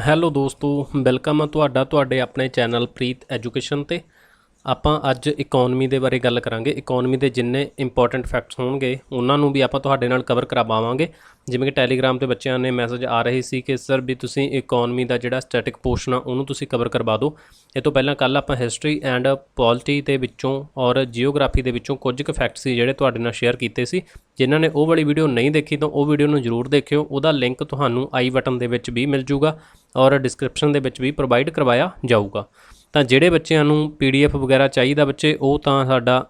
Hello ਦੋਸਤੋ, welcome ਆ ਤੁਹਾਡੇ ਆਪਣੇ ਚੈਨਲ ਪ੍ਰੀਤ ਐਜੂਕੇਸ਼ਨ 'ਤੇ। ਆਪਾਂ ਅੱਜ ਇਕੋਨਮੀ ਦੇ ਬਾਰੇ ਗੱਲ ਕਰਾਂਗੇ। ਇਕੋਨਮੀ ਦੇ ਜਿੰਨੇ ਇੰਪੋਰਟੈਂਟ ਫੈਕਟਸ ਹੋਣਗੇ ਉਹਨਾਂ ਨੂੰ ਵੀ ਆਪਾਂ ਤੁਹਾਡੇ ਨਾਲ ਕਵਰ ਕਰਵਾਵਾਂਗੇ। ਜਿਵੇਂ ਕਿ ਟੈਲੀਗ੍ਰਾਮ 'ਤੇ ਬੱਚਿਆਂ ਨੇ ਮੈਸੇਜ ਆ ਰਹੇ ਸੀ ਕਿ ਸਰ ਵੀ ਤੁਸੀਂ ਇਕੋਨਮੀ ਦਾ ਜਿਹੜਾ ਸਟੈਟਿਕ ਪੋਰਸ਼ਨ ਆ ਉਹਨੂੰ ਤੁਸੀਂ ਕਵਰ ਕਰਵਾ ਦਿਓ। ਇਹ ਤੋਂ ਪਹਿਲਾਂ ਕੱਲ੍ਹ ਆਪਾਂ ਹਿਸਟਰੀ ਐਂਡ ਪੋਲਿਟੀ ਦੇ ਵਿੱਚੋਂ ਔਰ ਜੀਓਗ੍ਰਾਫੀ ਦੇ ਵਿੱਚੋਂ ਕੁਝ ਕੁ ਫੈਕਟ ਸੀ ਜਿਹੜੇ ਤੁਹਾਡੇ ਨਾਲ ਸ਼ੇਅਰ ਕੀਤੇ ਸੀ। ਜਿਨ੍ਹਾਂ ਨੇ ਉਹ ਵਾਲੀ ਵੀਡੀਓ ਨਹੀਂ ਦੇਖੀ ਤਾਂ ਉਹ ਵੀਡੀਓ ਨੂੰ ਜ਼ਰੂਰ ਦੇਖਿਓ। ਉਹਦਾ ਲਿੰਕ ਤੁਹਾਨੂੰ ਆਈ ਬਟਨ ਦੇ ਵਿੱਚ ਵੀ ਮਿਲ ਜੂਗਾ ਔਰ ਡਿਸਕ੍ਰਿਪਸ਼ਨ ਦੇ ਵਿੱਚ ਵੀ ਪ੍ਰੋਵਾਈਡ ਕਰਵਾਇਆ ਜਾਊਗਾ। ਤਾਂ ਜਿਹੜੇ ਬੱਚਿਆਂ ਨੂੰ PDF ਵਗੈਰਾ ਚਾਹੀਦਾ ਬੱਚੇ, ਉਹ ਤਾਂ ਸਾਡਾ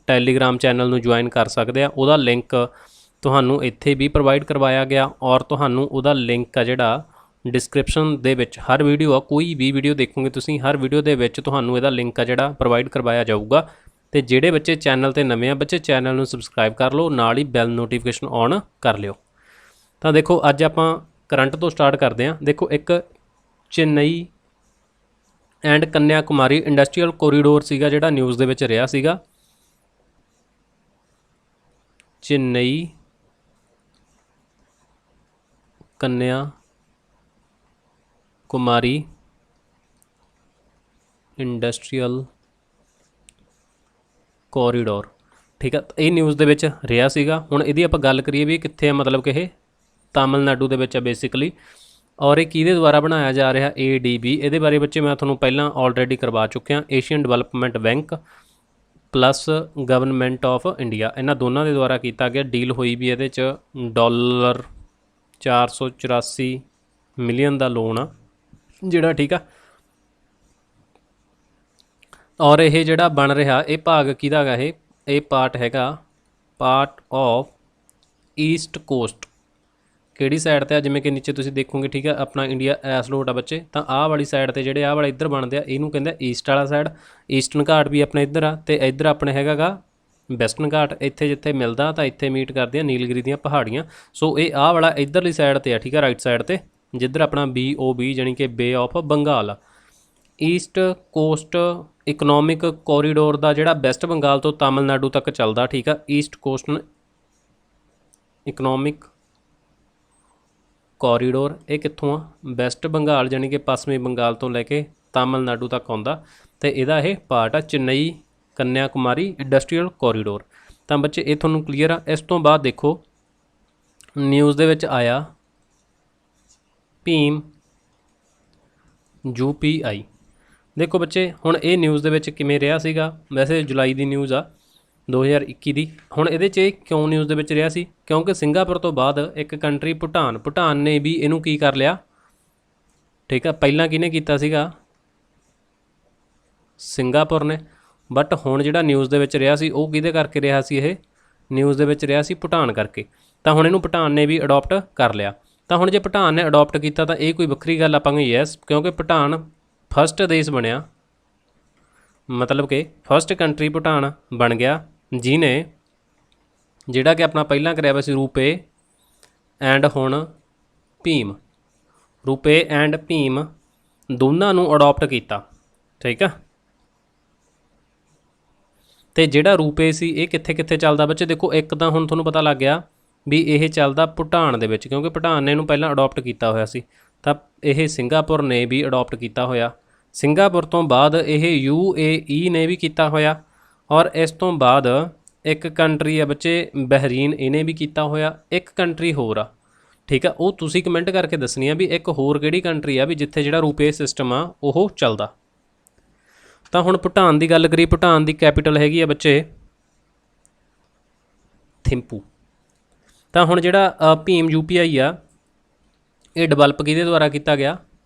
ਟੈਲੀਗ੍ਰਾਮ ਚੈਨਲ ਨੂੰ ਜੁਆਇਨ ਕਰ ਸਕਦੇ ਆ। ਉਹਦਾ ਲਿੰਕ ਤੁਹਾਨੂੰ ਇੱਥੇ ਵੀ ਪ੍ਰੋਵਾਈਡ ਕਰਵਾਇਆ ਗਿਆ ਔਰ ਤੁਹਾਨੂੰ ਉਹਦਾ ਲਿੰਕ ਆ ਜਿਹੜਾ ਡਿਸਕ੍ਰਿਪਸ਼ਨ ਦੇ ਵਿੱਚ ਹਰ ਵੀਡੀਓ ਆ, ਕੋਈ ਵੀ ਵੀਡੀਓ ਦੇਖੋਗੇ ਤੁਸੀਂ ਹਰ ਵੀਡੀਓ ਦੇ ਵਿੱਚ ਤੁਹਾਨੂੰ ਇਹਦਾ ਲਿੰਕ ਆ ਜਿਹੜਾ ਪ੍ਰੋਵਾਈਡ ਕਰਵਾਇਆ ਜਾਊਗਾ। ਤੇ ਜਿਹੜੇ ਬੱਚੇ ਚੈਨਲ ਤੇ ਨਵੇਂ ਆ ਬੱਚੇ ਚੈਨਲ ਨੂੰ ਸਬਸਕ੍ਰਾਈਬ ਕਰ ਲਓ, ਨਾਲ ਹੀ ਬੈਲ ਨੋਟੀਫਿਕੇਸ਼ਨ ਔਨ ਕਰ ਲਿਓ। ਤਾਂ ਦੇਖੋ ਅੱਜ ਆਪਾਂ ਕਰੰਟ ਤੋਂ ਸਟਾਰਟ ਕਰਦੇ ਹਾਂ। ਦੇਖੋ ਇੱਕ Chennai and Kanya Kumari industrial corridor ਸੀਗਾ ਜਿਹੜਾ ਨਿਊਜ਼ ਦੇ ਵਿੱਚ ਰਿਹਾ ਸੀਗਾ। ਚੇਨਈ ਕੰਨਿਆ ਕੁਮਾਰੀ ਇੰਡਸਟਰੀਅਲ ਕੋਰੀਡੋਰ, ਠੀਕ ਆ। ਇਹ ਨਿਊਜ਼ ਦੇ ਵਿੱਚ ਰਿਹਾ ਸੀਗਾ। ਹੁਣ ਇਹਦੀ ਆਪਾਂ ਗੱਲ ਕਰੀਏ ਵੀ ਕਿੱਥੇ ਆ, ਮਤਲਬ ਕਿ ਇਹ ਤਾਮਿਲਨਾਡੂ ਦੇ ਵਿੱਚ ਆ ਬੇਸਿਕਲੀ। ਔਰ ਇਹ ਕਿਹਦੇ ਦੁਆਰਾ ਬਣਾਇਆ ਜਾ ਰਿਹਾ ADB, ਇਹਦੇ ਬਾਰੇ ਬੱਚੇ ਮੈਂ ਤੁਹਾਨੂੰ ਪਹਿਲਾਂ ਆਲਰੇਡੀ ਕਰਵਾ ਚੁੱਕਿਆ। Asian development bank plus government of India, ਇਹਨਾਂ ਦੋਨਾਂ ਦੇ ਦੁਆਰਾ ਕੀਤਾ ਗਿਆ। ਡੀਲ ਹੋਈ ਵੀ ਇਹਦੇ 'ਚ $484 ਮਿਲੀਅਨ ਦਾ ਲੋਨ ਆ ਜਿਹੜਾ, ਠੀਕ ਆ। ਔਰ ਇਹ ਜਿਹੜਾ ਬਣ ਰਿਹਾ ਇਹ ਭਾਗ ਕਿਹਦਾ ਹੈਗਾ, ਇਹ ਪਾਰਟ ਹੈਗਾ ਪਾਰਟ ਆਫ ਈਸਟ ਕੋਸਟ। ਕਿਹੜੀ ਸਾਈਡ 'ਤੇ ਆ, ਜਿਵੇਂ ਕਿ ਨੀਚੇ ਤੁਸੀਂ ਦੇਖੋਗੇ, ਠੀਕ ਆ। ਆਪਣਾ ਇੰਡੀਆ ਐਸ ਲੋਟ ਆ ਬੱਚੇ, ਤਾਂ ਆਹ ਵਾਲੀ ਸਾਈਡ 'ਤੇ ਜਿਹੜੇ ਆਹ ਵਾਲਾ ਇੱਧਰ ਬਣਦੇ ਆ ਇਹਨੂੰ ਕਹਿੰਦੇ ਈਸਟ ਵਾਲਾ ਸਾਈਡ। ਈਸਟਰਨ ਘਾਟ ਵੀ ਆਪਣੇ ਇੱਧਰ ਆ ਅਤੇ ਇੱਧਰ ਆਪਣੇ ਹੈਗਾ ਗਾ ਵੈਸਟਰਨ ਘਾਟ। ਇੱਥੇ ਜਿੱਥੇ ਮਿਲਦਾ ਤਾਂ ਇੱਥੇ ਮੀਟ ਕਰਦੀਆਂ ਨੀਲਗਿਰੀ ਦੀਆਂ ਪਹਾੜੀਆਂ। ਸੋ ਇਹ ਆਹ ਵਾਲਾ ਇੱਧਰਲੀ ਸਾਈਡ 'ਤੇ ਆ, ਠੀਕ ਆ, ਰਾਈਟ ਸਾਈਡ 'ਤੇ, ਜਿੱਧਰ ਆਪਣਾ BOB ਜਾਣੀ ਕਿ ਬੇ ਆਫ ਬੰਗਾਲ ਆ। ਈਸਟ ਕੋਸਟ ਇਕਨੋਮਿਕ ਕੋਰੀਡੋਰ ਦਾ ਜਿਹੜਾ ਵੈਸਟ ਬੰਗਾਲ ਤੋਂ ਤਾਮਿਲਨਾਡੂ ਤੱਕ ਚੱਲਦਾ, ਠੀਕ ਆ। ਈਸਟ ਕੋਸਟ ਇਕਨੋਮਿਕ ਕੋਰੀਡੋਰ ਇਹ ਕਿੱਥੋਂ ਆ, ਵੈਸਟ ਬੰਗਾਲ ਜਾਣੀ ਕਿ ਪੱਛਮੀ ਬੰਗਾਲ ਤੋਂ ਲੈ ਕੇ ਤਾਮਿਲਨਾਡੂ ਤੱਕ ਆਉਂਦਾ। ਅਤੇ ਇਹਦਾ ਇਹ ਪਾਰਟ ਆ ਚੇਨਈ ਕੰਨਿਆ ਕੁਮਾਰੀ ਇੰਡਸਟਰੀਅਲ ਕੋਰੀਡੋਰ। ਤਾਂ ਬੱਚੇ ਇਹ ਤੁਹਾਨੂੰ ਕਲੀਅਰ ਆ। ਇਸ ਤੋਂ ਬਾਅਦ ਦੇਖੋ ਨਿਊਜ਼ ਦੇ ਵਿੱਚ ਆਇਆ ਭੀਮ UPI। ਦੇਖੋ ਬੱਚੇ ਹੁਣ ਇਹ ਨਿਊਜ਼ ਦੇ ਵਿੱਚ ਕਿਵੇਂ ਰਿਹਾ ਸੀਗਾ, ਵੈਸੇ ਜੁਲਾਈ ਦੀ ਨਿਊਜ਼ ਆ 2021 ਦੀ। ਹੁਣ ਇਹਦੇ 'ਚ ਇਹ ਕਿਉਂ ਨਿਊਜ਼ ਦੇ ਵਿੱਚ ਰਿਹਾ ਸੀ, ਕਿਉਂਕਿ ਸਿੰਗਾਪੁਰ ਤੋਂ ਬਾਅਦ ਇੱਕ ਕੰਟਰੀ ਭੂਟਾਨ ਨੇ ਵੀ ਇਹਨੂੰ ਕੀ ਕਰ ਲਿਆ, ਠੀਕ ਆ। ਪਹਿਲਾਂ ਕਿਹਨੇ ਕੀਤਾ ਸੀਗਾ, ਸਿੰਗਾਪੁਰ ਨੇ। ਬਟ ਹੁਣ ਜਿਹੜਾ ਨਿਊਜ਼ ਦੇ ਵਿੱਚ ਰਿਹਾ ਸੀ ਉਹ ਕਿਹਦੇ ਕਰਕੇ ਰਿਹਾ ਸੀ, ਇਹ ਨਿਊਜ਼ ਦੇ ਵਿੱਚ ਰਿਹਾ ਸੀ ਭੂਟਾਨ ਕਰਕੇ। ਤਾਂ ਹੁਣ ਇਹਨੂੰ ਭੂਟਾਨ ਨੇ ਵੀ ਅਡੋਪਟ ਕਰ ਲਿਆ। ਤਾਂ ਹੁਣ ਜੇ ਭੂਟਾਨ ਨੇ ਅਡੋਪਟ ਕੀਤਾ ਤਾਂ ਇਹ ਕੋਈ ਵੱਖਰੀ ਗੱਲ ਆਪਾਂ ਕਹੀਏ ਯੈਸ, ਕਿਉਂਕਿ ਭੂਟਾਨ ਫਸਟ ਦੇਸ਼ ਬਣਿਆ, ਮਤਲਬ ਕਿ ਫਸਟ ਕੰਟਰੀ ਭੂਟਾਨ ਬਣ ਗਿਆ ਜਿਹਨੇ ਜਿਹੜਾ ਕਿ ਆਪਣਾ ਪਹਿਲਾਂ ਕਰਿਆ ਵਾ ਸੀ ਰੂਪੇ ਐਂਡ ਹੁਣ ਭੀਮ। ਰੂਪੇ ਐਂਡ ਭੀਮ ਦੋਨਾਂ ਨੂੰ ਅਡੋਪਟ ਕੀਤਾ, ਠੀਕ ਆ। ਅਤੇ ਜਿਹੜਾ ਰੂਪੇ ਸੀ ਇਹ ਕਿੱਥੇ ਕਿੱਥੇ ਚੱਲਦਾ ਬੱਚੇ, ਦੇਖੋ ਇੱਕ ਤਾਂ ਹੁਣ ਤੁਹਾਨੂੰ ਪਤਾ ਲੱਗ ਗਿਆ ਵੀ ਇਹ ਚੱਲਦਾ ਭੂਟਾਨ ਦੇ ਵਿੱਚ, ਕਿਉਂਕਿ ਭੂਟਾਨ ਨੇ ਇਹਨੂੰ ਪਹਿਲਾਂ ਅਡੋਪਟ ਕੀਤਾ ਹੋਇਆ ਸੀ। ਤਾਂ ਇਹ ਸਿੰਗਾਪੁਰ ਨੇ ਵੀ ਅਡੋਪਟ ਕੀਤਾ ਹੋਇਆ। ਸਿੰਗਾਪੁਰ ਤੋਂ ਬਾਅਦ ਇਹ UAE ਨੇ ਵੀ ਕੀਤਾ ਹੋਇਆ। ਔਰ ਇਸ ਤੋਂ ਬਾਅਦ ਇੱਕ ਕੰਟਰੀ ਆ ਬੱਚੇ ਬਹਿਰੀਨ, ਇਹਨੇ ਵੀ ਕੀਤਾ ਹੋਇਆ। ਇੱਕ ਕੰਟਰੀ ਹੋਰ ਆ, ਠੀਕ ਆ, ਉਹ ਤੁਸੀਂ ਕਮੈਂਟ ਕਰਕੇ ਦੱਸਣੀ ਆ ਵੀ ਇੱਕ ਹੋਰ ਕਿਹੜੀ ਕੰਟਰੀ ਆ ਵੀ ਜਿੱਥੇ ਜਿਹੜਾ ਰੂਪੇ ਸਿਸਟਮ ਆ ਉਹ ਚੱਲਦਾ। ਤਾਂ ਹੁਣ ਭੂਟਾਨ ਦੀ ਗੱਲ ਕਰੀਏ, ਭੂਟਾਨ ਦੀ ਕੈਪੀਟਲ ਹੈਗੀ ਆ ਬੱਚੇ ਥਿੰਪੂ। ਤਾਂ ਹੁਣ ਜਿਹੜਾ ਭੀਮ UPI ਆ ਇਹ ਡਿਵੈਲਪ ਕਿਹਦੇ ਦੁਆਰਾ ਕੀਤਾ ਗਿਆ,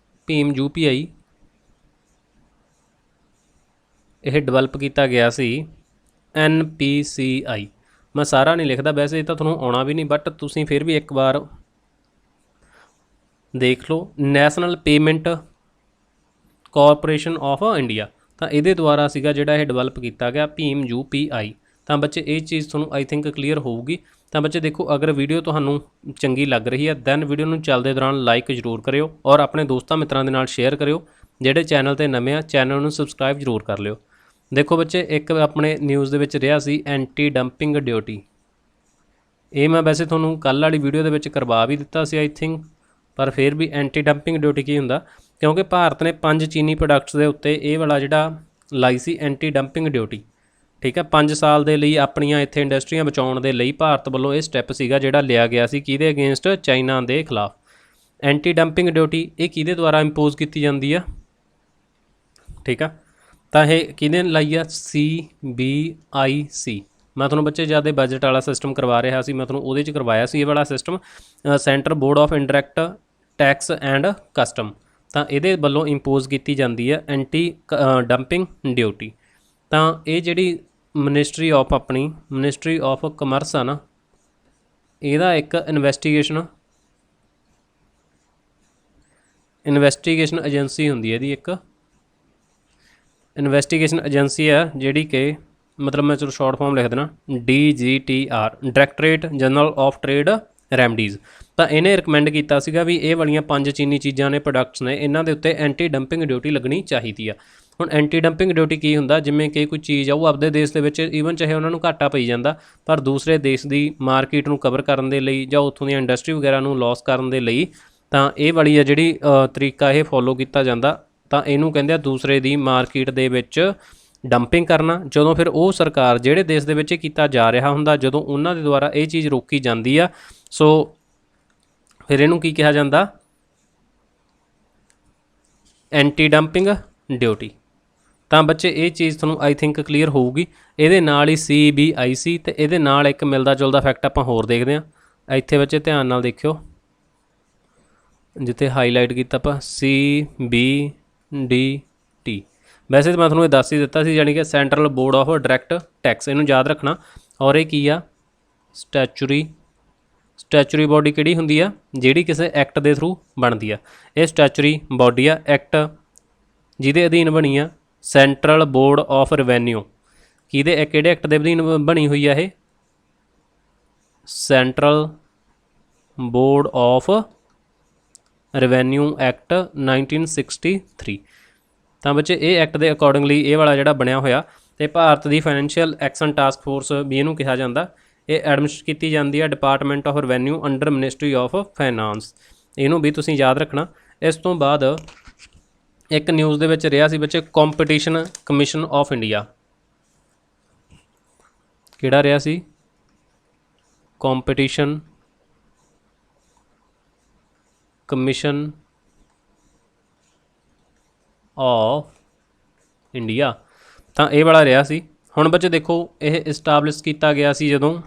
ਭੀਮ UPI ਇਹ ਡਿਵੈਲਪ ਕੀਤਾ ਗਿਆ ਸੀ NPCI। ਮੈਂ ਸਾਰਾ ਨਹੀਂ ਲਿਖਦਾ, ਵੈਸੇ ਇਹ ਤਾਂ ਤੁਹਾਨੂੰ ਆਉਣਾ ਵੀ ਨਹੀਂ, ਬਟ ਤੁਸੀਂ ਫਿਰ ਵੀ ਇੱਕ ਵਾਰ ਦੇਖ ਲਓ। National payment corporation of India, ਤਾਂ ਇਹਦੇ ਦੁਆਰਾ ਸੀਗਾ ਜਿਹੜਾ ਇਹ ਡਿਵੈਲਪ ਕੀਤਾ ਗਿਆ ਭੀਮ UPI। ਤਾਂ ਬੱਚੇ ਇਹ ਚੀਜ਼ ਤੁਹਾਨੂੰ ਆਈ ਥਿੰਕ ਕਲੀਅਰ ਹੋਊਗੀ। ਤਾਂ ਬੱਚੇ ਦੇਖੋ ਅਗਰ ਵੀਡੀਓ ਤੁਹਾਨੂੰ ਚੰਗੀ ਲੱਗ ਰਹੀ ਹੈ ਦੈਨ ਵੀਡੀਓ ਨੂੰ ਚੱਲਦੇ ਦੌਰਾਨ ਲਾਈਕ ਜ਼ਰੂਰ ਕਰਿਓ ਔਰ ਆਪਣੇ ਦੋਸਤਾਂ ਮਿੱਤਰਾਂ ਦੇ ਨਾਲ ਸ਼ੇਅਰ ਕਰਿਓ। ਜਿਹੜੇ ਚੈਨਲ 'ਤੇ ਨਵੇਂ ਆ ਚੈਨਲ ਨੂੰ ਸਬਸਕ੍ਰਾਈਬ ਜ਼ਰੂਰ ਕਰ ਲਿਓ। ਦੇਖੋ ਬੱਚੇ ਇੱਕ ਆਪਣੇ ਨਿਊਜ਼ ਦੇ ਵਿੱਚ ਰਿਹਾ ਸੀ ਐਂਟੀ ਡੰਪਿੰਗ ਡਿਊਟੀ। ਇਹ ਮੈਂ ਵੈਸੇ ਤੁਹਾਨੂੰ ਕੱਲ੍ਹ ਵਾਲੀ ਵੀਡੀਓ ਦੇ ਵਿੱਚ ਕਰਵਾ ਵੀ ਦਿੱਤਾ ਸੀ ਆਈ ਥਿੰਕ, ਪਰ ਫਿਰ ਵੀ ਐਂਟੀ ਡੰਪਿੰਗ ਡਿਊਟੀ ਕੀ ਹੁੰਦਾ, ਕਿਉਂਕਿ ਭਾਰਤ ਨੇ 5 ਚੀਨੀ ਪ੍ਰੋਡਕਟਸ ਦੇ ਉੱਤੇ ਇਹ ਵਾਲਾ ਜਿਹੜਾ ਲਾਈ ਸੀ ਐਂਟੀ ਡੰਪਿੰਗ ਡਿਊਟੀ। ਠੀਕ ਹੈ, 5 ਸਾਲ ਦੇ ਲਈ ਆਪਣੀਆਂ ਇੱਥੇ ਇੰਡਸਟਰੀਆਂ ਬਚਾਉਣ ਦੇ ਲਈ ਭਾਰਤ ਵੱਲੋਂ ਇਹ ਸਟੈਪ ਸੀਗਾ ਜਿਹੜਾ ਲਿਆ ਗਿਆ ਸੀ, ਕਿਹਦੇ ਅਗੇਂਸਟ, ਚਾਈਨਾ ਦੇ ਖਿਲਾਫ। ਐਂਟੀ ਡੰਪਿੰਗ ਡਿਊਟੀ ਇਹ ਕਿਹਦੇ ਦੁਆਰਾ ਇੰਪੋਜ਼ ਕੀਤੀ ਜਾਂਦੀ ਆ, ਠੀਕ ਆ, ਤਾਂ ਇਹ ਕਿਹਦੇ ਲਾਈ ਆ, CBIC। ਮੈਂ ਤੁਹਾਨੂੰ ਬੱਚੇ ਜ਼ਿਆਦਾ ਬਜਟ ਵਾਲਾ ਸਿਸਟਮ ਕਰਵਾ ਰਿਹਾ ਸੀ, ਮੈਂ ਤੁਹਾਨੂੰ ਉਹਦੇ 'ਚ ਕਰਵਾਇਆ ਸੀ ਇਹ ਵਾਲਾ system, centre board of indirect tax and custom. ਤਾਂ ਇਹਦੇ ਵੱਲੋਂ ਇੰਪੋਜ਼ ਕੀਤੀ ਜਾਂਦੀ ਹੈ ਐਂਟੀ ਡੰਪਿੰਗ ਡਿਊਟੀ। ਤਾਂ ਇਹ ਜਿਹੜੀ ਮਿਨਿਸਟਰੀ ਆਫ ਆਪਣੀ ਮਿਨਿਸਟਰੀ ਆਫ ਕਮਰਸ ਆ ਨਾ, ਇਹਦਾ ਇੱਕ ਇਨਵੈਸਟੀਗੇਸ਼ਨ ਏਜੰਸੀ ਹੁੰਦੀ ਹੈ, ਇਹਦੀ ਇੱਕ ਇਨਵੈਸਟੀਗੇਸ਼ਨ ਏਜੰਸੀ ਆ ਜਿਹੜੀ ਕਿ ਮਤਲਬ ਮੈਂ ਚਲੋ ਸ਼ਾਰਟ ਫਾਰਮ ਲਿਖ ਦੇਣਾ, DGTR, directorate general of trade remedies. ਤਾਂ ਇਹਨੇ ਰਿਕਮੈਂਡ ਕੀਤਾ ਸੀਗਾ ਵੀ ਇਹ ਵਾਲੀਆਂ 5 ਚੀਨੀ ਚੀਜ਼ਾਂ ਨੇ, ਪ੍ਰੋਡਕਟਸ ਨੇ, ਇਹਨਾਂ ਦੇ ਉੱਤੇ ਐਂਟੀ ਡੰਪਿੰਗ ਡਿਊਟੀ ਲੱਗਣੀ ਚਾਹੀਦੀ ਆ। ਹੁਣ ਐਂਟੀ ਡੰਪਿੰਗ ਡਿਊਟੀ ਕੀ ਹੁੰਦਾ, ਜਿਵੇਂ ਕਿ ਕੋਈ ਚੀਜ਼ ਆ ਉਹ ਆਪਦੇ ਦੇਸ਼ ਦੇ ਵਿੱਚ ਈਵਨ ਚਾਹੇ ਉਹਨਾਂ ਨੂੰ ਘਾਟਾ ਪਈ ਜਾਂਦਾ, ਪਰ ਦੂਸਰੇ ਦੇਸ਼ ਦੀ ਮਾਰਕੀਟ ਨੂੰ ਕਵਰ ਕਰਨ ਦੇ ਲਈ ਜਾਂ ਉੱਥੋਂ ਦੀਆਂ ਇੰਡਸਟਰੀ ਵਗੈਰਾ ਨੂੰ ਲੋਸ ਕਰਨ ਦੇ ਲਈ ਤਾਂ ਇਹ ਵਾਲੀ ਆ ਜਿਹੜੀ ਤਰੀਕਾ ਇਹ ਫੋਲੋ ਕੀਤਾ ਜਾਂਦਾ। ਤਾਂ ਇਹਨੂੰ ਕਹਿੰਦੇ ਆ ਦੂਸਰੇ ਦੀ ਮਾਰਕੀਟ ਦੇ ਵਿੱਚ ਡੰਪਿੰਗ ਕਰਨਾ। ਜਦੋਂ ਫਿਰ ਉਹ ਸਰਕਾਰ ਜਿਹੜੇ ਦੇਸ਼ ਦੇ ਵਿੱਚ ਇਹ ਕੀਤਾ ਜਾ ਰਿਹਾ ਹੁੰਦਾ, ਜਦੋਂ ਉਹਨਾਂ ਦੇ ਦੁਆਰਾ ਇਹ ਚੀਜ਼ ਰੋਕੀ ਜਾਂਦੀ ਆ, ਸੋ ਫਿਰ ਇਹਨੂੰ ਕੀ ਕਿਹਾ ਜਾਂਦਾ, ਐਂਟੀ ਡੰਪਿੰਗ ਡਿਊਟੀ। ਤਾਂ ਬੱਚੇ ਇਹ ਚੀਜ਼ ਤੁਹਾਨੂੰ ਆਈ ਥਿੰਕ ਕਲੀਅਰ ਹੋਊਗੀ। ਇਹਦੇ ਨਾਲ ਹੀ CBIC ਅਤੇ ਇਹਦੇ ਨਾਲ ਇੱਕ ਮਿਲਦਾ ਜੁਲਦਾ ਫੈਕਟ ਆਪਾਂ ਹੋਰ ਦੇਖਦੇ ਹਾਂ। ਇੱਥੇ ਬੱਚੇ ਧਿਆਨ ਨਾਲ ਦੇਖਿਓ, ਜਿੱਥੇ ਹਾਈਲਾਈਟ ਕੀਤਾ ਆਪਾਂ CBDT। ਵੈਸੇ ਤਾਂ ਮੈਂ ਤੁਹਾਨੂੰ ਇਹ ਦੱਸ ਹੀ ਦਿੱਤਾ ਸੀ, ਯਾਨੀ ਕਿ central board of direct tax, ਇਹਨੂੰ ਯਾਦ ਰੱਖਣਾ। ਔਰ ਇਹ ਕੀ ਆ, ਸਟੈਚੂਰੀ ਬੋਡੀ ਕਿਹੜੀ ਹੁੰਦੀ ਆ, ਜਿਹੜੀ ਕਿਸੇ ਐਕਟ ਦੇ ਥਰੂ ਬਣਦੀ ਆ। ਇਹ ਸਟੈਚੂਰੀ ਬੋਡੀ ਆ, ਐਕਟ ਜਿਹਦੇ ਅਧੀਨ ਬਣੀ ਆ, ਸੈਂਟਰਲ ਬੋਰਡ ਆਫ ਰੈਵਨਿਊ। ਕਿਹੜੇ ਐਕਟ ਦੇ ਅਧੀਨ ਬਣੀ ਹੋਈ ਆ ਇਹ, central board of revenue act 1963। ਤਾਂ ਬੱਚੇ ਇਹ ਐਕਟ ਦੇ ਅਕੋਰਡਿੰਗਲੀ ਇਹ ਵਾਲਾ ਜਿਹੜਾ ਬਣਿਆ ਹੋਇਆ, ਅਤੇ ਭਾਰਤ ਦੀ ਫਾਈਨੈਂਸ਼ੀਅਲ ਐਕਸ਼ਨ ਟਾਸਕ ਫੋਰਸ ਵੀ ਇਹਨੂੰ ਕਿਹਾ ਜਾਂਦਾ। ਇਹ ਐਡਮਿਨਿਸਟਰ ਕੀਤੀ ਜਾਂਦੀ ਹੈ department of revenue under ministry of finance. ਇਹਨੂੰ ਵੀ ਤੁਸੀਂ ਯਾਦ ਰੱਖਣਾ। ਇਸ ਤੋਂ ਬਾਅਦ ਇੱਕ ਨਿਊਜ਼ ਦੇ ਵਿੱਚ ਰਿਹਾ ਸੀ ਬੱਚੇ, ਕੰਪੀਟੀਸ਼ਨ ਕਮਿਸ਼ਨ ਆਫ ਇੰਡੀਆ। ਕਿਹੜਾ ਰਿਹਾ ਸੀ, ਕੰਪੀਟੀਸ਼ਨ ਕਮਿਸ਼ਨ ਆਫ ਇੰਡੀਆ। ਤਾਂ ਇਹ ਵਾਲਾ ਰਿਹਾ ਸੀ। ਹੁਣ ਬੱਚੇ ਦੇਖੋ, ਇਹ ਇਸਟੈਬਲਿਸ਼ ਕੀਤਾ ਗਿਆ ਸੀ ਜਦੋਂ,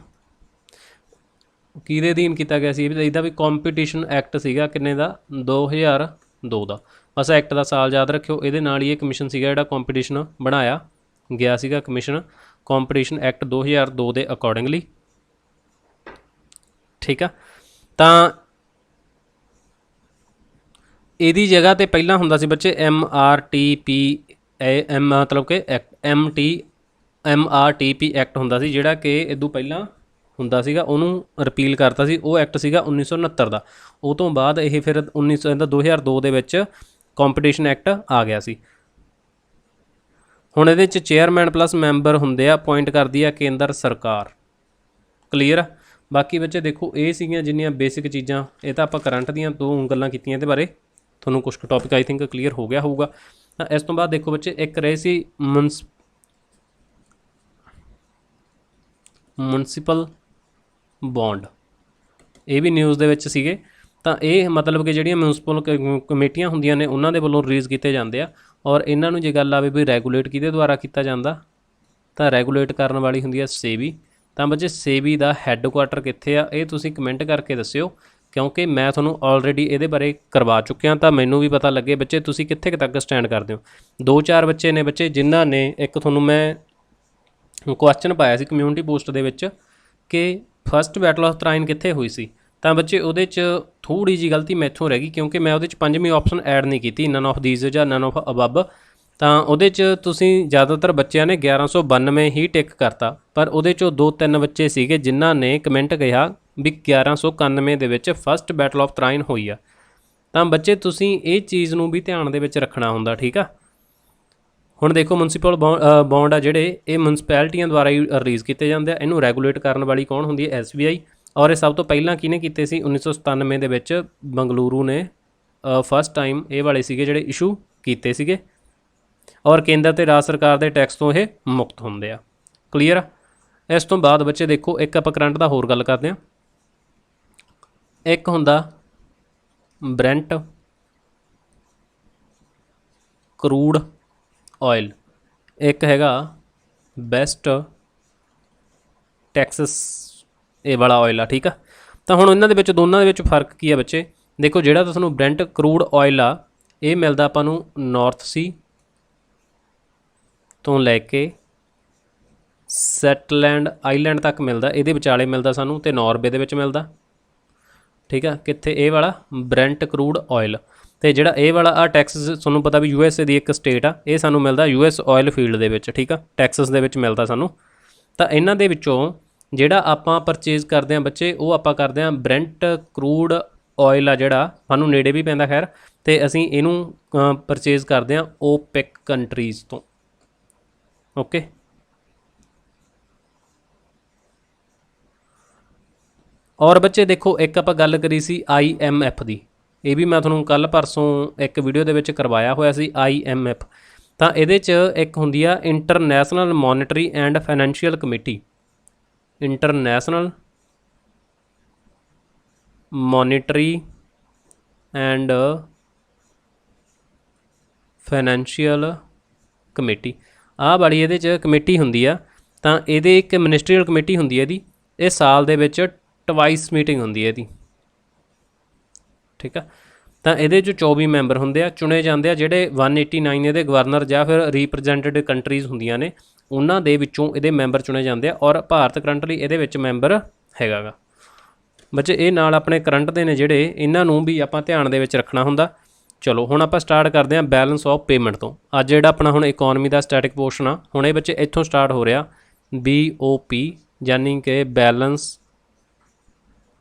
ਕਿਹਦੇ ਅਧੀਨ ਕੀਤਾ ਗਿਆ ਸੀ, ਇਹਦਾ ਵੀ ਕੰਪੀਟੀਸ਼ਨ ਐਕਟ ਸੀਗਾ, ਕਿੰਨੇ ਦਾ, 2002 ਦਾ। ਬਸ ਐਕਟ ਦਾ ਸਾਲ ਯਾਦ ਰੱਖਿਓ। ਇਹਦੇ ਨਾਲ ਹੀ ਇਹ ਕਮਿਸ਼ਨ ਸੀਗਾ ਜਿਹੜਾ ਕੰਪੀਟੀਸ਼ਨ ਬਣਾਇਆ ਗਿਆ ਸੀਗਾ, ਕਮਿਸ਼ਨ ਕੰਪੀਟੀਸ਼ਨ ਐਕਟ 2002 ਦੇ ਅਕੋਰਡਿੰਗਲੀ। ਠੀਕ ਆ, ਤਾਂ ਇਹਦੀ ਜਗ੍ਹਾ 'ਤੇ ਪਹਿਲਾਂ ਹੁੰਦਾ ਸੀ ਬੱਚੇ MRTP ਮਤਲਬ ਕਿ MRTP ਐਕਟ ਹੁੰਦਾ ਸੀ, ਜਿਹੜਾ ਕਿ ਇਦੋਂ ਪਹਿਲਾਂ ਹੁੰਦਾ ਸੀਗਾ, ਉਹਨੂੰ ਰਿਪੀਲ ਕਰਤਾ ਸੀ। ਉਹ ਐਕਟ ਸੀਗਾ 1969 ਦਾ। ਉਹ ਤੋਂ ਬਾਅਦ ਇਹ ਫਿਰ 2002 ਦੇ ਵਿੱਚ ਕੰਪੀਟੀਸ਼ਨ ਐਕਟ ਆ ਗਿਆ ਸੀ। ਹੁਣ ਇਹਦੇ 'ਚ ਚੇਅਰਮੈਨ ਪਲੱਸ ਮੈਂਬਰ ਹੁੰਦੇ ਆ, ਅਪੋਇੰਟ ਕਰਦੀ ਆ ਕੇਂਦਰ ਸਰਕਾਰ। ਕਲੀਅਰ। ਬਾਕੀ ਬੱਚੇ ਦੇਖੋ, ਇਹ ਸੀਗੀਆਂ ਜਿੰਨੀਆਂ ਬੇਸਿਕ ਚੀਜ਼ਾਂ, ਇਹ ਤਾਂ ਆਪਾਂ ਕਰੰਟ ਦੀਆਂ 2 ਗੱਲਾਂ ਕੀਤੀਆਂ, ਇਹਦੇ ਬਾਰੇ ਤੁਹਾਨੂੰ ਕੁਛ ਟੌਪਿਕ ਆਈ ਥਿੰਕ ਕਲੀਅਰ ਹੋ ਗਿਆ ਹੋਊਗਾ। ਤਾਂ ਇਸ ਤੋਂ ਬਾਅਦ ਦੇਖੋ ਬੱਚੇ, ਇੱਕ ਰਹੇ ਸੀ ਮੁਨਸਿਪਲ ਬੌਂਡ। ਇਹ ਵੀ ਨਿਊਜ਼ ਦੇ ਵਿੱਚ ਸੀਗੇ। ਤਾਂ ਇਹ ਮਤਲਬ ਕਿ ਜਿਹੜੀਆਂ ਮਿਊਨਸਿਪਲ ਕਮੇਟੀਆਂ ਹੁੰਦੀਆਂ ਨੇ, ਉਹਨਾਂ ਦੇ ਵੱਲੋਂ ਰਿਲੀਜ਼ ਕੀਤੇ ਜਾਂਦੇ ਆ। ਔਰ ਇਹਨਾਂ ਨੂੰ ਜੇ ਗੱਲ ਆਵੇ ਵੀ ਰੈਗੂਲੇਟ ਕਿਹਦੇ ਦੁਆਰਾ ਕੀਤਾ ਜਾਂਦਾ, ਤਾਂ ਰੈਗੂਲੇਟ ਕਰਨ ਵਾਲੀ ਹੁੰਦੀ ਹੈ ਸੇਬੀ। ਤਾਂ ਬੱਚੇ ਸੇਬੀ ਦਾ ਹੈੱਡਕੁਆਟਰ ਕਿੱਥੇ ਆ, ਇਹ ਤੁਸੀਂ ਕਮੈਂਟ ਕਰਕੇ ਦੱਸਿਓ, ਕਿਉਂਕਿ ਮੈਂ ਤੁਹਾਨੂੰ ਆਲਰੇਡੀ ਇਹਦੇ ਬਾਰੇ ਕਰਵਾ ਚੁੱਕਿਆ। ਤਾਂ ਮੈਨੂੰ ਵੀ ਪਤਾ ਲੱਗੇ ਬੱਚੇ ਤੁਸੀਂ ਕਿੱਥੇ ਤੱਕ ਸਟੈਂਡ ਕਰਦੇ ਹੋ। 2-4 ਬੱਚੇ ਨੇ ਬੱਚੇ ਜਿਨ੍ਹਾਂ ਨੇ, ਇੱਕ ਤੁਹਾਨੂੰ ਮੈਂ ਕੁਐਸਚਨ ਪਾਇਆ ਸੀ ਕਮਿਊਨਿਟੀ ਪੋਸਟ ਦੇ ਵਿੱਚ ਕਿ ਫਸਟ ਬੈਟਲ ਆਫ ਤਰਾਇਨ ਕਿੱਥੇ ਹੋਈ ਸੀ। ਤਾਂ ਬੱਚੇ ਉਹਦੇ 'ਚ ਥੋੜ੍ਹੀ ਜਿਹੀ ਗਲਤੀ ਮੈਥੋਂ ਰਹਿ ਗਈ, ਕਿਉਂਕਿ ਮੈਂ ਉਹਦੇ 'ਚ 5ਵੀਂ ਆਪਸ਼ਨ ਐਡ ਨਹੀਂ ਕੀਤੀ, ਨਨ ਆਫ ਦੀਜ਼ ਜਾਂ ਨਨ ਆਫ ਅਬੱਬ। ਤਾਂ ਉਹਦੇ 'ਚ ਤੁਸੀਂ ਜ਼ਿਆਦਾਤਰ ਬੱਚਿਆਂ ਨੇ 1192 ਹੀ ਟਿਕ ਕਰਤਾ, ਪਰ ਉਹਦੇ 'ਚੋਂ 2-3 ਬੱਚੇ ਸੀਗੇ ਜਿਨ੍ਹਾਂ ਨੇ ਕਮੈਂਟ ਕਿਹਾ ਵੀ 1191 ਦੇ ਵਿੱਚ ਫਸਟ ਬੈਟਲ ਆਫ ਤਰਾਇਨ ਹੋਈ ਆ। ਤਾਂ ਬੱਚੇ ਤੁਸੀਂ ਇਹ ਚੀਜ਼ ਨੂੰ ਵੀ ਧਿਆਨ ਦੇ ਵਿੱਚ ਰੱਖਣਾ ਹੁੰਦਾ, ਠੀਕ ਆ। ਹੁਣ ਦੇਖੋ, ਮਿਊਨਸਿਪਲ ਬੌਂਡ ਆ ਜਿਹੜੇ, ਇਹ ਮਿਊਨਸਿਪੈਲਿਟੀਆਂ ਦੁਆਰਾ ਹੀ ਰਿਲੀਜ਼ ਕੀਤੇ ਜਾਂਦੇ ਆ। ਇਹਨੂੰ ਰੈਗੂਲੇਟ ਕਰਨ ਵਾਲੀ ਕੌਣ ਹੁੰਦੀ ਹੈ, SBI। ਔਰ ਇਹ ਸਭ ਤੋਂ ਪਹਿਲਾਂ ਕਿਹਨੇ ਕੀਤੇ ਸੀ 1997 ਦੇ ਵਿੱਚ ਬੰਗਲੁਰੂ ਨੇ ਫਸਟ ਟਾਈਮ ਇਹ ਵਾਲੇ ਸੀਗੇ ਜਿਹੜੇ ਇਸ਼ੂ ਕੀਤੇ ਸੀਗੇ। ਔਰ ਕੇਂਦਰ ਤੇ ਰਾਜ ਸਰਕਾਰ ਦੇ ਟੈਕਸ ਤੋਂ ਇਹ ਮੁਕਤ ਹੁੰਦੇ ਆ। ਕਲੀਅਰ ਆ। ਇਸ ਤੋਂ ਬਾਅਦ ਬੱਚੇ ਦੇਖੋ ਇੱਕ ਆਪਾਂ ਕਰੰਟ ਦਾ ਹੋਰ ਗੱਲ ਕਰਦੇ ਹਾਂ। ਇੱਕ ਹੁੰਦਾ ਬ੍ਰੈਂਟ ਕਰੂਡ ਆਇਲ, ਇੱਕ ਹੈਗਾ ਬੈਸਟ ਟੈਕਸਸ ਇਹ ਵਾਲਾ ਆਇਲ ਆ। ਠੀਕ ਆ। ਤਾਂ ਹੁਣ ਇਹਨਾਂ ਦੇ ਵਿੱਚ ਦੋਨਾਂ ਦੇ ਵਿੱਚ ਫਰਕ ਕੀ ਆ ਬੱਚੇ? ਦੇਖੋ ਜਿਹੜਾ ਤੁਹਾਨੂੰ ਬ੍ਰੈਂਟ ਕਰੂਡ ਆਇਲ ਆ ਇਹ ਮਿਲਦਾ ਆਪਾਂ ਨੂੰ ਨਾਰਥ ਸੀ ਤੋਂ ਲੈ ਕੇ ਸੈਟਲੈਂਡ ਆਈਲੈਂਡ ਤੱਕ ਮਿਲਦਾ, ਇਹਦੇ ਵਿਚਾਲੇ ਮਿਲਦਾ ਸਾਨੂੰ, ਤੇ ਨਾਰਵੇ ਦੇ ਵਿੱਚ ਮਿਲਦਾ। ਠੀਕ ਆ। ਕਿੱਥੇ? ਇਹ ਵਾਲਾ ਬ੍ਰੈਂਟ ਕਰੂਡ ਆਇਲ। ਤੇ ਜਿਹੜਾ ਇਹ ਵਾਲਾ ਆ ਟੈਕਸਸ, ਤੁਹਾਨੂੰ ਪਤਾ ਵੀ USA ਦੀ ਇੱਕ ਸਟੇਟ ਆ, ਇਹ ਸਾਨੂੰ ਮਿਲਦਾ US ਆਇਲ ਫੀਲਡ ਦੇ ਵਿੱਚ। ਠੀਕ ਆ। ਟੈਕਸਸ ਦੇ ਵਿੱਚ ਮਿਲਦਾ ਸਾਨੂੰ। ਤਾਂ ਇਹਨਾਂ ਦੇ ਵਿੱਚੋਂ ਜਿਹੜਾ ਆਪਾਂ ਪਰਚੇਜ਼ ਕਰਦੇ ਹਾਂ ਬੱਚੇ ਉਹ ਆਪਾਂ ਕਰਦੇ ਹਾਂ ਬ੍ਰੈਂਟ ਕਰੂਡ ਆਇਲ ਆ ਜਿਹੜਾ ਸਾਨੂੰ ਨੇੜੇ ਵੀ ਪੈਂਦਾ ਖੈਰ, ਤੇ ਅਸੀਂ ਇਹਨੂੰ ਪਰਚੇਜ਼ ਕਰਦੇ ਹਾਂ OPEC ਕੰਟਰੀਜ਼ ਤੋਂ। ਓਕੇ। ਔਰ ਬੱਚੇ ਦੇਖੋ ਇੱਕ ਆਪਾਂ ਗੱਲ ਕਰੀ ਸੀ IMF ਦੀ, ਇਹ ਵੀ ਮੈਂ ਤੁਹਾਨੂੰ ਕੱਲ੍ਹ ਪਰਸੋਂ ਇੱਕ ਵੀਡੀਓ ਦੇ ਵਿੱਚ ਕਰਵਾਇਆ ਹੋਇਆ ਸੀ IMF। ਤਾਂ ਇਹਦੇ 'ਚ ਇੱਕ ਹੁੰਦੀ ਆ international monetary and financial committee. International monetary and financial committee, ਆਹ ਵਾਲੀ ਇਹਦੇ 'ਚ ਕਮੇਟੀ ਹੁੰਦੀ ਆ। ਤਾਂ ਇਹਦੇ ਇੱਕ ਮਿਨਿਸਟਰੀਅਲ ਕਮੇਟੀ ਹੁੰਦੀ ਹੈ ਇਹਦੀ, ਇਹ ਸਾਲ ਦੇ ਵਿੱਚ ਟਵਾਈਸ ਮੀਟਿੰਗ ਹੁੰਦੀ ਹੈ ਇਹਦੀ। ਠੀਕ ਆ। ਤਾਂ ਇਹਦੇ 'ਚ 24 ਮੈਂਬਰ ਹੁੰਦੇ ਆ, ਚੁਣੇ ਜਾਂਦੇ ਆ ਜਿਹੜੇ 189 ਇਹਦੇ ਗਵਰਨਰ ਜਾਂ ਫਿਰ ਰੀਪ੍ਰਜੈਂਟੇਡ ਕੰਟਰੀਜ਼ ਹੁੰਦੀਆਂ ਨੇ ਉਹਨਾਂ ਦੇ ਵਿੱਚੋਂ ਇਹਦੇ ਮੈਂਬਰ ਚੁਣੇ ਜਾਂਦੇ ਆ। ਔਰ ਭਾਰਤ ਕਰੰਟਲੀ ਇਹਦੇ ਵਿੱਚ ਮੈਂਬਰ ਹੈਗਾ ਗਾ। ਬੱਚੇ ਇਹ ਨਾਲ ਆਪਣੇ ਕਰੰਟ ਦੇ ਨੇ ਜਿਹੜੇ, ਇਹਨਾਂ ਨੂੰ ਵੀ ਆਪਾਂ ਧਿਆਨ ਦੇ ਵਿੱਚ ਰੱਖਣਾ ਹੁੰਦਾ। ਚਲੋ ਹੁਣ ਆਪਾਂ ਸਟਾਰਟ ਕਰਦੇ ਹਾਂ ਬੈਲੈਂਸ ਆਫ ਪੇਮੈਂਟ ਤੋਂ। ਅੱਜ ਜਿਹੜਾ ਆਪਣਾ ਹੁਣ ਇਕੋਨਮੀ ਦਾ ਸਟੈਟਿਕ ਪੋਰਸ਼ਨ ਆ, ਹੁਣ ਇਹ ਬੱਚੇ ਇੱਥੋਂ ਸਟਾਰਟ ਹੋ ਰਿਹਾ BOP, ਯਾਨੀ ਕਿ ਬੈਲੈਂਸ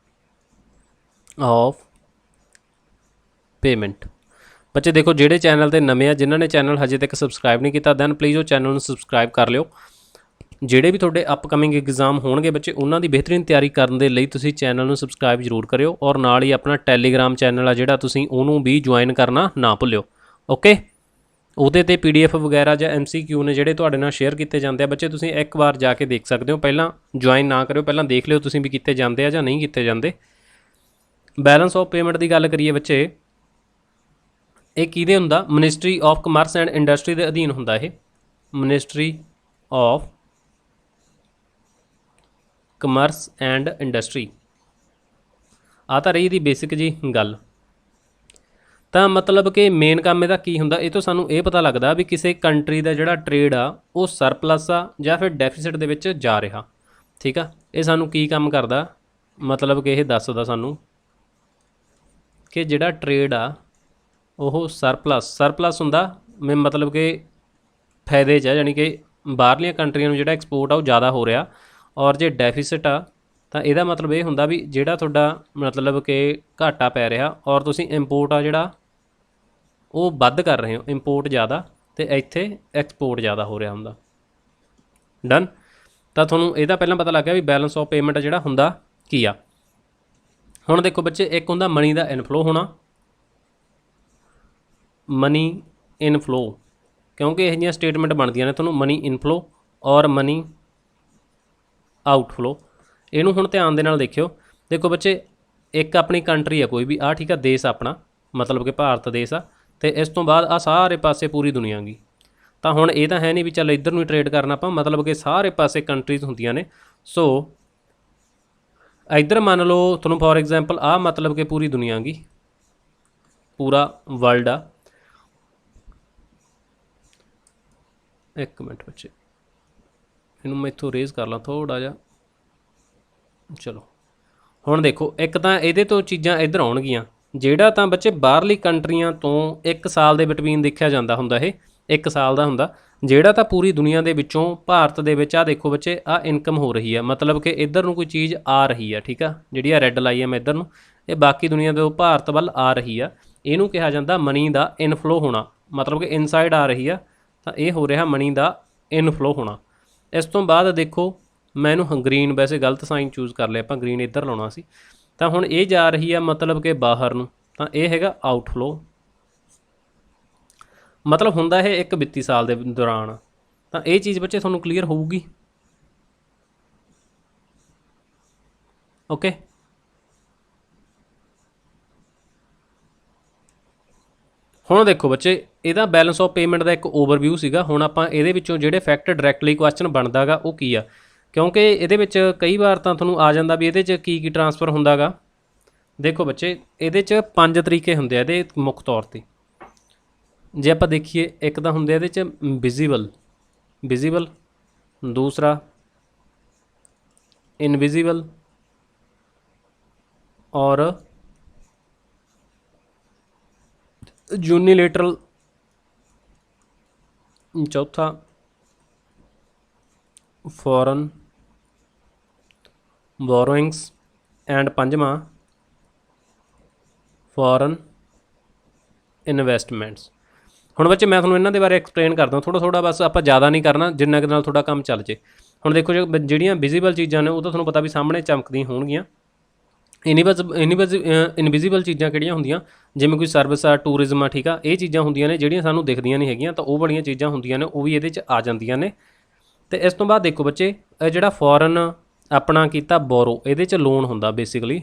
ਆਫ ਪੇਮੈਂਟ। ਬੱਚੇ ਦੇਖੋ ਜਿਹੜੇ ਚੈਨਲ 'ਤੇ ਨਵੇਂ ਆ, ਜਿਨ੍ਹਾਂ ਨੇ ਚੈਨਲ ਹਜੇ ਤੱਕ ਸਬਸਕ੍ਰਾਈਬ ਨਹੀਂ ਕੀਤਾ, ਦੈਨ ਪਲੀਜ਼ ਉਹ ਚੈਨਲ ਨੂੰ ਸਬਸਕ੍ਰਾਈਬ ਕਰ ਲਿਓ। ਜਿਹੜੇ ਵੀ ਤੁਹਾਡੇ ਅਪਕਮਿੰਗ ਐਗਜ਼ਾਮ ਹੋਣਗੇ ਬੱਚੇ, ਉਹਨਾਂ ਦੀ ਬਿਹਤਰੀਨ ਤਿਆਰੀ ਕਰਨ ਦੇ ਲਈ ਤੁਸੀਂ ਚੈਨਲ ਨੂੰ ਸਬਸਕ੍ਰਾਈਬ ਜ਼ਰੂਰ ਕਰਿਓ। ਔਰ ਨਾਲ ਹੀ ਆਪਣਾ ਟੈਲੀਗ੍ਰਾਮ ਚੈਨਲ ਆ ਜਿਹੜਾ, ਤੁਸੀਂ ਉਹਨੂੰ ਵੀ ਜੁਆਇਨ ਕਰਨਾ ਨਾ ਭੁੱਲਿਓ। ਓਕੇ। ਉਹਦੇ 'ਤੇ PDF ਵਗੈਰਾ ਜਾਂ MCQ ਨੇ ਜਿਹੜੇ ਤੁਹਾਡੇ ਨਾਲ ਸ਼ੇਅਰ ਕੀਤੇ ਜਾਂਦੇ ਆ ਬੱਚੇ, ਤੁਸੀਂ ਇੱਕ ਵਾਰ ਜਾ ਕੇ ਦੇਖ ਸਕਦੇ ਹੋ। ਪਹਿਲਾਂ ਜੁਆਇਨ ਨਾ ਕਰਿਓ, ਪਹਿਲਾਂ ਦੇਖ ਲਿਓ ਤੁਸੀਂ ਵੀ ਕੀਤੇ ਜਾਂਦੇ ਆ ਜਾਂ ਨਹੀਂ ਕੀਤੇ ਜਾਂਦੇ। ਬੈਲੈਂਸ ਆਫ ਪੇਮੈਂਟ ਦੀ ਗੱਲ ਕਰੀਏ ਬੱਚੇ, ਇਹ ਕਿਹਦੇ ਹੁੰਦਾ? Ministry of commerce and industry ਦੇ ਅਧੀਨ ਹੁੰਦਾ ਇਹ। Ministry of commerce and industry, ਆ ਤਾਂ ਰਹੀ ਇਹਦੀ ਬੇਸਿਕ ਜੀ ਗੱਲ। ਤਾਂ ਮਤਲਬ ਕਿ ਮੇਨ ਕੰਮ ਇਹਦਾ ਕੀ ਹੁੰਦਾ? ਇਹ ਤੋਂ ਸਾਨੂੰ ਇਹ ਪਤਾ ਲੱਗਦਾ ਵੀ ਕਿਸੇ ਕੰਟਰੀ ਦਾ ਜਿਹੜਾ ਟ੍ਰੇਡ ਆ ਉਹ ਸਰਪਲਸ ਆ ਜਾਂ ਫਿਰ ਡੈਫੀਸਿਟ ਦੇ ਵਿੱਚ ਜਾ ਰਿਹਾ। ਠੀਕ ਆ। ਇਹ ਸਾਨੂੰ ਕੀ ਕੰਮ ਕਰਦਾ? ਮਤਲਬ ਕਿ ਇਹ ਦੱਸਦਾ ਸਾਨੂੰ ਕਿ ਜਿਹੜਾ ਟ੍ਰੇਡ ਆ ਉਹ ਸਰਪਲਸ ਹੁੰਦਾ, ਮਤਲਬ ਕਿ ਫਾਇਦੇ 'ਚ ਆ, ਯਾਨੀ ਕਿ ਬਾਹਰਲੀਆਂ ਕੰਟਰੀਆਂ ਨੂੰ ਜਿਹੜਾ ਐਕਸਪੋਰਟ ਆ ਉਹ ਜ਼ਿਆਦਾ ਹੋ ਰਿਹਾ। ਔਰ ਜੇ ਡੈਫੀਸਿਟ ਆ ਤਾਂ ਇਹਦਾ ਮਤਲਬ ਇਹ ਹੁੰਦਾ ਵੀ ਜਿਹੜਾ ਤੁਹਾਡਾ ਮਤਲਬ ਕਿ ਘਾਟਾ ਪੈ ਰਿਹਾ ਔਰ ਤੁਸੀਂ ਇੰਪੋਰਟ ਆ ਜਿਹੜਾ ਉਹ ਵੱਧ ਕਰ ਰਹੇ ਹੋ, ਇੰਪੋਰਟ ਜ਼ਿਆਦਾ ਤੇ ਇੱਥੇ ਐਕਸਪੋਰਟ ਜ਼ਿਆਦਾ ਹੋ ਰਿਹਾ ਹੁੰਦਾ। ਡਨ। ਤਾਂ ਤੁਹਾਨੂੰ ਇਹਦਾ ਪਹਿਲਾਂ ਪਤਾ ਲੱਗ ਗਿਆ ਵੀ ਬੈਲੈਂਸ ਆਫ ਪੇਮੈਂਟ ਜਿਹੜਾ ਹੁੰਦਾ ਕੀ ਆ। ਹੁਣ ਦੇਖੋ ਬੱਚੇ, ਇੱਕ ਹੁੰਦਾ ਮਨੀ ਦਾ ਇਨਫਲੋ ਹੋਣਾ, ਮਨੀ ਇਨਫਲੋ, ਕਿਉਂਕਿ ਇਹ ਜਿਹੀਆਂ ਸਟੇਟਮੈਂਟ ਬਣਦੀਆਂ ਨੇ ਤੁਹਾਨੂੰ, ਮਨੀ ਇਨਫਲੋ ਔਰ ਮਨੀ ਆਊਟਫਲੋ। ਇਹਨੂੰ ਹੁਣ ਧਿਆਨ ਦੇ ਨਾਲ ਦੇਖਿਓ। ਦੇਖੋ ਬੱਚੇ, ਇੱਕ ਆਪਣੀ ਕੰਟਰੀ ਆ ਕੋਈ ਵੀ, ਆ ਠੀਕ ਆ, ਦੇਸ਼ ਆਪਣਾ ਮਤਲਬ ਕਿ ਭਾਰਤ ਦੇਸ਼ ਆ, ਤੇ ਇਸ ਤੋਂ ਬਾਅਦ ਆ ਸਾਰੇ ਪਾਸੇ ਪੂਰੀ ਦੁਨੀਆ ਗੀ। ਤਾਂ ਹੁਣ ਇਹ ਤਾਂ ਹੈ ਨਹੀਂ ਵੀ ਚੱਲ ਇੱਧਰ ਨੂੰ ਹੀ ਟਰੇਡ ਕਰਨਾ ਆਪਾਂ, ਮਤਲਬ ਕਿ ਸਾਰੇ ਪਾਸੇ ਕੰਟਰੀਜ਼ ਹੁੰਦੀਆਂ ਨੇ। ਸੋ ਇੱਧਰ ਮੰਨ ਲਓ ਤੁਹਾਨੂੰ ਫੋਰ ਐਗਜ਼ਾਮਪਲ ਆ ਮਤਲਬ ਕਿ ਪੂਰੀ ਦੁਨੀਆ ਗੀ, ਪੂਰਾ ਵਰਲਡ ਆ। ਇੱਕ ਮਿੰਟ ਬੱਚੇ, ਇਹਨੂੰ ਮੈਂ ਇੱਥੋਂ ਰੇਜ਼ ਕਰ ਲਾਂ ਥੋੜ੍ਹਾ ਜਿਹਾ। ਚਲੋ ਹੁਣ ਦੇਖੋ, ਇੱਕ ਤਾਂ ਇਹਦੇ ਤੋਂ ਚੀਜ਼ਾਂ ਇੱਧਰ ਆਉਣਗੀਆਂ, ਜਿਹੜਾ ਤਾਂ ਬੱਚੇ ਬਾਹਰਲੀ ਕੰਟਰੀਆਂ ਤੋਂ 1 ਸਾਲ ਦੇ ਬਿਟਵੀਨ ਦੇਖਿਆ ਜਾਂਦਾ ਹੁੰਦਾ, ਇਹ 1 ਸਾਲ ਦਾ ਹੁੰਦਾ। ਜਿਹੜਾ ਤਾਂ ਪੂਰੀ ਦੁਨੀਆ ਦੇ ਵਿੱਚੋਂ ਭਾਰਤ ਦੇ ਵਿੱਚ ਆ ਦੇਖੋ ਬੱਚੇ, ਆ ਇਨਕਮ ਹੋ ਰਹੀ ਆ, ਮਤਲਬ ਕਿ ਇੱਧਰ ਨੂੰ ਕੋਈ ਚੀਜ਼ ਆ ਰਹੀ ਆ। ਠੀਕ ਆ। ਜਿਹੜੀ ਆ ਰੈੱਡ ਲਾਈ ਆ ਮੈਂ ਇੱਧਰ ਨੂੰ, ਇਹ ਬਾਕੀ ਦੁਨੀਆ ਦੇ ਭਾਰਤ ਵੱਲ ਆ ਰਹੀ ਆ। ਇਹਨੂੰ ਕਿਹਾ ਜਾਂਦਾ ਮਨੀ ਦਾ ਇਨਫਲੋ ਹੋਣਾ, ਮਤਲਬ ਕਿ ਇਨਸਾਈਡ ਆ ਰਹੀ ਆ, ਤਾਂ ਇਹ ਹੋ ਰਿਹਾ ਮਨੀ ਦਾ ਇਨਫਲੋ ਹੋਣਾ। ਇਸ ਤੋਂ ਬਾਅਦ ਦੇਖੋ मैं इनू ग्रीन वैसे गलत साइन चूज़ कर लिया, ਆਪਾਂ ग्रीन इधर लाना सी। ਤਾਂ ਹੁਣ ਇਹ ਜਾ ਰਹੀ ਆ मतलब कि बाहर ਨੂੰ, ਤਾਂ ਇਹ ਹੈਗਾ ਆਊਟਫਲੋ। मतलब ਹੁੰਦਾ ਇਹ ਇੱਕ ਵਿੱਤੀ ਸਾਲ ਦੇ ਦੌਰਾਨ। ਤਾਂ ਇਹ ਚੀਜ਼ ਬੱਚੇ ਤੁਹਾਨੂੰ ਕਲੀਅਰ ਹੋਊਗੀ। ਓਕੇ, ਹੁਣ ਦੇਖੋ ਬੱਚੇ, ਇਹਦਾ ਬੈਲੈਂਸ ਆਫ ਪੇਮੈਂਟ ਦਾ ਇੱਕ ਓਵਰਵਿਊ ਸੀਗਾ। ਹੁਣ ਆਪਾਂ ਇਹਦੇ ਵਿੱਚੋਂ ਜਿਹੜੇ ਫੈਕਟ ਡਾਇਰੈਕਟਲੀ ਕੁਐਸਚਨ ਬਣਦਾ ਗਾ ਉਹ ਕੀ ਆ, ਕਿਉਂਕਿ ਇਹਦੇ ਵਿੱਚ ਕਈ ਵਾਰ ਤਾਂ ਤੁਹਾਨੂੰ ਆ ਜਾਂਦਾ ਵੀ ਇਹਦੇ 'ਚ ਕੀ ਕੀ ਟਰਾਂਸਫਰ ਹੁੰਦਾ ਗਾ। ਦੇਖੋ ਬੱਚੇ, ਇਹਦੇ 'ਚ 5 ਤਰੀਕੇ ਹੁੰਦੇ ਆ ਇਹਦੇ ਮੁੱਖ ਤੌਰ 'ਤੇ। ਜੇ ਆਪਾਂ ਦੇਖੀਏ, ਇੱਕ ਤਾਂ ਹੁੰਦੇ ਇਹਦੇ 'ਚ ਵਿਜ਼ੀਬਲ, ਦੂਸਰਾ ਇਨਵਿਜ਼ੀਬਲ और यूनिलेटरल, चौथा फॉरेन बोरोइंग्स एंड पंजवां फॉरेन इन्वेस्टमेंट्स। ਹੁਣ ਬੱਚੇ ਮੈਂ ਤੁਹਾਨੂੰ ਇਹਨਾਂ ਦੇ ਬਾਰੇ ਐਕਸਪਲੇਨ ਕਰਦਾ ਥੋੜ੍ਹਾ ਬਸ, ਆਪਾਂ ਜ਼ਿਆਦਾ ਨਹੀਂ ਕਰਨਾ, ਜਿੰਨਾ ਕੁ ਨਾਲ ਤੁਹਾਡਾ ਕੰਮ ਚੱਲ ਜੇ। ਹੁਣ ਦੇਖੋ, ਜਿਹੜੀਆਂ ਵਿਜ਼ੀਬਲ ਚੀਜ਼ਾਂ ਨੇ ਉਹ ਤਾਂ ਤੁਹਾਨੂੰ ਪਤਾ ਵੀ ਸਾਹਮਣੇ ਚਮਕਦੀਆਂ ਹੋਣਗੀਆਂ। ਇਨਵਿਜ਼ੀਬਲ ਚੀਜ਼ਾਂ ਕਿਹੜੀਆਂ ਹੁੰਦੀਆਂ, ਜਿਵੇਂ ਕੋਈ ਸਰਵਿਸ ਆ, ਟੂਰਿਜ਼ਮ ਆ, ਠੀਕ ਆ, ਇਹ ਚੀਜ਼ਾਂ ਹੁੰਦੀਆਂ ਨੇ ਜਿਹੜੀਆਂ ਸਾਨੂੰ ਦਿਖਦੀਆਂ ਨਹੀਂ ਹੈਗੀਆਂ, ਤਾਂ ਉਹ ਵਾਲੀਆਂ ਚੀਜ਼ਾਂ ਹੁੰਦੀਆਂ ਨੇ, ਉਹ ਵੀ ਇਹਦੇ 'ਚ ਆ ਜਾਂਦੀਆਂ ਨੇ। ਅਤੇ ਇਸ ਤੋਂ ਬਾਅਦ ਦੇਖੋ ਬੱਚੇ, ਜਿਹੜਾ ਫੋਰਨ ਆਪਣਾ ਕੀਤਾ ਬੋਰੋ, ਇਹਦੇ 'ਚ ਲੋਨ ਹੁੰਦਾ ਬੇਸਿਕਲੀ,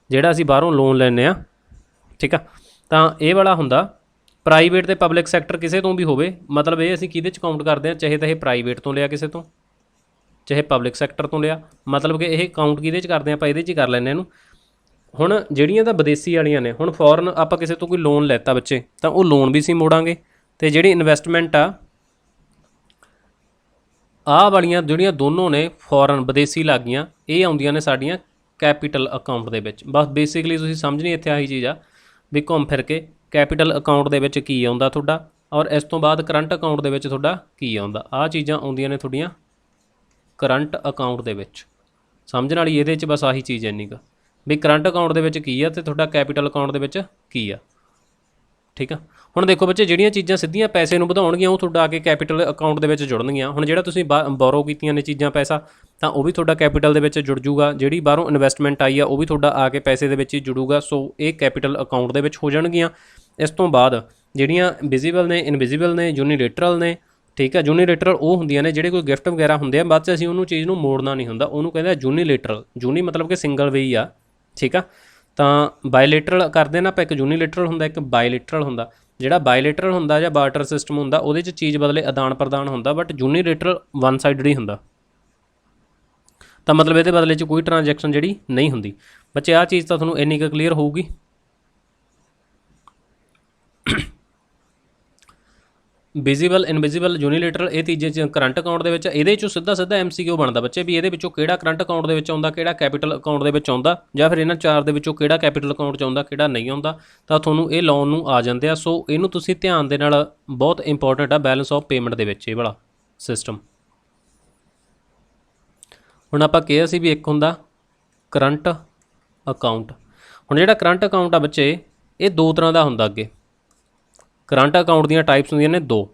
ਜਿਹੜਾ ਅਸੀਂ ਬਾਹਰੋਂ ਲੋਨ ਲੈਂਦੇ ਹਾਂ, ਠੀਕ ਆ। ਤਾਂ ਇਹ ਵਾਲਾ ਹੁੰਦਾ ਪ੍ਰਾਈਵੇਟ ਅਤੇ ਪਬਲਿਕ ਸੈਕਟਰ ਕਿਸੇ ਤੋਂ ਵੀ ਹੋਵੇ, ਮਤਲਬ ਇਹ ਅਸੀਂ ਕਿਹਦੇ 'ਚ ਕਾਊਂਟ ਕਰਦੇ ਹਾਂ, ਚਾਹੇ ਤਾਂ ਇਹ ਪ੍ਰਾਈਵੇਟ ਤੋਂ ਲਿਆ ਕਿਸੇ ਤੋਂ, ਚਾਹੇ ਪਬਲਿਕ ਸੈਕਟਰ ਤੋਂ ਲਿਆ, ਮਤਲਬ ਕਿ ਇਹ ਕਾਊਂਟ ਕਿਹਦੇ 'ਚ ਕਰਦੇ ਹਾਂ, ਆਪਾਂ ਇਹਦੇ 'ਚ ਹੀ ਕਰ ਲੈਂਦੇ ਇਹਨੂੰ। ਹੁਣ ਜਿਹੜੀਆਂ ਤਾਂ ਵਿਦੇਸ਼ੀ ਵਾਲੀਆਂ ਨੇ, ਹੁਣ ਫੋਰਨ ਆਪਾਂ ਕਿਸੇ ਤੋਂ ਕੋਈ ਲੋਨ ਲੈਤਾ ਬੱਚੇ, ਤਾਂ ਉਹ ਲੋਨ ਵੀ ਅਸੀਂ ਮੋੜਾਂਗੇ। ਅਤੇ ਜਿਹੜੀ ਇਨਵੈਸਟਮੈਂਟ ਆ, ਆਹ ਵਾਲੀਆਂ ਜਿਹੜੀਆਂ ਦੋਨੋਂ ਨੇ ਫੋਰਨ ਵਿਦੇਸ਼ੀ ਲੱਗ ਗਈਆਂ, ਇਹ ਆਉਂਦੀਆਂ ਨੇ ਸਾਡੀਆਂ ਕੈਪੀਟਲ ਅਕਾਊਂਟ ਦੇ ਵਿੱਚ। ਬਸ ਬੇਸਿਕਲੀ ਤੁਸੀਂ ਸਮਝਣੀ ਇੱਥੇ ਆਹੀ ਚੀਜ਼ ਆ ਵੀ ਘੁੰਮ ਫਿਰ ਕੇ ਕੈਪੀਟਲ ਅਕਾਊਂਟ ਦੇ ਵਿੱਚ ਕੀ ਆਉਂਦਾ ਤੁਹਾਡਾ, ਔਰ ਇਸ ਤੋਂ ਬਾਅਦ ਕਰੰਟ ਅਕਾਊਂਟ ਦੇ ਵਿੱਚ ਤੁਹਾਡਾ ਕੀ ਆਉਂਦਾ। ਆਹ ਚੀਜ਼ਾਂ ਆਉਂਦੀਆਂ ਨੇ ਤੁਹਾਡੀਆਂ ਕਰੰਟ ਅਕਾਊਂਟ ਦੇ ਵਿੱਚ। ਸਮਝਣ ਵਾਲੀ ਇਹਦੇ 'ਚ ਬਸ ਆਹੀ ਚੀਜ਼ ਇੰਨੀ ਕੁ ਵੀ ਕਰੰਟ ਅਕਾਊਂਟ ਦੇ ਵਿੱਚ ਕੀ ਆ ਅਤੇ ਤੁਹਾਡਾ ਕੈਪੀਟਲ ਅਕਾਊਂਟ ਦੇ ਵਿੱਚ ਕੀ ਆ, ਠੀਕ ਆ। ਹੁਣ ਦੇਖੋ ਬੱਚੇ, ਜਿਹੜੀਆਂ ਚੀਜ਼ਾਂ ਸਿੱਧੀਆਂ ਪੈਸੇ ਨੂੰ ਵਧਾਉਣਗੀਆਂ ਉਹ ਤੁਹਾਡਾ ਆ ਕੇ ਕੈਪੀਟਲ ਅਕਾਊਂਟ ਦੇ ਵਿੱਚ ਜੁੜਨਗੀਆਂ। ਹੁਣ ਜਿਹੜਾ ਤੁਸੀਂ ਬੋਰੋ ਕੀਤੀਆਂ ਨੇ ਚੀਜ਼ਾਂ, ਪੈਸਾ, ਤਾਂ ਉਹ ਵੀ ਤੁਹਾਡਾ ਕੈਪੀਟਲ ਦੇ ਵਿੱਚ ਜੁੜ ਜੂਗਾ। ਜਿਹੜੀ ਬਾਹਰੋਂ ਇਨਵੈਸਟਮੈਂਟ ਆਈ ਆ ਉਹ ਵੀ ਤੁਹਾਡਾ ਆ ਕੇ ਪੈਸੇ ਦੇ ਵਿੱਚ ਹੀ ਜੁੜੂਗਾ। ਸੋ ਇਹ ਕੈਪੀਟਲ ਅਕਾਊਂਟ ਦੇ ਵਿੱਚ ਹੋ ਜਾਣਗੀਆਂ। ਇਸ ਤੋਂ ਬਾਅਦ ਜਿਹੜੀਆਂ ਵਿਜ਼ੀਬਲ ਨੇ, ਇਨਵਿਜ਼ੀਬਲ ਨੇ, ਯੂਨੀਲੇਟਰਲ ਨੇ, ਠੀਕ ਹੈ। ਯੂਨੀਲੇਟਰਲ ਉਹ ਹੁੰਦੀਆਂ ਨੇ ਜਿਹੜੇ ਕੋਈ ਗਿਫਟ ਵਗੈਰਾ ਹੁੰਦੇ ਆ, ਬਾਅਦ 'ਚ ਅਸੀਂ ਉਹਨੂੰ ਚੀਜ਼ ਨੂੰ ਮੋੜਨਾ ਨਹੀਂ ਹੁੰਦਾ, ਉਹਨੂੰ ਕਹਿੰਦੇ ਆ ਯੂਨੀਲੇਟਰਲ। ਯੂਨੀ ਮਤਲਬ ਕਿ ਸਿੰਗਲ ਵੇ ਹੀ ਆ, ਠੀਕ ਆ। ਤਾਂ ਬਾਇਲੇਟਰਲ ਕਰਦੇ ਨਾ ਆਪਾਂ, ਇੱਕ ਯੂਨੀਲੇਟਰਲ ਹੁੰਦਾ, ਇੱਕ ਬਾਇਲੇਟਰਲ ਹੁੰਦਾ। ਜਿਹੜਾ ਬਾਇਲੇਟਰਲ ਹੁੰਦਾ ਜਾਂ ਬਾਰਟਰ ਸਿਸਟਮ ਹੁੰਦਾ, ਉਹਦੇ 'ਚ ਚੀਜ਼ ਬਦਲੇ ਆਦਾਨ ਪ੍ਰਦਾਨ ਹੁੰਦਾ, ਬਟ ਯੂਨੀਲੇਟਰਲ ਵਨ ਸਾਈਡਡ ਹੀ ਹੁੰਦਾ। ਤਾਂ ਮਤਲਬ ਇਹਦੇ ਬਦਲੇ 'ਚ ਕੋਈ ਟ੍ਰਾਂਜੈਕਸ਼ਨ ਜਿਹੜੀ ਨਹੀਂ ਹੁੰਦੀ। ਬੱਚੇ ਆਹ ਚੀਜ਼ ਤਾਂ ਤੁਹਾਨੂੰ ਇੰਨੀ ਕੁ ਕਲੀਅਰ ਹੋਊਗੀ। ਵਿਜ਼ੀਬਲ, ਇਨਵਿਜ਼ੀਬਲ, ਯੂਨੀਲੇਟਰਲ, ਇਹ ਤੀਜੇ 'ਚ ਕਰੰਟ ਅਕਾਊਂਟ ਦੇ ਵਿੱਚ। ਇਹਦੇ 'ਚੋਂ ਸਿੱਧਾ MCQ ਬਣਦਾ ਬੱਚੇ ਵੀ ਇਹਦੇ ਵਿੱਚੋਂ ਕਿਹੜਾ ਕਰੰਟ ਅਕਾਊਂਟ ਦੇ ਵਿੱਚ ਆਉਂਦਾ, ਕਿਹੜਾ ਕੈਪੀਟਲ ਅਕਾਊਂਟ ਦੇ ਵਿੱਚ ਆਉਂਦਾ, ਜਾਂ ਫਿਰ ਇਹਨਾਂ ਚਾਰ ਦੇ ਵਿੱਚੋਂ ਕਿਹੜਾ ਕੈਪੀਟਲ ਅਕਾਊਂਟ 'ਚ ਆਉਂਦਾ, ਕਿਹੜਾ ਨਹੀਂ ਆਉਂਦਾ। ਤਾਂ ਤੁਹਾਨੂੰ ਇਹ ਲਾਉਣ ਨੂੰ ਆ ਜਾਂਦੇ ਆ। ਸੋ ਇਹਨੂੰ ਤੁਸੀਂ ਧਿਆਨ ਦੇ ਨਾਲ, ਬਹੁਤ ਇੰਪੋਰਟੈਂਟ ਆ ਬੈਲੈਂਸ ਆਫ ਪੇਮੈਂਟ ਦੇ ਵਿੱਚ ਇਹ ਵਾਲਾ ਸਿਸਟਮ। ਹੁਣ ਆਪਾਂ ਕਿਹਾ ਸੀ ਵੀ ਇੱਕ ਹੁੰਦਾ ਕਰੰਟ ਅਕਾਊਂਟ। ਹੁਣ ਜਿਹੜਾ ਕਰੰਟ ਅਕਾਊਂਟ ਆ ਬੱਚੇ, ਇਹ ਦੋ ਤਰ੍ਹਾਂ ਦਾ ਹੁੰਦਾ। ਅੱਗੇ ਕਰੰਟ ਅਕਾਊਂਟ ਦੀਆਂ ਟਾਈਪਸ ਹੁੰਦੀਆਂ ਨੇ ਦੋ।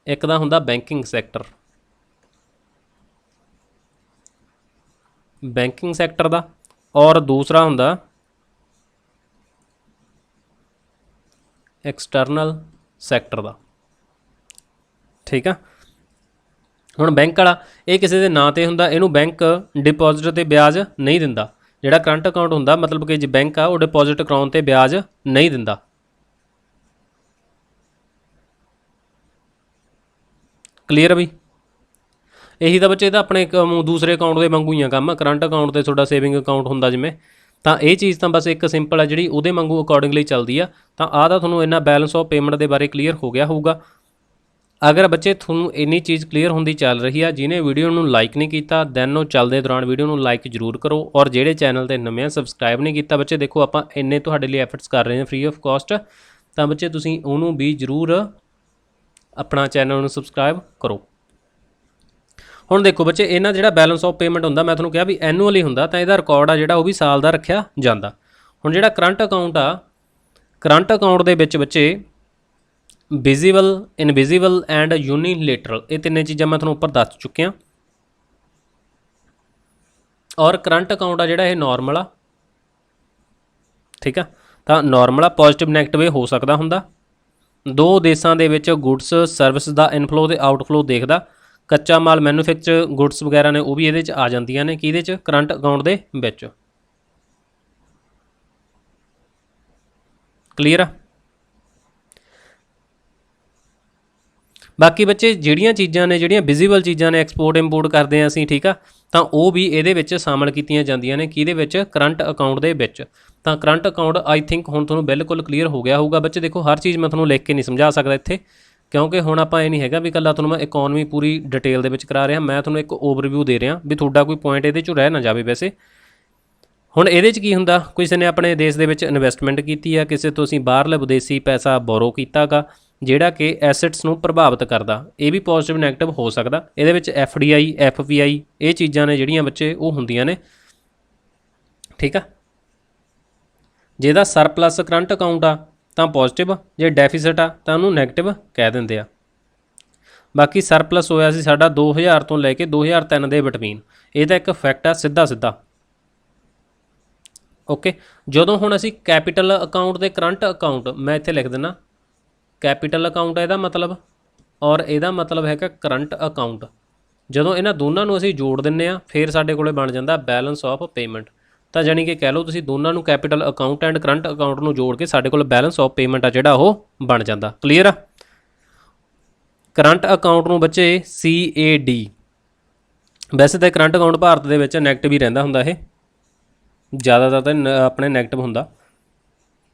ਇੱਕ ਦਾ ਹੁੰਦਾ ਬੈਂਕਿੰਗ ਸੈਕਟਰ, ਦਾ, ਔਰ ਦੂਸਰਾ ਹੁੰਦਾ ਐਕਸਟਰਨਲ ਸੈਕਟਰ ਦਾ, ਠੀਕ ਆ। ਹੁਣ ਬੈਂਕ ਵਾਲਾ ਇਹ ਕਿਸੇ ਦੇ ਨਾਂ 'ਤੇ ਹੁੰਦਾ, ਇਹਨੂੰ ਬੈਂਕ ਡਿਪੋਜ਼ਿਟ 'ਤੇ ਵਿਆਜ ਨਹੀਂ ਦਿੰਦਾ। ਜਿਹੜਾ ਕਰੰਟ ਅਕਾਊਂਟ ਹੁੰਦਾ, ਮਤਲਬ ਕਿ ਜੇ ਬੈਂਕ ਆ ਉਹ ਡਿਪੋਜ਼ਿਟ ਕਰਾਉਣ 'ਤੇ ਵਿਆਜ ਨਹੀਂ ਦਿੰਦਾ। ਕਲੀਅਰ ਬਈ? ਇਹੀ ਤਾਂ ਬੱਚੇ ਇਹਦਾ ਆਪਣੇ ਦੂਸਰੇ ਅਕਾਊਂਟ ਦੇ ਵਾਂਗੂ ਹੀ ਆ ਕੰਮ। ਕਰੰਟ ਅਕਾਊਂਟ 'ਤੇ ਤੁਹਾਡਾ ਸੇਵਿੰਗ ਅਕਾਊਂਟ ਹੁੰਦਾ ਜਿਵੇਂ, ਤਾਂ ਇਹ ਚੀਜ਼ ਤਾਂ ਬਸ ਇੱਕ ਸਿੰਪਲ ਆ ਜਿਹੜੀ ਉਹਦੇ ਵਾਂਗੂ ਅਕੋਰਡਿੰਗਲੀ ਚੱਲਦੀ ਆ। ਤਾਂ ਆਹ ਤਾਂ ਤੁਹਾਨੂੰ ਇੰਨਾ ਬੈਲੈਂਸ ਆਫ ਪੇਮੈਂਟ ਦੇ ਬਾਰੇ ਕਲੀਅਰ ਹੋ ਗਿਆ ਹੋਊਗਾ। ਅਗਰ ਬੱਚੇ ਤੁਹਾਨੂੰ ਇੰਨੀ ਚੀਜ਼ ਕਲੀਅਰ ਹੁੰਦੀ ਚੱਲ ਰਹੀ ਆ, ਜਿਹਨੇ ਵੀਡੀਓ ਨੂੰ ਲਾਈਕ ਨਹੀਂ ਕੀਤਾ, ਦੈਨ ਉਹ ਚੱਲਦੇ ਦੌਰਾਨ ਵੀਡੀਓ ਨੂੰ ਲਾਈਕ ਜ਼ਰੂਰ ਕਰੋ। ਔਰ ਜਿਹੜੇ ਚੈਨਲ 'ਤੇ ਨਵੇਂ ਸਬਸਕ੍ਰਾਈਬ ਨਹੀਂ ਕੀਤਾ ਬੱਚੇ, ਦੇਖੋ ਆਪਾਂ ਇੰਨੇ ਤੁਹਾਡੇ ਲਈ ਐਫਰਟਸ ਕਰ ਰਹੇ ਹਾਂ ਫ੍ਰੀ ਆਫ ਕਾਸਟ, ਤਾਂ ਬੱਚੇ ਤੁਸੀਂ ਉਹਨੂੰ ਵੀ ਜ਼ਰੂਰ ਆਪਣਾ ਚੈਨਲ ਨੂੰ ਸਬਸਕ੍ਰਾਈਬ ਕਰੋ। ਹੁਣ ਦੇਖੋ ਬੱਚੇ, ਇਹਨਾਂ ਜਿਹੜਾ ਬੈਲੈਂਸ ਆਫ ਪੇਮੈਂਟ ਹੁੰਦਾ, ਮੈਂ ਤੁਹਾਨੂੰ ਕਿਹਾ ਵੀ ਐਨੂਅਲੀ ਹੁੰਦਾ, ਤਾਂ ਇਹਦਾ ਰਿਕਾਰਡ ਆ ਜਿਹੜਾ ਉਹ ਵੀ ਸਾਲ ਦਾ ਰੱਖਿਆ ਜਾਂਦਾ। ਹੁਣ ਜਿਹੜਾ ਕਰੰਟ ਅਕਾਊਂਟ ਆ, ਕਰੰਟ ਅਕਾਊਂਟ ਦੇ ਵਿੱਚ ਬੱਚੇ ਵਿਜ਼ੀਬਲ, ਇਨਵਿਜ਼ੀਬਲ ਐਂਡ ਯੂਨੀਲੇਟਰਲ, ਇਹ ਤਿੰਨੇ ਚੀਜ਼ਾਂ ਮੈਂ ਤੁਹਾਨੂੰ ਉੱਪਰ ਦੱਸ ਚੁੱਕਿਆ। ਔਰ ਕਰੰਟ ਅਕਾਊਂਟ ਆ ਜਿਹੜਾ ਇਹ ਨਾਰਮਲ ਆ, ਠੀਕ ਆ। ਤਾਂ ਨਾਰਮਲ ਆ, ਪੋਜ਼ਿਟਿਵ ਨੈਗੇਟਿਵ ਇਹ ਹੋ ਸਕਦਾ ਹੁੰਦਾ। ਦੋ ਦੇਸ਼ਾਂ ਦੇ ਵਿੱਚ ਗੁੱਡਸ ਸਰਵਿਸ ਦਾ ਇਨਫਲੋ ਤੇ ਆਊਟਫਲੋ ਦੇਖਦਾ। ਕੱਚਾ ਮਾਲ ਮੈਨੂਫੈਕਚਰ ਗੁੱਡਸ ਵਗੈਰਾ ਨੇ ਉਹ ਵੀ ਇਹਦੇ 'ਚ ਆ ਜਾਂਦੀਆਂ ਨੇ, ਕਿਹਦੇ 'ਚ, ਕਰੰਟ ਅਕਾਊਂਟ ਦੇ ਵਿੱਚ। ਕਲੀਅਰ ਆ। ਬਾਕੀ ਬੱਚੇ ਜਿਹੜੀਆਂ ਚੀਜ਼ਾਂ ਨੇ, ਜਿਹੜੀਆਂ ਵਿਜ਼ੀਬਲ ਚੀਜ਼ਾਂ ਨੇ, ਐਕਸਪੋਰਟ ਇੰਪੋਰਟ ਕਰਦੇ ਹਾਂ ਅਸੀਂ, ਠੀਕ ਆ, ਤਾਂ ਉਹ ਵੀ ਇਹਦੇ ਵਿੱਚ ਸ਼ਾਮਲ ਕੀਤੀਆਂ ਜਾਂਦੀਆਂ ਨੇ, ਕਿਹਦੇ ਵਿੱਚ, ਕਰੰਟ ਅਕਾਊਂਟ ਦੇ ਵਿੱਚ। ਤਾਂ ਕਰੰਟ ਅਕਾਊਂਟ ਆਈ ਥਿੰਕ ਹੁਣ ਤੁਹਾਨੂੰ ਬਿਲਕੁਲ ਕਲੀਅਰ ਹੋ ਗਿਆ ਹੋਊਗਾ ਬੱਚੇ। ਦੇਖੋ ਹਰ ਚੀਜ਼ ਮੈਂ ਤੁਹਾਨੂੰ ਲਿਖ ਕੇ ਨਹੀਂ ਸਮਝਾ ਸਕਦਾ ਇੱਥੇ, ਕਿਉਂਕਿ ਹੁਣ ਆਪਾਂ ਇਹ ਨਹੀਂ ਹੈਗਾ ਵੀ ਇਕੱਲਾ ਤੁਹਾਨੂੰ ਮੈਂ ਇਕੋਨਮੀ ਪੂਰੀ ਡਿਟੇਲ ਦੇ ਵਿੱਚ ਕਰਾ ਰਿਹਾ, ਮੈਂ ਤੁਹਾਨੂੰ ਇੱਕ ਓਵਰਵਿਊ ਦੇ ਰਿਹਾ ਵੀ ਤੁਹਾਡਾ ਕੋਈ ਪੁਆਇੰਟ ਇਹਦੇ 'ਚੋਂ ਰਹਿ ਨਾ ਜਾਵੇ। ਵੈਸੇ ਹੁਣ ਇਹਦੇ 'ਚ ਕੀ ਹੁੰਦਾ, ਕਿਸੇ ਨੇ ਆਪਣੇ ਦੇਸ਼ ਦੇ ਵਿੱਚ ਇਨਵੈਸਟਮੈਂਟ ਕੀਤੀ ਆ, ਕਿਸੇ ਤੋਂ ਅਸੀਂ ਬਾਹਰਲੇ ਵਿਦੇਸ਼ੀ ਪੈਸਾ ਬੋਰੋ ਕੀਤਾ ਗਾ, ਜਿਹੜਾ ਕਿ ਐਸੈਟਸ ਨੂੰ ਪ੍ਰਭਾਵਿਤ ਕਰਦਾ, ਇਹ ਵੀ ਪੋਜ਼ਿਟਿਵ ਨੈਗੇਟਿਵ ਹੋ ਸਕਦਾ। ਇਹਦੇ ਵਿੱਚ FDI FPI ਇਹ ਚੀਜ਼ਾਂ ਨੇ ਜਿਹੜੀਆਂ ਬੱਚੇ ਉਹ ਹੁੰਦੀਆਂ ਨੇ, ਠੀਕ ਆ। ਜਿਹਦਾ ਸਰਪਲਸ ਕਰੰਟ ਅਕਾਊਂਟ ਆ ਤਾਂ ਪੋਜ਼ਿਟਿਵ, ਜੇ ਡੈਫੀਸਿਟ ਆ ਤਾਂ ਉਹਨੂੰ ਨੈਗੇਟਿਵ ਕਹਿ ਦਿੰਦੇ ਆ। ਬਾਕੀ ਸਰਪਲਸ ਹੋਇਆ ਸੀ ਸਾਡਾ 2000 ਤੋਂ ਲੈ ਕੇ 2003 ਦੇ ਬਿਟਵੀਨ, ਇਹਦਾ ਇੱਕ ਫੈਕਟ ਆ ਸਿੱਧਾ ਸਿੱਧਾ। ਓਕੇ, ਜਦੋਂ ਹੁਣ ਅਸੀਂ ਕੈਪੀਟਲ ਅਕਾਊਂਟ ਤੇ ਕਰੰਟ ਅਕਾਊਂਟ, ਮੈਂ ਇੱਥੇ ਲਿਖ ਦਿੰਦਾ ਕੈਪੀਟਲ ਅਕਾਊਂਟ ਇਹਦਾ ਮਤਲਬ, ਔਰ ਇਹਦਾ ਮਤਲਬ ਹੈਗਾ ਕਰੰਟ ਅਕਾਊਂਟ। ਜਦੋਂ ਇਹਨਾਂ ਦੋਨਾਂ ਨੂੰ ਅਸੀਂ ਜੋੜ ਦਿੰਦੇ ਆ ਫਿਰ ਸਾਡੇ ਕੋਲੇ ਬਣ ਜਾਂਦਾ ਬੈਲੈਂਸ ਆਫ ਪੇਮੈਂਟ। ਤਾਂ ਜਾਣੀ ਕਿ ਕਹਿ ਲਓ ਤੁਸੀਂ ਦੋਨਾਂ ਨੂੰ, capital account and current account ਨੂੰ ਜੋੜ ਕੇ ਸਾਡੇ ਕੋਲ ਬੈਲੈਂਸ ਆਫ ਪੇਮੈਂਟ ਆ ਜਿਹੜਾ ਉਹ ਬਣ ਜਾਂਦਾ। ਕਲੀਅਰ ਆ। ਕਰੰਟ ਅਕਾਊਂਟ ਨੂੰ ਬੱਚੇ CAD, ਵੈਸੇ ਤਾਂ ਕਰੰਟ ਅਕਾਊਂਟ ਭਾਰਤ ਦੇ ਵਿੱਚ ਨੈਗੇਟਿਵ ਹੀ ਰਹਿੰਦਾ ਹੁੰਦਾ, ਇਹ ਜ਼ਿਆਦਾਤਰ ਤਾਂ ਆਪਣੇ ਨੈਗੇਟਿਵ ਹੁੰਦਾ,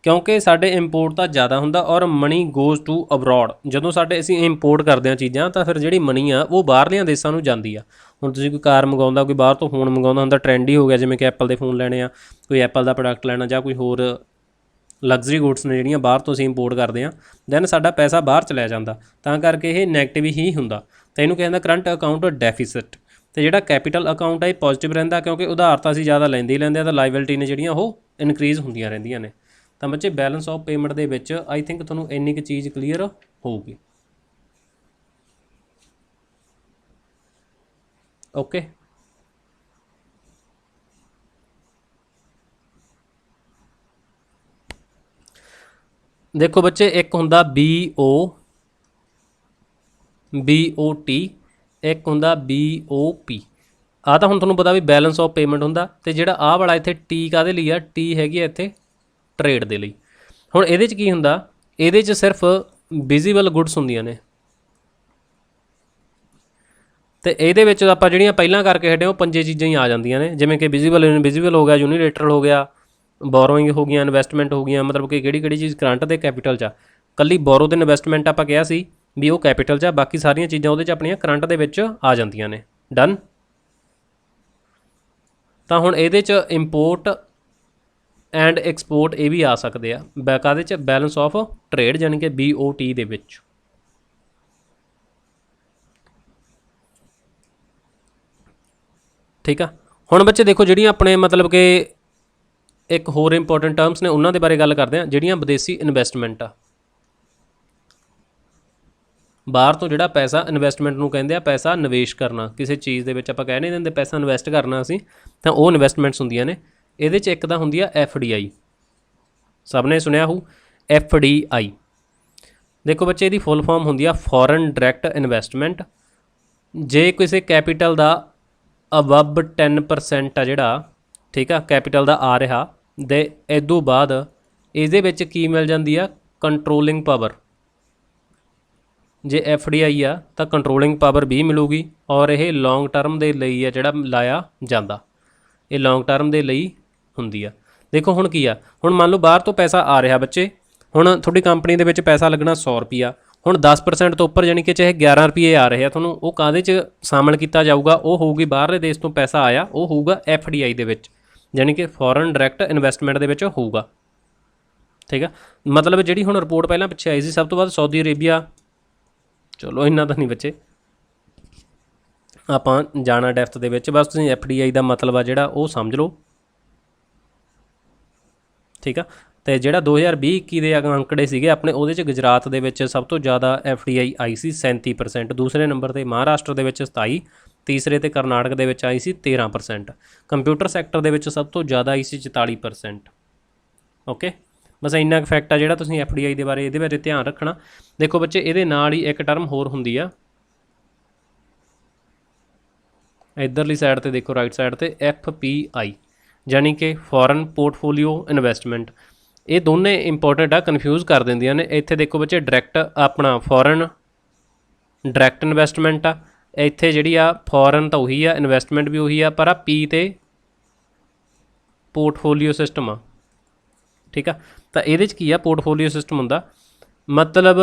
ਕਿਉਂਕਿ ਸਾਡੇ ਇੰਪੋਰਟ ਤਾਂ ਜ਼ਿਆਦਾ ਹੁੰਦਾ ਔਰ ਮਨੀ ਗੋਜ਼ ਟੂ ਅਬਰੋਡ। ਜਦੋਂ ਸਾਡੇ ਅਸੀਂ ਇੰਪੋਰਟ ਕਰਦੇ ਹਾਂ ਚੀਜ਼ਾਂ ਤਾਂ ਫਿਰ ਜਿਹੜੀ ਮਨੀ ਆ ਉਹ ਬਾਹਰਲੀਆਂ ਦੇਸ਼ਾਂ ਨੂੰ ਜਾਂਦੀ ਆ। ਹੁਣ ਤੁਸੀਂ ਕੋਈ ਕਾਰ ਮੰਗਾਉਂਦਾ, ਕੋਈ ਬਾਹਰ ਤੋਂ ਫੋਨ ਮੰਗਾਉਂਦਾ ਹੁੰਦਾ, ਟਰੈਂਡ ਹੀ ਹੋ ਗਿਆ, ਜਿਵੇਂ ਕਿ ਐਪਲ ਦੇ ਫੋਨ ਲੈਣੇ ਆ, ਕੋਈ ਐਪਲ ਦਾ ਪ੍ਰੋਡਕਟ ਲੈਣਾ, ਜਾਂ ਕੋਈ ਹੋਰ ਲਗਜ਼ਰੀ ਗੁੱਡਸ ਨੇ ਜਿਹੜੀਆਂ ਬਾਹਰ ਤੋਂ ਅਸੀਂ ਇੰਪੋਰਟ ਕਰਦੇ ਹਾਂ, ਦੈਨ ਸਾਡਾ ਪੈਸਾ ਬਾਹਰ ਚਲਿਆ ਜਾਂਦਾ। ਤਾਂ ਕਰਕੇ ਇਹ ਨੈਗੇਟਿਵ ਹੀ ਹੁੰਦਾ, ਤਾਂ ਇਹਨੂੰ ਕਹਿੰਦਾ ਕਰੰਟ ਅਕਾਊਂਟ ਡੈਫੀਸਿਟ। ਤੇ ਜਿਹੜਾ ਕੈਪੀਟਲ ਅਕਾਊਂਟ ਹੈ ਇਹ ਪੋਜ਼ਿਟਿਵ ਰਹਿੰਦਾ, ਕਿਉਂਕਿ ਉਧਾਰ ਤਾਂ ਅਸੀਂ ਜ਼ਿਆਦਾ ਲੈਂਦੇ ਹੀ ਲੈਂਦੇ ਆ, ਤਾਂ ਲਾਇਬਿਲਟੀ ਨੇ ਜਿਹੜੀਆਂ ਉਹ ਇਨਕਰੀਜ਼ ਹੁੰਦੀਆਂ ਰਹਿੰਦੀਆਂ ਨੇ। ਤਾਂ ਬੱਚੇ ਬੈਲੈਂਸ ਆਫ ਪੇਮੈਂਟ ਦੇ ਵਿੱਚ ਆਈ ਥਿੰਕ ਤੁਹਾਨੂੰ ਇੰਨੀ ਕੁ ਚੀਜ਼ ਕਲੀਅਰ ਹੋਊਗੀ। ਓਕੇ, ਦੇਖੋ ਬੱਚੇ, ਇੱਕ ਹੁੰਦਾ BOT, ਇੱਕ ਹੁੰਦਾ BOP। ਆਹ ਤਾਂ ਹੁਣ ਤੁਹਾਨੂੰ ਪਤਾ ਵੀ ਬੈਲੈਂਸ ਆਫ ਪੇਮੈਂਟ ਹੁੰਦਾ, ਅਤੇ ਜਿਹੜਾ ਆਹ ਵਾਲਾ ਇੱਥੇ T ਕਾਹਦੇ ਲਈ ਆ, T ਹੈਗੀ ਆ ਇੱਥੇ ਟਰੇਡ ਦੇ ਲਈ। ਹੁਣ ਇਹਦੇ 'ਚ ਕੀ ਹੁੰਦਾ, ਇਹਦੇ 'ਚ ਸਿਰਫ ਵਿਜ਼ੀਬਲ ਗੁੱਡਸ ਹੁੰਦੀਆਂ ਨੇ, ਅਤੇ ਇਹਦੇ ਵਿੱਚ ਆਪਾਂ ਜਿਹੜੀਆਂ ਪਹਿਲਾਂ ਕਰਕੇ ਹਟੇ ਉਹ 5 ਚੀਜ਼ਾਂ ਹੀ ਆ ਜਾਂਦੀਆਂ ਨੇ, ਜਿਵੇਂ ਕਿ ਵਿਜ਼ੀਬਲ ਹੋ ਗਿਆ, ਯੂਨੀਲੇਟਰਲ ਹੋ ਗਿਆ, ਬੋਰੋਇੰਗ ਹੋ ਗਈਆਂ, ਇਨਵੈਸਟਮੈਂਟ ਹੋ ਗਈਆਂ। ਮਤਲਬ ਕਿ ਕਿਹੜੀ ਚੀਜ਼ ਕਰੰਟ ਦੇ ਕੈਪੀਟਲ 'ਚ ਆ, ਕੱਲੀ ਬੋਰੋ ਤੇ ਇਨਵੈਸਟਮੈਂਟ ਆਪਾਂ ਕਿਹਾ ਸੀ ਵੀ ਉਹ ਕੈਪੀਟਲ 'ਚ ਆ, ਬਾਕੀ ਸਾਰੀਆਂ ਚੀਜ਼ਾਂ ਉਹਦੇ 'ਚ ਆਪਣੀਆਂ ਕਰੰਟ ਦੇ ਵਿੱਚ ਆ ਜਾਂਦੀਆਂ ਨੇ। ਡਨ। ਤਾਂ ਹੁਣ ਇਹਦੇ 'ਚ ਇੰਪੋਰਟ ਐਂਡ ਐਕਸਪੋਰਟ ਇਹ ਵੀ ਆ ਸਕਦੇ ਆ, ਕਾਹਦੇ 'ਚ, ਬੈਲੈਂਸ ਆਫ ਟਰੇਡ, ਯਾਨੀ ਕਿ BOT ਦੇ ਵਿੱਚ। ਠੀਕ ਆ। ਹੁਣ ਬੱਚੇ ਦੇਖੋ, ਜਿਹੜੀਆਂ ਆਪਣੇ ਮਤਲਬ ਕਿ ਇੱਕ ਹੋਰ ਇੰਪੋਰਟੈਂਟ ਟਰਮਸ ਨੇ ਉਹਨਾਂ ਦੇ ਬਾਰੇ ਗੱਲ ਕਰਦੇ ਹਾਂ। ਜਿਹੜੀਆਂ ਵਿਦੇਸ਼ੀ ਇਨਵੈਸਟਮੈਂਟ ਆ, ਬਾਹਰ ਤੋਂ ਜਿਹੜਾ ਪੈਸਾ, ਇਨਵੈਸਟਮੈਂਟ ਨੂੰ ਕਹਿੰਦੇ ਆ ਪੈਸਾ ਨਿਵੇਸ਼ ਕਰਨਾ ਕਿਸੇ ਚੀਜ਼ ਦੇ ਵਿੱਚ, ਆਪਾਂ ਕਹਿ ਨਹੀਂ ਦਿੰਦੇ ਪੈਸਾ ਇਨਵੈਸਟ ਕਰਨਾ ਅਸੀਂ, ਤਾਂ ਉਹ ਇਨਵੈਸਟਮੈਂਟਸ ਹੁੰਦੀਆਂ ਨੇ। ਇਹਦੇ 'ਚ ਇੱਕ ਤਾਂ ਹੁੰਦੀ ਆ FDI, ਸਭ ਨੇ ਸੁਣਿਆ ਹੋਊ FDI। ਦੇਖੋ ਬੱਚੇ, ਇਹਦੀ ਫੁੱਲ ਫਾਰਮ ਹੁੰਦੀ ਆ ਫੋਰਨ ਡਾਇਰੈਕਟ ਇਨਵੈਸਟਮੈਂਟ। ਜੇ ਕਿਸੇ ਕੈਪੀਟਲ ਦਾ ਅਬਵ 10% ਆ ਜਿਹੜਾ, ਠੀਕ ਆ, ਕੈਪੀਟਲ ਦਾ ਆ ਰਿਹਾ, ਦੇ ਇਦੋਂ ਬਾਅਦ ਇਹਦੇ ਵਿੱਚ ਕੀ ਮਿਲ ਜਾਂਦੀ ਆ, ਕੰਟਰੋਲਿੰਗ ਪਾਵਰ। ਜੇ FDI ਆ ਤਾਂ ਕੰਟਰੋਲਿੰਗ ਪਾਵਰ ਵੀ ਮਿਲੂਗੀ, ਔਰ ਇਹ ਲੌਂਗ ਟਰਮ ਦੇ ਲਈ ਆ ਜਿਹੜਾ ਲਾਇਆ ਜਾਂਦਾ, ਇਹ ਲੌਂਗ ਟਰਮ ਦੇ ਲਈ ਹੁੰਦੀ ਆ। ਦੇਖੋ ਹੁਣ ਕੀ ਆ, ਹੁਣ ਮੰਨ ਲਓ ਬਾਹਰ ਤੋਂ ਪੈਸਾ ਆ ਰਿਹਾ ਬੱਚੇ, ਹੁਣ ਤੁਹਾਡੀ ਕੰਪਨੀ ਦੇ ਵਿੱਚ ਪੈਸਾ ਲੱਗਣਾ 100 ਰੁਪਈਆ, ਹੁਣ 10% ਤੋਂ ਉੱਪਰ ਯਾਨੀ ਕਿ ਚਾਹੇ 11 ਰੁਪਏ ਆ ਰਹੇ ਆ ਤੁਹਾਨੂੰ, ਉਹ ਕਾਹਦੇ 'ਚ ਸ਼ਾਮਲ ਕੀਤਾ ਜਾਊਗਾ, ਉਹ ਹੋਊਗੀ ਬਾਹਰਲੇ ਦੇਸ਼ ਤੋਂ ਪੈਸਾ ਆਇਆ, ਉਹ ਹੋਊਗਾ FDI ਦੇ ਵਿੱਚ, ਯਾਨੀ ਕਿ ਫੋਰਨ ਡਾਇਰੈਕਟ ਇਨਵੈਸਟਮੈਂਟ ਦੇ ਵਿੱਚ ਹੋਊਗਾ। ਠੀਕ ਆ। ਮਤਲਬ ਜਿਹੜੀ ਹੁਣ ਰਿਪੋਰਟ ਪਹਿਲਾਂ ਪਿੱਛੇ ਆਈ ਸੀ, ਸਭ ਤੋਂ ਬਾਅਦ ਸਾਊਦੀ ਅਰੇਬੀਆ, ਚਲੋ ਇੰਨਾ ਤਾਂ ਨਹੀਂ ਬੱਚੇ ਆਪਾਂ ਜਾਣਾ ਡੈਫਥ ਦੇ ਵਿੱਚ, ਬਸ ਤੁਸੀਂ FDI ਦਾ ਮਤਲਬ ਆ ਜਿਹੜਾ ਉਹ ਸਮਝ ਲਓ। ਠੀਕ ਆ। ਅਤੇ ਜਿਹੜਾ 2020-21 ਦੇ ਅੰਕੜੇ ਸੀਗੇ ਆਪਣੇ, ਉਹਦੇ 'ਚ ਗੁਜਰਾਤ ਦੇ ਵਿੱਚ ਸਭ ਤੋਂ ਜ਼ਿਆਦਾ FDI ਆਈ ਸੀ 37%, ਦੂਸਰੇ ਨੰਬਰ 'ਤੇ ਮਹਾਰਾਸ਼ਟਰ ਦੇ ਵਿੱਚ 27, ਤੀਸਰੇ ਤੇ ਕਰਨਾਟਕ ਦੇ ਵਿੱਚ ਆਈ ਸੀ 13%। ਕੰਪਿਊਟਰ ਸੈਕਟਰ ਦੇ ਵਿੱਚ ਸਭ ਤੋਂ ਜ਼ਿਆਦਾ ਆਈ ਸੀ 44%। ਓਕੇ, ਬਸ ਇੰਨਾ ਕੁ ਫੈਕਟ ਆ ਜਿਹੜਾ ਤੁਸੀਂ FDI ਦੇ ਬਾਰੇ ਇਹਦੇ ਬਾਰੇ ਧਿਆਨ ਰੱਖਣਾ। ਦੇਖੋ ਬੱਚੇ, ਇਹਦੇ ਨਾਲ ਹੀ ਇੱਕ ਟਰਮ ਹੋਰ ਹੁੰਦੀ ਆ ਇੱਧਰਲੀ ਸਾਈਡ ਤੇ, ਦੇਖੋ ਰਾਈਟ ਸਾਈਡ ਤੇ, FPI ਯਾਨੀ ਕਿ ਫੋਰਨ ਪੋਰਟਫੋਲੀਓ ਇਨਵੈਸਟਮੈਂਟ। ਇਹ ਦੋਨੇ ਇੰਪੋਰਟੈਂਟ ਆ, ਕਨਫਿਊਜ਼ ਕਰ ਦਿੰਦੀਆਂ ਨੇ। ਇੱਥੇ ਦੇਖੋ ਬੱਚੇ, ਡਾਇਰੈਕਟ ਆਪਣਾ ਫੋਰਨ ਡਾਇਰੈਕਟ ਇਨਵੈਸਟਮੈਂਟ ਆ, ਇੱਥੇ ਜਿਹੜੀ ਆ ਫੋਰਨ ਤਾਂ ਉਹੀ ਆ, ਇਨਵੈਸਟਮੈਂਟ ਵੀ ਉਹੀ ਆ, ਪਰ ਆ P ਤੇ ਪੋਰਟਫੋਲੀਓ ਸਿਸਟਮ ਆ। ਠੀਕ ਆ, ਤਾਂ ਇਹਦੇ 'ਚ ਕੀ ਆ, ਪੋਰਟਫੋਲੀਓ ਸਿਸਟਮ ਹੁੰਦਾ ਮਤਲਬ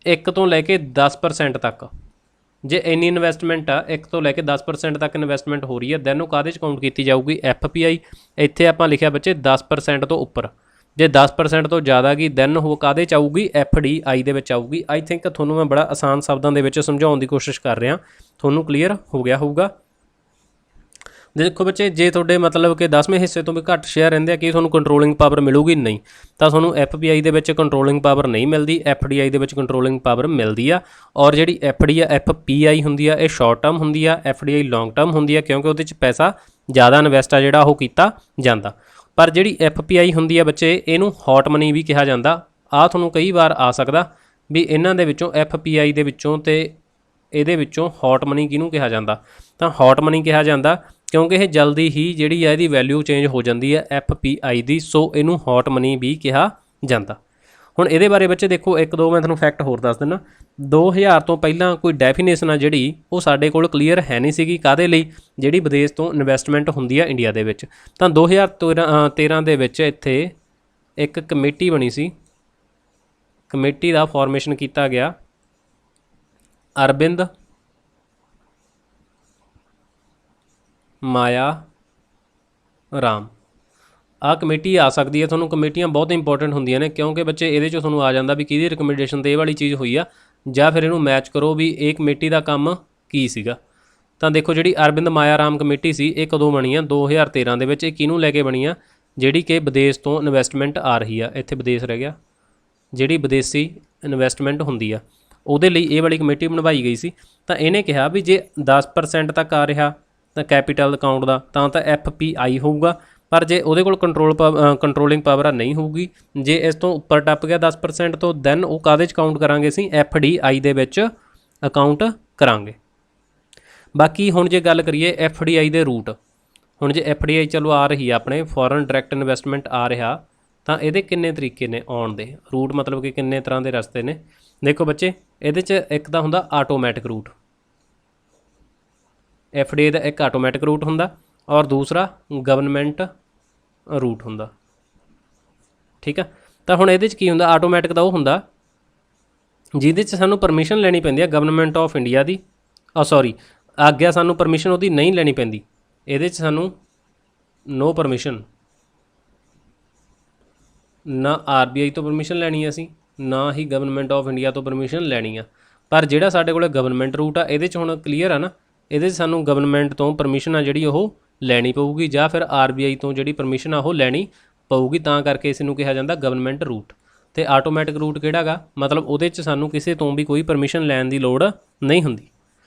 1 ਤੋਂ ਲੈ ਕੇ 10% ਤੱਕ, ਜੇ ਇੰਨੀ ਇਨਵੈਸਟਮੈਂਟ ਆ 1 ਤੋਂ ਲੈ ਕੇ 10% ਤੱਕ ਇਨਵੈਸਟਮੈਂਟ ਹੋ ਰਹੀ ਹੈ, ਦੈਨ ਉਹ ਕਾਹਦੇ 'ਚ ਕਾਊਂਟ ਕੀਤੀ ਜਾਊਗੀ, FPI। ਇੱਥੇ ਆਪਾਂ ਲਿਖਿਆ ਬੱਚੇ 10% ਤੋਂ ਉੱਪਰ, ਜੇ 10% ਤੋਂ ਜ਼ਿਆਦਾ ਗਈ ਦੈਨ ਉਹ ਕਾਹਦੇ 'ਚ ਆਊਗੀ, FDI ਦੇ ਵਿੱਚ ਆਊਗੀ। ਆਈ ਥਿੰਕ ਤੁਹਾਨੂੰ ਮੈਂ ਬੜਾ ਆਸਾਨ ਸ਼ਬਦਾਂ ਦੇ ਵਿੱਚ ਸਮਝਾਉਣ ਦੀ ਕੋਸ਼ਿਸ਼ ਕਰ ਰਿਹਾ, ਤੁਹਾਨੂੰ ਕਲੀਅਰ ਹੋ ਗਿਆ ਹੋਊਗਾ। ਦੇਖੋ ਬੱਚੇ, ਜੇ ਤੁਹਾਡੇ ਮਤਲਬ ਕਿ 10ਵੇਂ ਹਿੱਸੇ ਤੋਂ ਵੀ ਘੱਟ ਸ਼ੇਅਰ ਰਹਿੰਦੇ ਆ, ਕੀ ਤੁਹਾਨੂੰ ਕੰਟਰੋਲਿੰਗ ਪਾਵਰ ਮਿਲੂਗੀ? ਨਹੀਂ, ਤਾਂ ਤੁਹਾਨੂੰ FPI ਦੇ ਵਿੱਚ ਕੰਟਰੋਲਿੰਗ ਪਾਵਰ ਨਹੀਂ ਮਿਲਦੀ, FDI ਦੇ ਵਿੱਚ ਕੰਟਰੋਲਿੰਗ ਪਾਵਰ ਮਿਲਦੀ ਆ। ਔਰ ਜਿਹੜੀ FPI ਹੁੰਦੀ ਆ, ਇਹ ਸ਼ਾਰਟ ਟਰਮ ਹੁੰਦੀ ਆ, FDI ਲੌਂਗ ਟਰਮ ਹੁੰਦੀ ਆ, ਕਿਉਂਕਿ ਉਹਦੇ 'ਚ ਪੈਸਾ ਜ਼ਿਆਦਾ ਇਨਵੈਸਟ ਆ ਜਿਹੜਾ ਉਹ ਕੀਤਾ ਜਾਂਦਾ। ਪਰ ਜਿਹੜੀ FPI ਹੁੰਦੀ ਆ ਬੱਚੇ, ਇਹਨੂੰ ਹੌਟ ਮਨੀ ਵੀ ਕਿਹਾ ਜਾਂਦਾ। ਆ ਤੁਹਾਨੂੰ ਕਈ ਵਾਰ ਆ ਸਕਦਾ ਵੀ ਇਹਨਾਂ ਦੇ ਵਿੱਚੋਂ FPI ਦੇ ਵਿੱਚੋਂ ਤੇ ਇਹਦੇ ਵਿੱਚੋਂ ਹੌਟ ਮਨੀ ਕਿਹਨੂੰ ਕਿਹਾ ਜਾਂਦਾ, ਤਾਂ ਹੌਟ ਮਨੀ ਕਿਹਾ ਜਾਂਦਾ ਕਿਉਂਕਿ ਇਹ ਜਲਦੀ ਹੀ ਜਿਹੜੀ ਆ ਇਹਦੀ ਵੈਲਿਊ ਚੇਂਜ ਹੋ ਜਾਂਦੀ ਹੈ FPI ਦੀ, ਸੋ ਇਹਨੂੰ ਹੌਟ ਮਨੀ ਵੀ ਕਿਹਾ ਜਾਂਦਾ। ਹੁਣ ਇਹਦੇ ਬਾਰੇ ਬੱਚੇ ਦੇਖੋ, ਇੱਕ ਦੋ ਮੈਂ ਤੁਹਾਨੂੰ ਫੈਕਟ ਹੋਰ ਦੱਸ ਦਿੰਦਾ। 2000 ਤੋਂ ਪਹਿਲਾਂ ਕੋਈ ਡੈਫੀਨੇਸ਼ਨ ਆ ਜਿਹੜੀ ਉਹ ਸਾਡੇ ਕੋਲ ਕਲੀਅਰ ਹੈ ਨਹੀਂ ਸੀਗੀ, ਕਾਹਦੇ ਲਈ, ਜਿਹੜੀ ਵਿਦੇਸ਼ ਤੋਂ ਇਨਵੈਸਟਮੈਂਟ ਹੁੰਦੀ ਆ ਇੰਡੀਆ ਦੇ ਵਿੱਚ। ਤਾਂ 2013 ਦੇ ਵਿੱਚ ਇੱਥੇ ਇੱਕ ਕਮੇਟੀ ਬਣੀ ਸੀ, ਕਮੇਟੀ ਦਾ ਫਾਰਮੇਸ਼ਨ ਕੀਤਾ ਗਿਆ ਅਰਵਿੰਦ ਮਾਇਆ ਰਾਮ। ਆਹ ਕਮੇਟੀ ਆ ਸਕਦੀ ਹੈ ਤੁਹਾਨੂੰ। ਕਮੇਟੀਆਂ ਬਹੁਤ ਇੰਪੋਰਟੈਂਟ ਹੁੰਦੀਆਂ ਨੇ ਕਿਉਂਕਿ ਬੱਚੇ ਇਹਦੇ 'ਚੋਂ ਤੁਹਾਨੂੰ ਆ ਜਾਂਦਾ ਵੀ ਕਿਹਦੀ ਰਿਕਮੈਂਡੇਸ਼ਨ 'ਤੇ ਇਹ ਵਾਲੀ ਚੀਜ਼ ਹੋਈ ਆ, ਜਾਂ ਫਿਰ ਇਹਨੂੰ ਮੈਚ ਕਰੋ ਵੀ ਇਹ ਕਮੇਟੀ ਦਾ ਕੰਮ ਕੀ ਸੀਗਾ। ਤਾਂ ਦੇਖੋ, ਜਿਹੜੀ ਅਰਵਿੰਦ ਮਾਇਆ ਰਾਮ ਕਮੇਟੀ ਸੀ, ਇਹ ਕਦੋਂ ਬਣੀ ਆ, 2013 ਦੇ ਵਿੱਚ। ਇਹ ਕਿਹਨੂੰ ਲੈ ਕੇ ਬਣੀ ਆ, ਜਿਹੜੀ ਕਿ ਵਿਦੇਸ਼ ਤੋਂ ਇਨਵੈਸਟਮੈਂਟ ਆ ਰਹੀ ਆ, ਇੱਥੇ ਵਿਦੇਸ਼ ਰਹਿ ਗਿਆ, ਜਿਹੜੀ ਵਿਦੇਸ਼ੀ ਇਨਵੈਸਟਮੈਂਟ ਹੁੰਦੀ ਆ ਉਹਦੇ ਲਈ ਇਹ ਵਾਲੀ ਕਮੇਟੀ ਬਣਵਾਈ ਗਈ ਸੀ। ਤਾਂ ਇਹਨੇ ਕਿਹਾ ਵੀ ਜੇ 10% ਤੱਕ ਆ ਰਿਹਾ ਤਾਂ ਕੈਪੀਟਲ ਅਕਾਊਂਟ ਦਾ ਤਾਂ FPI ਹੋਊਗਾ, ਪਰ ਜੇ ਉਹਦੇ ਕੋਲ ਕੰਟਰੋਲਿੰਗ ਪਾਵਰ ਨਹੀਂ ਹੋਊਗੀ, ਜੇ ਇਸ ਤੋਂ ਉੱਪਰ ਟੱਪ ਗਿਆ 10% ਤੋਂ, ਦੈਨ ਉਹ ਕਾਹਦੇ 'ਚ ਕਾਊਂਟ ਕਰਾਂਗੇ ਅਸੀਂ, FDI ਦੇ ਵਿੱਚ ਅਕਾਊਂਟ ਕਰਾਂਗੇ। ਬਾਕੀ ਹੁਣ ਜੇ ਗੱਲ ਕਰੀਏ FDI ਦੇ ਰੂਟ, ਹੁਣ ਜੇ FDI ਚਲੋ ਆ ਰਹੀ ਆ ਆਪਣੇ ਫੋਰਨ ਡਾਇਰੈਕਟ ਇਨਵੈਸਟਮੈਂਟ ਆ ਰਿਹਾ, ਤਾਂ ਇਹਦੇ ਕਿੰਨੇ ਤਰੀਕੇ ਨੇ ਆਉਣ ਦੇ, ਰੂਟ ਮਤਲਬ ਕਿ ਕਿੰਨੇ ਤਰ੍ਹਾਂ ਦੇ ਰਸਤੇ ਨੇ। ਦੇਖੋ ਬੱਚੇ, ਇਹਦੇ 'ਚ ਇੱਕ ਤਾਂ ਹੁੰਦਾ ਆਟੋਮੈਟਿਕ ਰੂਟ, FDI ਦਾ ਇੱਕ ਆਟੋਮੈਟਿਕ ਰੂਟ ਹੁੰਦਾ, ਔਰ ਦੂਸਰਾ ਗਵਰਨਮੈਂਟ ਰੂਟ ਹੁੰਦਾ। ਠੀਕ ਆ, ਤਾਂ ਹੁਣ ਇਹਦੇ 'ਚ ਕੀ ਹੁੰਦਾ, ਆਟੋਮੈਟਿਕ ਦਾ ਉਹ ਹੁੰਦਾ ਜਿਹਦੇ 'ਚ ਸਾਨੂੰ ਪਰਮਿਸ਼ਨ ਲੈਣੀ ਪੈਂਦੀ ਹੈ ਗਵਰਨਮੈਂਟ ਆਫ ਇੰਡੀਆ ਦੀ, ਆਗਿਆ ਸਾਨੂੰ ਪਰਮਿਸ਼ਨ ਉਹਦੀ ਨਹੀਂ ਲੈਣੀ ਪੈਂਦੀ। ਇਹਦੇ 'ਚ ਸਾਨੂੰ ਨੋ ਪਰਮਿਸ਼ਨ, ਨਾ RBI ਤੋਂ ਪਰਮਿਸ਼ਨ ਲੈਣੀ ਹੈ ਅਸੀਂ, ਨਾ ਹੀ ਗਵਰਨਮੈਂਟ ਆਫ ਇੰਡੀਆ ਤੋਂ ਪਰਮਿਸ਼ਨ ਲੈਣੀ ਆ। ਪਰ ਜਿਹੜਾ ਸਾਡੇ ਕੋਲ ਗਵਰਨਮੈਂਟ ਰੂਟ ਆ, ਇਹਦੇ 'ਚ ਹੁਣ ਕਲੀਅਰ ਆ ਨਾ, ਇਹਦੇ 'ਚ ਸਾਨੂੰ ਗਵਰਨਮੈਂਟ ਤੋਂ ਪਰਮਿਸ਼ਨ ਆ ਜਿਹੜੀ ਉਹ ਲੈਣੀ ਪਊਗੀ, ਜਾਂ ਫਿਰ RBI ਤੋਂ ਜਿਹੜੀ ਪਰਮਿਸ਼ਨ ਆ ਉਹ ਲੈਣੀ ਪਊਗੀ, ਤਾਂ ਕਰਕੇ ਇਸ ਨੂੰ ਕਿਹਾ ਜਾਂਦਾ ਗਵਰਨਮੈਂਟ ਰੂਟ। ਤੇ ਆਟੋਮੈਟਿਕ ਰੂਟ ਕਿਹੜਾ ਗਾ, ਮਤਲਬ ਉਹਦੇ 'ਚ ਸਾਨੂੰ ਕਿਸੇ ਤੋਂ ਵੀ ਕੋਈ ਪਰਮਿਸ਼ਨ ਲੈਣ ਦੀ ਲੋੜ ਨਹੀਂ ਹੁੰਦੀ।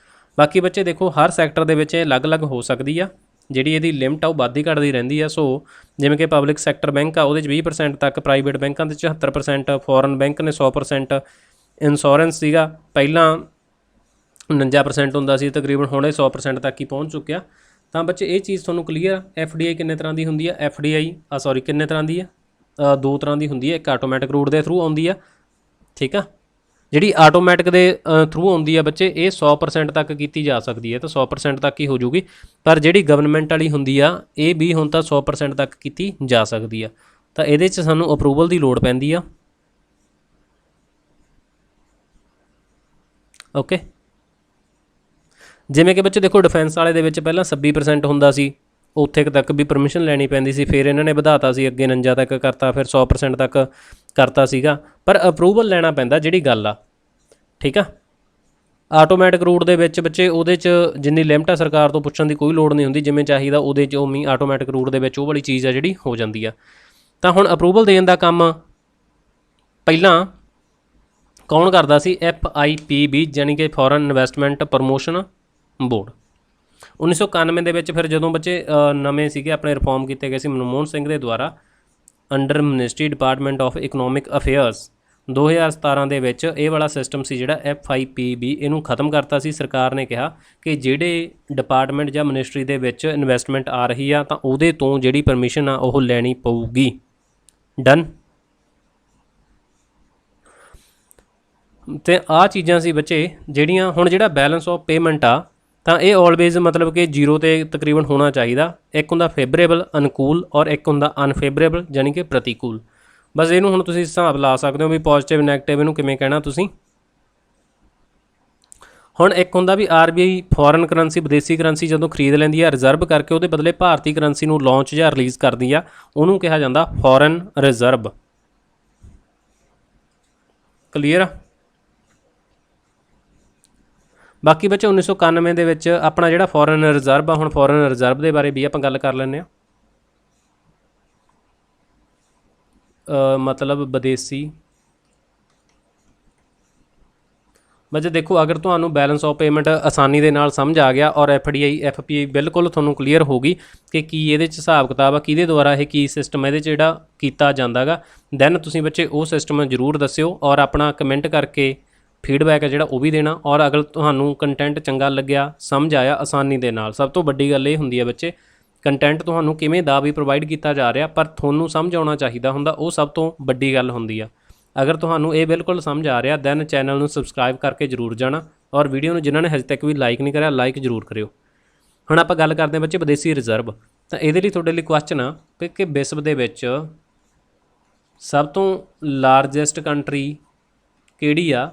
ਬਾਕੀ ਬੱਚੇ ਦੇਖੋ, ਹਰ ਸੈਕਟਰ ਦੇ ਵਿੱਚ ਇਹ ਅਲੱਗ-ਅਲੱਗ ਹੋ ਸਕਦੀ ਆ, ਜਿਹੜੀ ਇਹਦੀ ਲਿਮਟ ਆ ਉਹ ਵੱਧਦੀ ਘਟਦੀ ਰਹਿੰਦੀ ਆ। ਸੋ ਜਿਵੇਂ ਕਿ ਪਬਲਿਕ ਸੈਕਟਰ ਬੈਂਕ ਆ, ਉਹਦੇ 'ਚ 20% ਤੱਕ, ਪ੍ਰਾਈਵੇਟ ਬੈਂਕਾਂ ਦੇ 74%, ਫੋਰਨ ਬੈਂਕ ਨੇ 100%, ਇੰਸ਼ੋਰੈਂਸ ਸੀਗਾ ਪਹਿਲਾਂ 49% ਹੁੰਦਾ ਸੀ ਤਕਰੀਬਨ, ਹੁਣ ਇਹ 100% ਤੱਕ ਹੀ ਪਹੁੰਚ ਚੁੱਕਿਆ। ਤਾਂ ਬੱਚੇ ਇਹ ਚੀਜ਼ ਤੁਹਾਨੂੰ ਕਲੀਅਰ ਆ। FDI ਕਿੰਨੇ ਤਰ੍ਹਾਂ ਦੀ ਹੁੰਦੀ ਆ, ਕਿੰਨੇ ਤਰ੍ਹਾਂ ਦੀ ਆ, 2 ਤਰ੍ਹਾਂ ਦੀ ਹੁੰਦੀ ਹੈ। ਇੱਕ ਆਟੋਮੈਟਿਕ ਰੂਟ ਦੇ ਥਰੂ ਆਉਂਦੀ ਆ, ਠੀਕ ਆ। ਜਿਹੜੀ ਆਟੋਮੈਟਿਕ ਦੇ ਥਰੂ ਆਉਂਦੀ ਆ ਬੱਚੇ, ਇਹ 100% ਤੱਕ ਕੀਤੀ ਜਾ ਸਕਦੀ ਹੈ, ਤਾਂ 100% ਤੱਕ ਹੀ ਹੋ ਜੂਗੀ। ਪਰ ਜਿਹੜੀ ਗਵਰਨਮੈਂਟ ਵਾਲੀ ਹੁੰਦੀ ਆ, ਇਹ ਵੀ ਹੁਣ ਤਾਂ 100% ਤੱਕ ਕੀਤੀ ਜਾ ਸਕਦੀ ਆ। ਤਾਂ ਇਹਦੇ 'ਚ ਸਾਨੂੰ ਅਪਰੂਵਲ ਦੀ ਲੋੜ ਪੈਂਦੀ ਆ। ਓਕੇ, ਜਿਵੇਂ ਕਿ ਬੱਚੇ ਦੇਖੋ, ਡਿਫੈਂਸ ਵਾਲੇ ਦੇ ਵਿੱਚ ਪਹਿਲਾਂ 26% ਹੁੰਦਾ ਸੀ, ਉੱਥੇ ਤੱਕ ਵੀ ਪਰਮਿਸ਼ਨ ਲੈਣੀ ਪੈਂਦੀ ਸੀ, ਫਿਰ ਇਹਨਾਂ ਨੇ ਵਧਾਤਾ ਸੀ, ਅੱਗੇ 49 ਤੱਕ ਕਰਤਾ, ਫਿਰ 100% ਤੱਕ ਕਰਤਾ ਸੀਗਾ, ਪਰ ਅਪਰੂਵਲ ਲੈਣਾ ਪੈਂਦਾ ਜਿਹੜੀ ਗੱਲ ਆ। ਠੀਕ ਆ, ਆਟੋਮੈਟਿਕ ਰੂਟ ਦੇ ਵਿੱਚ ਬੱਚੇ ਉਹਦੇ 'ਚ ਜਿੰਨੀ ਲਿਮਟ ਆ ਸਰਕਾਰ ਤੋਂ ਪੁੱਛਣ ਦੀ ਕੋਈ ਲੋੜ ਨਹੀਂ ਹੁੰਦੀ, ਜਿਵੇਂ ਚਾਹੀਦਾ ਉਹਦੇ 'ਚ ਉਵੇਂ ਆਟੋਮੈਟਿਕ ਰੂਟ ਦੇ ਵਿੱਚ ਉਹ ਵਾਲੀ ਚੀਜ਼ ਆ ਜਿਹੜੀ ਹੋ ਜਾਂਦੀ ਆ। ਤਾਂ ਹੁਣ ਅਪਰੂਵਲ ਦੇਣ ਦਾ ਕੰਮ ਪਹਿਲਾਂ ਕੌਣ ਕਰਦਾ ਸੀ, FIPB, ਯਾਨੀ ਕਿ ਫੋਰਨ ਇਨਵੈਸਟਮੈਂਟ ਪ੍ਰਮੋਸ਼ਨ ਬੋਰਡ। 1991 ਦੇ ਵਿੱਚ ਫਿਰ ਜਦੋਂ ਬੱਚੇ ਨਵੇਂ ਸੀਗੇ ਆਪਣੇ ਰਿਫਾਰਮ ਕੀਤੇ ਗਏ ਸੀ ਮਨਮੋਹਨ ਸਿੰਘ ਦੇ ਦੁਆਰਾ under ministry department of economic affairs 2017 ਦੇ ਵਿੱਚ ਇਹ ਵਾਲਾ ਸਿਸਟਮ ਸੀ ਜਿਹੜਾ FIPB ਇਹਨੂੰ ਖਤਮ ਕਰਤਾ ਸੀ। ਸਰਕਾਰ ਨੇ ਕਿਹਾ ਕਿ ਜਿਹੜੇ ਡਿਪਾਰਟਮੈਂਟ ਜਾਂ ਮਿਨਿਸਟਰੀ ਦੇ ਵਿੱਚ ਇਨਵੈਸਟਮੈਂਟ ਆ ਰਹੀ ਆ ਤਾਂ ਉਹਦੇ ਤੋਂ ਜਿਹੜੀ ਪਰਮਿਸ਼ਨ ਆ ਉਹ ਲੈਣੀ ਪਊਗੀ। ਡਨ। ਤੇ ਆਹ ਚੀਜ਼ਾਂ ਸੀ ਬੱਚੇ ਜਿਹੜੀਆਂ ਹੁਣ ਜਿਹੜਾ ਬੈਲੈਂਸ ਆਫ ਪੇਮੈਂਟ ਆ ਤਾਂ ਇਹ ਆਲਵੇਜ਼ ਮਤਲਬ ਕਿ ਜ਼ੀਰੋ ਤੇ ਤਕਰੀਬਨ ਹੋਣਾ ਚਾਹੀਦਾ। ਇੱਕ ਹੁੰਦਾ ਫੇਵਰੇਬਲ ਅਨੁਕੂਲ ਔਰ ਇੱਕ ਹੁੰਦਾ ਅਨਫੇਵਰੇਬਲ ਯਾਨੀ ਕਿ ਪ੍ਰਤੀਕੂਲ। ਬਸ ਇਹਨੂੰ ਹੁਣ ਤੁਸੀਂ ਹਿਸਾਬ ਲਾ ਸਕਦੇ ਹੋ ਵੀ ਪੋਜ਼ਿਟਿਵ ਨੈਗੇਟਿਵ ਇਹਨੂੰ ਕਿਵੇਂ ਕਹਿਣਾ ਤੁਸੀਂ। ਹੁਣ ਇੱਕ ਹੁੰਦਾ ਵੀ RBI ਫੋਰਨ ਕਰੰਸੀ ਵਿਦੇਸ਼ੀ ਕਰੰਸੀ ਜਦੋਂ ਖਰੀਦ ਲੈਂਦੀ ਆ ਰਿਜ਼ਰਵ ਕਰਕੇ ਉਹਦੇ ਬਦਲੇ ਭਾਰਤੀ ਕਰੰਸੀ ਨੂੰ ਲਾਂਚ ਜਾਂ ਰਿਲੀਜ਼ ਕਰਦੀ ਆ, ਉਹਨੂੰ ਕਿਹਾ ਜਾਂਦਾ ਫੋਰਨ ਰਿਜ਼ਰਵ। ਕਲੀਅਰ ਆ। ਬਾਕੀ ਬੱਚੇ 1991 ਦੇ ਵਿੱਚ ਆਪਣਾ ਜਿਹੜਾ ਫੋਰਨ ਰਿਜ਼ਰਵ ਆ, ਹੁਣ ਫੋਰਨ ਰਿਜ਼ਰਵ ਦੇ ਬਾਰੇ ਵੀ ਆਪਾਂ ਗੱਲ ਕਰ ਲੈਂਦੇ ਹਾਂ। ਮਤਲਬ ਵਿਦੇਸ਼ੀ ਬੱਚੇ ਦੇਖੋ, ਅਗਰ ਤੁਹਾਨੂੰ ਬੈਲੈਂਸ ਆਫ ਪੇਮੈਂਟ ਆਸਾਨੀ ਦੇ ਨਾਲ ਸਮਝ ਆ ਗਿਆ ਔਰ FDI FPI ਬਿਲਕੁਲ ਤੁਹਾਨੂੰ ਕਲੀਅਰ ਹੋ ਗਈ ਕਿ ਕੀ ਇਹਦੇ 'ਚ ਹਿਸਾਬ ਕਿਤਾਬ ਆ, ਕਿਹਦੇ ਦੁਆਰਾ ਇਹ ਕੀ ਸਿਸਟਮ ਇਹਦੇ 'ਚ ਜਿਹੜਾ ਕੀਤਾ ਜਾਂਦਾ ਗਾ, ਦੈਨ ਤੁਸੀਂ ਬੱਚੇ ਉਹ ਸਿਸਟਮ ਜ਼ਰੂਰ ਦੱਸਿਓ ਔਰ ਆਪਣਾ ਕਮੈਂਟ ਕਰਕੇ ਫੀਡਬੈਕ ਹੈ ਜਿਹੜਾ ਉਹ ਵੀ ਦੇਣਾ। ਔਰ ਅਗਰ ਤੁਹਾਨੂੰ ਕੰਟੈਂਟ ਚੰਗਾ ਲੱਗਿਆ, ਸਮਝ ਆਇਆ ਆਸਾਨੀ ਦੇ ਨਾਲ, ਸਭ ਤੋਂ ਵੱਡੀ ਗੱਲ ਇਹ ਹੁੰਦੀ ਹੈ ਬੱਚੇ ਕੰਟੈਂਟ ਤੁਹਾਨੂੰ ਕਿਵੇਂ ਦਾ ਵੀ ਪ੍ਰੋਵਾਈਡ ਕੀਤਾ ਜਾ ਰਿਹਾ ਪਰ ਤੁਹਾਨੂੰ ਸਮਝ ਆਉਣਾ ਚਾਹੀਦਾ ਹੁੰਦਾ, ਉਹ ਸਭ ਤੋਂ ਵੱਡੀ ਗੱਲ ਹੁੰਦੀ ਆ। ਅਗਰ ਤੁਹਾਨੂੰ ਇਹ ਬਿਲਕੁਲ ਸਮਝ ਆ ਰਿਹਾ ਦੈਨ ਚੈਨਲ ਨੂੰ ਸਬਸਕ੍ਰਾਈਬ ਕਰਕੇ ਜ਼ਰੂਰ ਜਾਣਾ ਔਰ ਵੀਡੀਓ ਨੂੰ ਜਿਨ੍ਹਾਂ ਨੇ ਹਜੇ ਤੱਕ ਵੀ ਲਾਈਕ ਨਹੀਂ ਕਰਿਆ ਲਾਈਕ ਜ਼ਰੂਰ ਕਰਿਓ। ਹੁਣ ਆਪਾਂ ਗੱਲ ਕਰਦੇ ਹਾਂ ਬੱਚੇ ਵਿਦੇਸ਼ੀ ਰਿਜ਼ਰਵ। ਤਾਂ ਇਹਦੇ ਲਈ ਤੁਹਾਡੇ ਲਈ ਕੁਐਸਚਨ ਆ ਕਿ ਵਿਸ਼ਵ ਦੇ ਵਿੱਚ ਸਭ ਤੋਂ ਲਾਰਜੈਸਟ ਕੰਟਰੀ ਕਿਹੜੀ ਆ,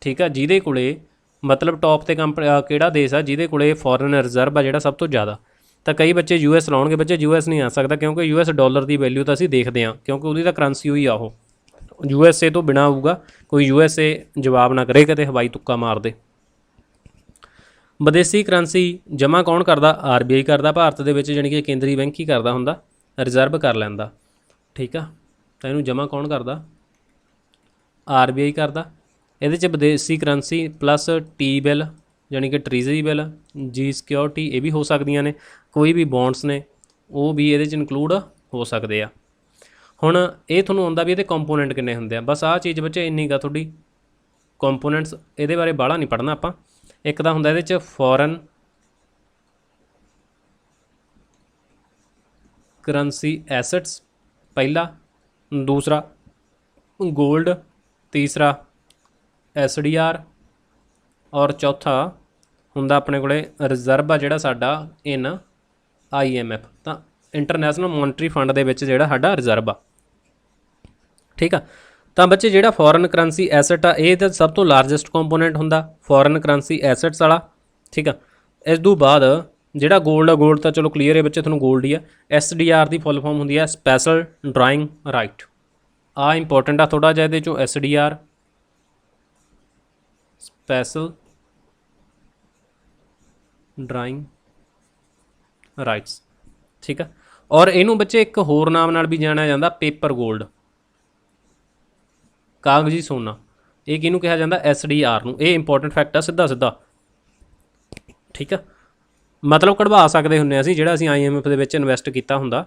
ਠੀਕ ਆ, ਜਿਹਦੇ ਕੋਲੇ ਮਤਲਬ ਟੌਪ 'ਤੇ ਕਿਹੜਾ ਦੇਸ਼ ਆ ਜਿਹਦੇ ਕੋਲੇ ਫੋਰਨ ਰਿਜ਼ਰਵ ਆ ਜਿਹੜਾ ਸਭ ਤੋਂ ਜ਼ਿਆਦਾ। ਤਾਂ ਕਈ ਬੱਚੇ US ਲਾਉਣਗੇ। ਬੱਚੇ US ਨਹੀਂ ਆ ਸਕਦਾ ਕਿਉਂਕਿ US ਡਾਲਰ ਦੀ ਵੈਲਿਊ ਤਾਂ ਅਸੀਂ ਦੇਖਦੇ ਹਾਂ ਕਿਉਂਕਿ ਉਹਦੀ ਤਾਂ ਕਰੰਸੀ ਹੋਈ ਆ ਉਹ USA ਤੋਂ ਬਿਨਾਂ ਆਊਗਾ। ਕੋਈ USA ਜਵਾਬ ਨਾ ਕਰੇ ਕਿਤੇ ਹਵਾਈ ਤੁੱਕਾ ਮਾਰ ਦੇ। ਵਿਦੇਸ਼ੀ ਕਰੰਸੀ ਜਮ੍ਹਾਂ ਕੌਣ ਕਰਦਾ? RBI ਕਰਦਾ ਭਾਰਤ ਦੇ ਵਿੱਚ, ਜਾਣੀ ਕਿ ਕੇਂਦਰੀ ਬੈਂਕ ਹੀ ਕਰਦਾ ਹੁੰਦਾ, ਰਿਜ਼ਰਵ ਕਰ ਲੈਂਦਾ, ਠੀਕ ਆ। ਤਾਂ ਇਹਨੂੰ ਜਮ੍ਹਾਂ ਕੌਣ ਕਰਦਾ? RBI ਕਰਦਾ। ਇਹਦੇ 'ਚ ਵਿਦੇਸ਼ੀ ਕਰੰਸੀ ਪਲੱਸ T ਬਿੱਲ ਜਾਣੀ ਕਿ ਟਰੀਜ਼ਰੀ ਬਿੱਲ, G ਸਿਕਿਉਰਿਟੀ ਇਹ ਵੀ ਹੋ ਸਕਦੀਆਂ ਨੇ, ਕੋਈ ਵੀ ਬੌਂਡਸ ਨੇ ਉਹ ਵੀ ਇਹਦੇ 'ਚ ਇਨਕਲੂਡ ਹੋ ਸਕਦੇ ਆ। ਹੁਣ ਇਹ ਤੁਹਾਨੂੰ ਆਉਂਦਾ ਵੀ ਇਹਦੇ ਕੰਪੋਨੈਂਟ ਕਿੰਨੇ ਹੁੰਦੇ ਆ। ਬਸ ਆਹ ਚੀਜ਼ ਬੱਚੇ ਇੰਨੀ ਗਾ ਤੁਹਾਡੀ ਕੰਪੋਨੈਂਟਸ, ਇਹਦੇ ਬਾਰੇ ਬਾਹਲਾ ਨਹੀਂ ਪੜ੍ਹਨਾ ਆਪਾਂ। ਇੱਕ ਤਾਂ ਹੁੰਦਾ ਇਹਦੇ 'ਚ ਫੋਰਨ ਕਰੰਸੀ ਐਸਟਸ ਪਹਿਲਾ, ਦੂਸਰਾ ਗੋਲਡ, ਤੀਸਰਾ SDR ਔਰ ਚੌਥਾ ਹੁੰਦਾ ਆਪਣੇ ਕੋਲੇ ਰਿਜ਼ਰਵ ਆ ਜਿਹੜਾ ਸਾਡਾ ਇਨ IMF। ਤਾਂ ਇੰਟਰਨੈਸ਼ਨਲ ਮੋਨਟਰੀ ਫੰਡ ਦੇ ਵਿੱਚ ਜਿਹੜਾ ਸਾਡਾ ਰਿਜ਼ਰਵ ਆ, ਠੀਕ ਆ। ਤਾਂ ਬੱਚੇ ਜਿਹੜਾ ਫੋਰਨ ਕਰੰਸੀ ਐਸਟ ਆ ਇਹ ਤਾਂ ਸਭ ਤੋਂ ਲਾਰਜੈਸਟ ਕੰਪੋਨੈਂਟ ਹੁੰਦਾ ਫੋਰਨ ਕਰੰਸੀ ਐਸਟਸ ਵਾਲਾ, ਠੀਕ ਆ। ਇਸ ਤੋਂ ਬਾਅਦ ਜਿਹੜਾ ਗੋਲਡ ਆ, ਗੋਲਡ ਤਾਂ ਚਲੋ ਕਲੀਅਰ ਹੈ ਬੱਚੇ ਤੁਹਾਨੂੰ ਗੋਲਡ ਹੀ ਆ। SDR ਦੀ ਫੁੱਲ ਫਾਰਮ ਹੁੰਦੀ ਆ ਸਪੈਸ਼ਲ ਡਰਾਇੰਗ ਰਾਈਟ। ਆ ਇੰਪੋਰਟੈਂਟ ਆ ਥੋੜ੍ਹਾ ਜਿਹਾ ਇਹਦੇ 'ਚੋਂ SDR ਸਪੈਸ਼ਲ ਡਰਾਇੰਗ ਰਾਈਟਸ, ਠੀਕ ਆ। ਔਰ ਇਹਨੂੰ ਬੱਚੇ ਇੱਕ ਹੋਰ ਨਾਮ ਨਾਲ ਵੀ ਜਾਣਿਆ ਜਾਂਦਾ ਪੇਪਰ ਗੋਲਡ, ਕਾਗਜ਼ੀ ਸੋਨਾ। ਇਹ ਕਿਹਨੂੰ ਕਿਹਾ ਜਾਂਦਾ? SDR ਨੂੰ। ਇਹ ਇੰਪੋਰਟੈਂਟ ਫੈਕਟ ਆ ਸਿੱਧਾ ਸਿੱਧਾ, ਠੀਕ ਆ। ਮਤਲਬ ਕਢਵਾ ਸਕਦੇ ਹੁੰਦੇ ਅਸੀਂ ਜਿਹੜਾ ਅਸੀਂ IMF ਦੇ ਵਿੱਚ ਇਨਵੈਸਟ ਕੀਤਾ ਹੁੰਦਾ।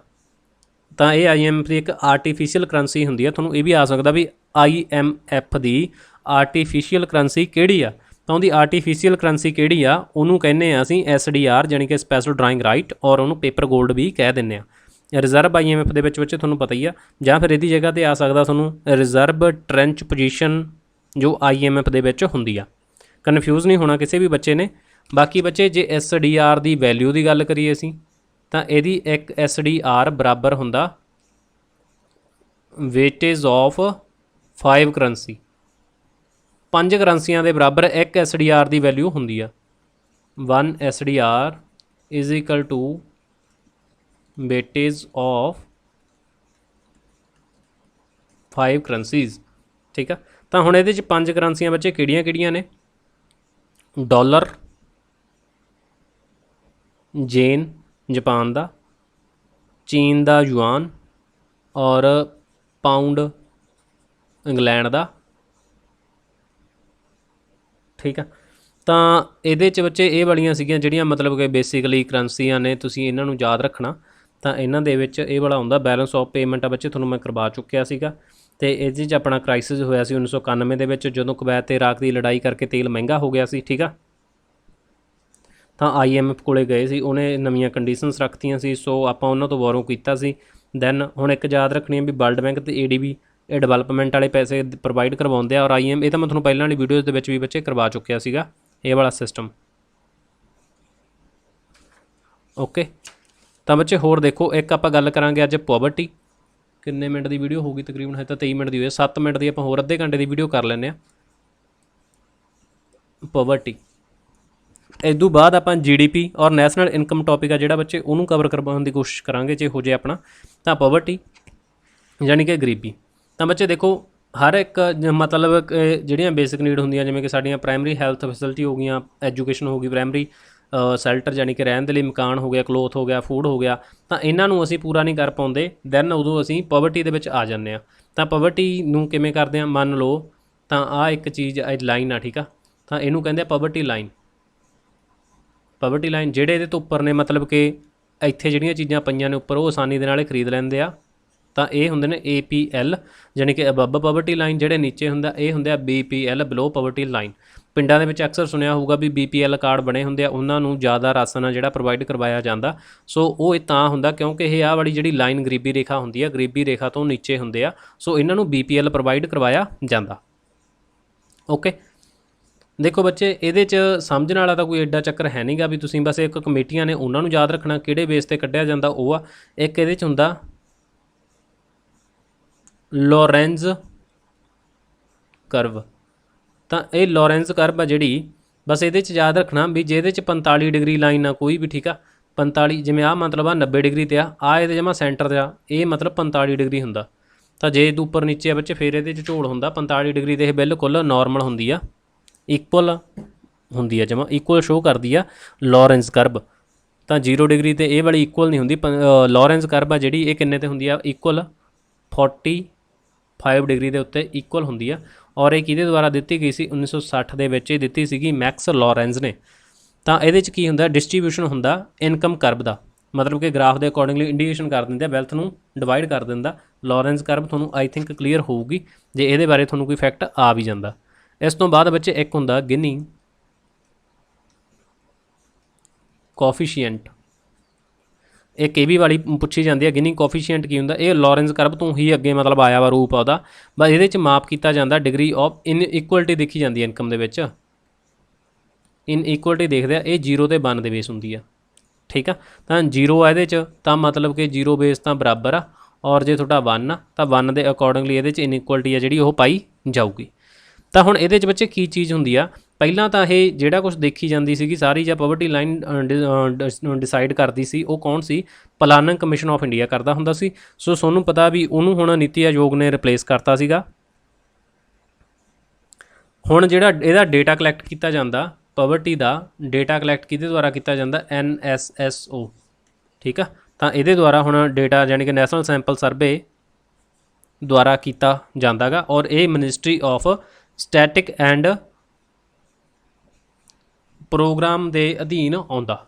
ਤਾਂ ਇਹ IMF ਦੀ ਇੱਕ ਆਰਟੀਫਿਸ਼ੀਅਲ ਕਰੰਸੀ ਹੁੰਦੀ ਆ। ਤੁਹਾਨੂੰ ਇਹ ਵੀ ਆ ਸਕਦਾ ਵੀ IMF ਦੀ ਆਰਟੀਫਿਸ਼ੀਅਲ ਕਰੰਸੀ ਕਿਹੜੀ ਆ, ਤਾਂ ਉਹਦੀ ਆਰਟੀਫਿਸ਼ੀਅਲ ਕਰੰਸੀ ਕਿਹੜੀ ਆ ਉਹਨੂੰ ਕਹਿੰਦੇ ਆ ਅਸੀਂ SDR ਜਾਣੀ ਕਿ ਸਪੈਸ਼ਲ ਡਰਾਇੰਗ ਰਾਈਟ, ਔਰ ਉਹਨੂੰ ਪੇਪਰ ਗੋਲਡ ਵੀ ਕਹਿ ਦਿੰਦੇ ਆ। ਰਿਜ਼ਰਵ IMF ਦੇ ਵਿੱਚ ਤੁਹਾਨੂੰ ਪਤਾ ਹੀ ਆ, ਜਾਂ ਫਿਰ ਇਹਦੀ ਜਗ੍ਹਾ 'ਤੇ ਆ ਸਕਦਾ ਤੁਹਾਨੂੰ ਰਿਜ਼ਰਵ ਟ੍ਰੈਂਚ ਪੋਜੀਸ਼ਨ ਜੋ IMF ਦੇ ਵਿੱਚ ਹੁੰਦੀ ਆ। ਕਨਫਿਊਜ਼ ਨਹੀਂ ਹੋਣਾ ਕਿਸੇ ਵੀ ਬੱਚੇ ਨੇ। ਬਾਕੀ ਬੱਚੇ ਜੇ SDR ਦੀ ਵੈਲਿਊ ਦੀ ਗੱਲ ਕਰੀਏ ਅਸੀਂ ਤਾਂ ਇਹਦੀ ਇੱਕ SDR ਬਰਾਬਰ ਹੁੰਦਾ ਵੇਟੇਜ ਆਫ 5 ਕਰੰਸੀ। 5 ਕਰੰਸੀਆਂ ਦੇ ਬਰਾਬਰ ਇੱਕ SDR ਦੀ ਵੈਲਿਊ ਹੁੰਦੀ ਆ। 1 SDR is equal to weightage of 5 currencies, ਠੀਕ ਆ। ਤਾਂ ਹੁਣ ਇਹਦੇ 'ਚ 5 ਕਰੰਸੀਆਂ ਬੱਚੇ ਕਿਹੜੀਆਂ ਕਿਹੜੀਆਂ ਨੇ? ਡਾਲਰ, ਜੇਨ ਜਾਪਾਨ ਦਾ, ਚੀਨ ਦਾ ਯੂਆਨ ਔਰ ਪਾਊਂਡ ਇੰਗਲੈਂਡ ਦਾ, ਠੀਕ ਆ। ਤਾਂ ਇਹਦੇ 'ਚ ਬੱਚੇ ਇਹ ਵਾਲੀਆਂ ਸੀਗੀਆਂ ਜਿਹੜੀਆਂ ਮਤਲਬ ਕਿ ਬੇਸਿਕਲੀ ਕਰੰਸੀਆਂ ਨੇ, ਤੁਸੀਂ ਇਹਨਾਂ ਨੂੰ ਯਾਦ ਰੱਖਣਾ। ਤਾਂ ਇਹਨਾਂ ਦੇ ਵਿੱਚ ਇਹ ਵਾਲਾ ਹੁੰਦਾ ਬੈਲੈਂਸ ਆਫ ਪੇਮੈਂਟ ਆ ਬੱਚੇ, ਤੁਹਾਨੂੰ ਮੈਂ ਕਰਵਾ ਚੁੱਕਿਆ ਸੀਗਾ। ਅਤੇ ਇਹਦੇ 'ਚ ਆਪਣਾ ਕ੍ਰਾਈਸਿਸ ਹੋਇਆ ਸੀ 1991 ਦੇ ਵਿੱਚ, ਜਦੋਂ ਕੁਵੈਤ ਅਤੇ ਇਰਾਕ ਦੀ ਲੜਾਈ ਕਰਕੇ ਤੇਲ ਮਹਿੰਗਾ ਹੋ ਗਿਆ ਸੀ, ਠੀਕ ਆ। ਤਾਂ IMF ਕੋਲੇ ਗਏ ਸੀ, ਉਹਨੇ ਨਵੀਆਂ ਕੰਡੀਸ਼ਨਸ ਰੱਖਤੀਆਂ ਸੀ, ਸੋ ਆਪਾਂ ਉਹਨਾਂ ਤੋਂ ਬੋਰੋ ਕੀਤਾ ਸੀ। ਦੈਨ ਹੁਣ ਇੱਕ ਯਾਦ ਰੱਖਣੀ ਹੈ ਵੀ ਵਰਲਡ ਬੈਂਕ ਅਤੇ ADB ਇਹ ਡਿਵੈਲਪਮੈਂਟ ਵਾਲੇ ਪੈਸੇ ਪ੍ਰੋਵਾਈਡ ਕਰਵਾਉਂਦੇ ਆ, ਔਰ ਇਹ ਤਾਂ ਮੈਂ ਤੁਹਾਨੂੰ ਪਹਿਲਾਂ ਵਾਲੀ ਵੀਡੀਓਜ਼ ਦੇ ਵਿੱਚ ਵੀ ਬੱਚੇ ਕਰਵਾ ਚੁੱਕਿਆ ਸੀਗਾ ਇਹ ਵਾਲਾ ਸਿਸਟਮ। ਓਕੇ, ਤਾਂ ਬੱਚੇ ਹੋਰ ਦੇਖੋ, ਇੱਕ ਆਪਾਂ ਗੱਲ ਕਰਾਂਗੇ ਅੱਜ ਪੋਵਰਟੀ। ਕਿੰਨੇ ਮਿੰਟ ਦੀ ਵੀਡੀਓ ਹੋਊਗੀ ਤਕਰੀਬਨ? ਹੈ ਤਾਂ 23 ਮਿੰਟ ਦੀ ਹੋਈ, 7 ਮਿੰਟ ਦੀ ਆਪਾਂ ਹੋਰ ਅੱਧੇ ਘੰਟੇ ਦੀ ਵੀਡੀਓ ਕਰ ਲੈਂਦੇ ਹਾਂ ਪੋਵਰਟੀ। ਇਸ ਤੋਂ ਬਾਅਦ ਆਪਾਂ GDP ਔਰ ਨੈਸ਼ਨਲ ਇਨਕਮ ਟੌਪਿਕ ਆ ਜਿਹੜਾ ਬੱਚੇ ਉਹਨੂੰ ਕਵਰ ਕਰਵਾਉਣ ਦੀ ਕੋਸ਼ਿਸ਼ ਕਰਾਂਗੇ ਜੇ ਹੋ ਜੇ ਆਪਣਾ। ਤਾਂ ਪੋਵਰਟੀ ਯਾਨੀ ਕਿ ਗਰੀਬੀ। ਤਾਂ ਬੱਚੇ ਦੇਖੋ, ਹਰ ਇੱਕ ਮਤਲਬ ਜਿਹੜੀਆਂ ਬੇਸਿਕ ਨੀਡ ਹੁੰਦੀਆਂ, ਜਿਵੇਂ ਕਿ ਸਾਡੀਆਂ ਪ੍ਰਾਇਮਰੀ ਹੈਲਥ ਫੈਸਿਲਿਟੀ ਹੋ ਗਈਆਂ, ਐਜੂਕੇਸ਼ਨ ਹੋ ਗਈ, ਪ੍ਰਾਇਮਰੀ ਸ਼ੈਲਟਰ ਯਾਨੀ ਕਿ ਰਹਿਣ ਦੇ ਲਈ ਮਕਾਨ ਹੋ ਗਿਆ, ਕਲੋਥ ਹੋ ਗਿਆ, ਫੂਡ ਹੋ ਗਿਆ, ਤਾਂ ਇਹਨਾਂ ਨੂੰ ਅਸੀਂ ਪੂਰਾ ਨਹੀਂ ਕਰ ਪਾਉਂਦੇ, ਦੈਨ ਉਦੋਂ ਅਸੀਂ ਪੋਵਰਟੀ ਦੇ ਵਿੱਚ ਆ ਜਾਂਦੇ ਹਾਂ। ਤਾਂ ਪੋਵਰਟੀ ਨੂੰ ਕਿਵੇਂ ਕਰਦੇ ਹਾਂ? ਮੰਨ ਲਓ ਤਾਂ ਆਹ ਇੱਕ ਚੀਜ਼ ਲਾਈਨ ਆ, ਠੀਕ ਆ, ਤਾਂ ਇਹਨੂੰ ਕਹਿੰਦੇ ਆ ਪੋਵਰਟੀ ਲਾਈਨ। ਪੋਵਰਟੀ ਲਾਈਨ ਜਿਹੜੇ ਇਹਦੇ ਤੋਂ ਉੱਪਰ ਨੇ, ਮਤਲਬ ਕਿ ਇੱਥੇ ਜਿਹੜੀਆਂ ਚੀਜ਼ਾਂ ਪਈਆਂ ਨੇ ਉੱਪਰ, ਉਹ ਆਸਾਨੀ ਦੇ ਨਾਲ ਹੀ ਖਰੀਦ ਲੈਂਦੇ ਆ, ਤਾਂ ਇਹ ਹੁੰਦੇ ਨੇ APL ਯਾਨੀ ਕਿ ਅਬਵ ਪੋਵਰਟੀ ਲਾਈਨ। ਜਿਹੜੇ ਨੀਚੇ ਹੁੰਦਾ ਇਹ ਹੁੰਦੇ ਆ BPL, ਬਿਲੋ ਪੋਵਰਟੀ ਲਾਈਨ। ਪਿੰਡਾਂ ਦੇ ਵਿੱਚ ਅਕਸਰ ਸੁਣਿਆ ਹੋਊਗਾ ਵੀ BPL ਕਾਰਡ ਬਣੇ ਹੁੰਦੇ ਆ, ਉਹਨਾਂ ਨੂੰ ਜ਼ਿਆਦਾ ਰਾਸ਼ਨ ਆ ਜਿਹੜਾ ਪ੍ਰੋਵਾਈਡ ਕਰਵਾਇਆ ਜਾਂਦਾ। ਸੋ ਉਹ ਇਹ ਤਾਂ ਹੁੰਦਾ ਕਿਉਂਕਿ ਇਹ ਆਹ ਵਾਲੀ ਜਿਹੜੀ ਲਾਈਨ ਗਰੀਬੀ ਰੇਖਾ ਹੁੰਦੀ ਆ, ਗਰੀਬੀ ਰੇਖਾ ਤੋਂ ਨੀਚੇ ਹੁੰਦੇ ਆ, ਸੋ ਇਹਨਾਂ ਨੂੰ BPL ਪ੍ਰੋਵਾਈਡ ਕਰਵਾਇਆ ਜਾਂਦਾ। ਓਕੇ, ਦੇਖੋ ਬੱਚੇ, ਇਹਦੇ 'ਚ ਸਮਝਣ ਵਾਲਾ ਤਾਂ ਕੋਈ ਐਡਾ ਚੱਕਰ ਹੈ ਨਹੀਂਗਾ ਵੀ ਤੁਸੀਂ ਬਸ ਇੱਕ ਕਮੇਟੀਆਂ ਨੇ ਉਹਨਾਂ ਨੂੰ ਯਾਦ ਰੱਖਣਾ, ਕਿਹੜੇ ਬੇਸ 'ਤੇ ਕੱਢਿਆ ਜਾਂਦਾ ਉਹ ਆ। ਇੱਕ ਇਹਦੇ 'ਚ ਹੁੰਦਾ ਲੋਰੈਂਜ਼ ਕਰਵ। ਤਾਂ ਇਹ ਲੋਰੈਂਜ਼ ਕਰਵ ਆ ਜਿਹੜੀ, ਬਸ ਇਹਦੇ 'ਚ ਯਾਦ ਰੱਖਣਾ ਵੀ ਜੇ ਇਹਦੇ 'ਚ 45 ਡਿਗਰੀ ਲਾਈਨ ਆ ਕੋਈ ਵੀ, ਠੀਕ ਆ, 45 ਜਿਵੇਂ ਆਹ ਮਤਲਬ ਆ 90 ਡਿਗਰੀ 'ਤੇ ਆ ਇਹਦੇ ਜਮਾ ਸੈਂਟਰ 'ਤੇ ਆ, ਇਹ ਮਤਲਬ 45 ਡਿਗਰੀ ਹੁੰਦਾ। ਤਾਂ ਜੇ ਇਹਦੇ ਉੱਪਰ ਨੀਚੇ ਆ ਬੱਚੇ ਫਿਰ ਇਹਦੇ 'ਚ ਝੋਲ ਹੁੰਦਾ 45 ਡਿਗਰੀ 'ਤੇ, ਇਹ ਬਿਲਕੁਲ ਨੋਰਮਲ ਹੁੰਦੀ ਆ, ਇਕੁਅਲ ਹੁੰਦੀ ਆ, ਜਮਾ ਇਕੁਅਲ ਸ਼ੋਅ ਕਰਦੀ ਆ ਲੋਰੈਂਜ਼ ਕਰਵ। ਤਾਂ 0 ਡਿਗਰੀ 'ਤੇ ਇਹ ਵਾਲੀ ਇਕੁਅਲ ਨਹੀਂ ਹੁੰਦੀ। ਲੋਰੈਂਜ਼ ਕਰਵ ਆ ਜਿਹੜੀ ਇਹ ਕਿੰਨੇ 'ਤੇ ਹੁੰਦੀ ਆ? ਇਕੁਅਲ 45 ਡਿਗਰੀ ਦੇ ਉੱਤੇ ਇਕੁਅਲ ਹੁੰਦੀ ਆ। ਔਰ ਇਹ ਕਿਹਦੇ ਦੁਆਰਾ ਦਿੱਤੀ ਗਈ ਸੀ? 1960 ਦੇ ਵਿੱਚ ਇਹ ਦਿੱਤੀ ਸੀਗੀ ਮੈਕਸ ਲੋਰੈਂਜ਼ ਨੇ। ਤਾਂ ਇਹਦੇ 'ਚ ਕੀ ਹੁੰਦਾ? ਡਿਸਟਰੀਬਿਊਸ਼ਨ ਹੁੰਦਾ ਇਨਕਮ ਕਰਵ ਦਾ, ਮਤਲਬ ਕਿ ਗ੍ਰਾਫ ਦੇ ਅਕੋਰਡਿੰਗਲੀ ਇੰਡੀਕੇਸ਼ਨ ਕਰ ਦਿੰਦੇ ਆ, ਵੈਲਥ ਨੂੰ ਡਿਵਾਈਡ ਕਰ ਦਿੰਦਾ। ਲੋਰੈਂਜ਼ ਕਰਵ ਤੁਹਾਨੂੰ ਆਈ ਥਿੰਕ ਕਲੀਅਰ ਹੋਊਗੀ ਜੇ ਇਹਦੇ ਬਾਰੇ ਤੁਹਾਨੂੰ ਕੋਈ ਫੈਕਟ ਆ ਵੀ ਜਾਂਦਾ। ਇਸ ਤੋਂ ਬਾਅਦ ਬੱਚੇ ਇੱਕ ਹੁੰਦਾ ਗਿਨੀ ਕੋਫੀਸ਼ੀਐਂਟ। ਇਹ KB ਵਾਲੀ ਪੁੱਛੀ ਜਾਂਦੀ ਹੈ, ਗਿਨੀ ਕੋਫੀਸ਼ੀਐਂਟ ਕੀ ਹੁੰਦਾ? ਇਹ ਲੋਰੈਂਜ਼ ਕਰਵ ਤੋਂ ਹੀ ਅੱਗੇ ਮਤਲਬ ਆਇਆ ਵਾ ਰੂਪ ਉਹਦਾ, ਬਸ ਇਹਦੇ 'ਚ ਮਾਪ ਕੀਤਾ ਜਾਂਦਾ ਡਿਗਰੀ ਆਫ ਇਨਇਕੁਅਲਿਟੀ ਦੇਖੀ ਜਾਂਦੀ ਹੈ ਇਨਕਮ ਦੇ ਵਿੱਚ। ਇਨਇਕੁਅਲਿਟੀ ਦੇਖਦੇ ਆ, ਇਹ 0 ਤੇ 1 ਦੇ ਬੇਸ ਹੁੰਦੀ ਆ, ਠੀਕ ਆ। ਤਾਂ 0 ਆ ਇਹਦੇ 'ਚ, ਤਾਂ ਮਤਲਬ ਕਿ 0 ਬੇਸ ਤਾਂ ਬਰਾਬਰ ਆ, ਔਰ ਜੇ ਤੁਹਾਡਾ 1 ਆ ਤਾਂ 1 ਦੇ ਅਕੋਰਡਿੰਗਲੀ ਇਹਦੇ 'ਚ ਇਨਇਕੁਅਲਿਟੀ ਆ ਜਿਹੜੀ ਉਹ ਪਾਈ ਜਾਊਗੀ। ਤਾਂ ਹੁਣ ਇਹਦੇ 'ਚ ਬੱਚੇ ਕੀ ਚੀਜ਼ ਹੁੰਦੀ ਆ? ਪਹਿਲਾਂ ਤਾਂ ਇਹ ਜਿਹੜਾ ਕੁਝ ਦੇਖੀ ਜਾਂਦੀ ਸੀਗੀ ਸਾਰੀ ਜਾਂ ਪੋਵਰਟੀ ਲਾਈਨ ਡਿਸਾਈਡ ਕਰਦੀ ਸੀ, ਉਹ ਕੌਣ ਸੀ? ਪਲਾਨਿੰਗ ਕਮਿਸ਼ਨ ਆਫ ਇੰਡੀਆ ਕਰਦਾ ਹੁੰਦਾ ਸੀ। ਸੋ ਤੁਹਾਨੂੰ ਪਤਾ ਵੀ ਉਹਨੂੰ ਹੁਣ ਨੀਤੀ ਆਯੋਗ ਨੇ ਰਿਪਲੇਸ ਕਰਤਾ ਸੀਗਾ। ਹੁਣ ਜਿਹੜਾ ਇਹਦਾ ਡੇਟਾ ਕਲੈਕਟ ਕੀਤਾ ਜਾਂਦਾ, ਪੋਵਰਟੀ ਦਾ ਡੇਟਾ ਕਲੈਕਟ ਕਿਹਦੇ ਦੁਆਰਾ ਕੀਤਾ ਜਾਂਦਾ? NSSO, ਠੀਕ ਆ। ਤਾਂ ਇਹਦੇ ਦੁਆਰਾ ਹੁਣ ਡੇਟਾ ਯਾਨੀ ਕਿ ਨੈਸ਼ਨਲ ਸੈਂਪਲ ਸਰਵੇ ਦੁਆਰਾ ਕੀਤਾ ਜਾਂਦਾ ਗਾ, ਔਰ ਇਹ ministry of static and programme ਦੇ ਅਧੀਨ ਆਉਂਦਾ।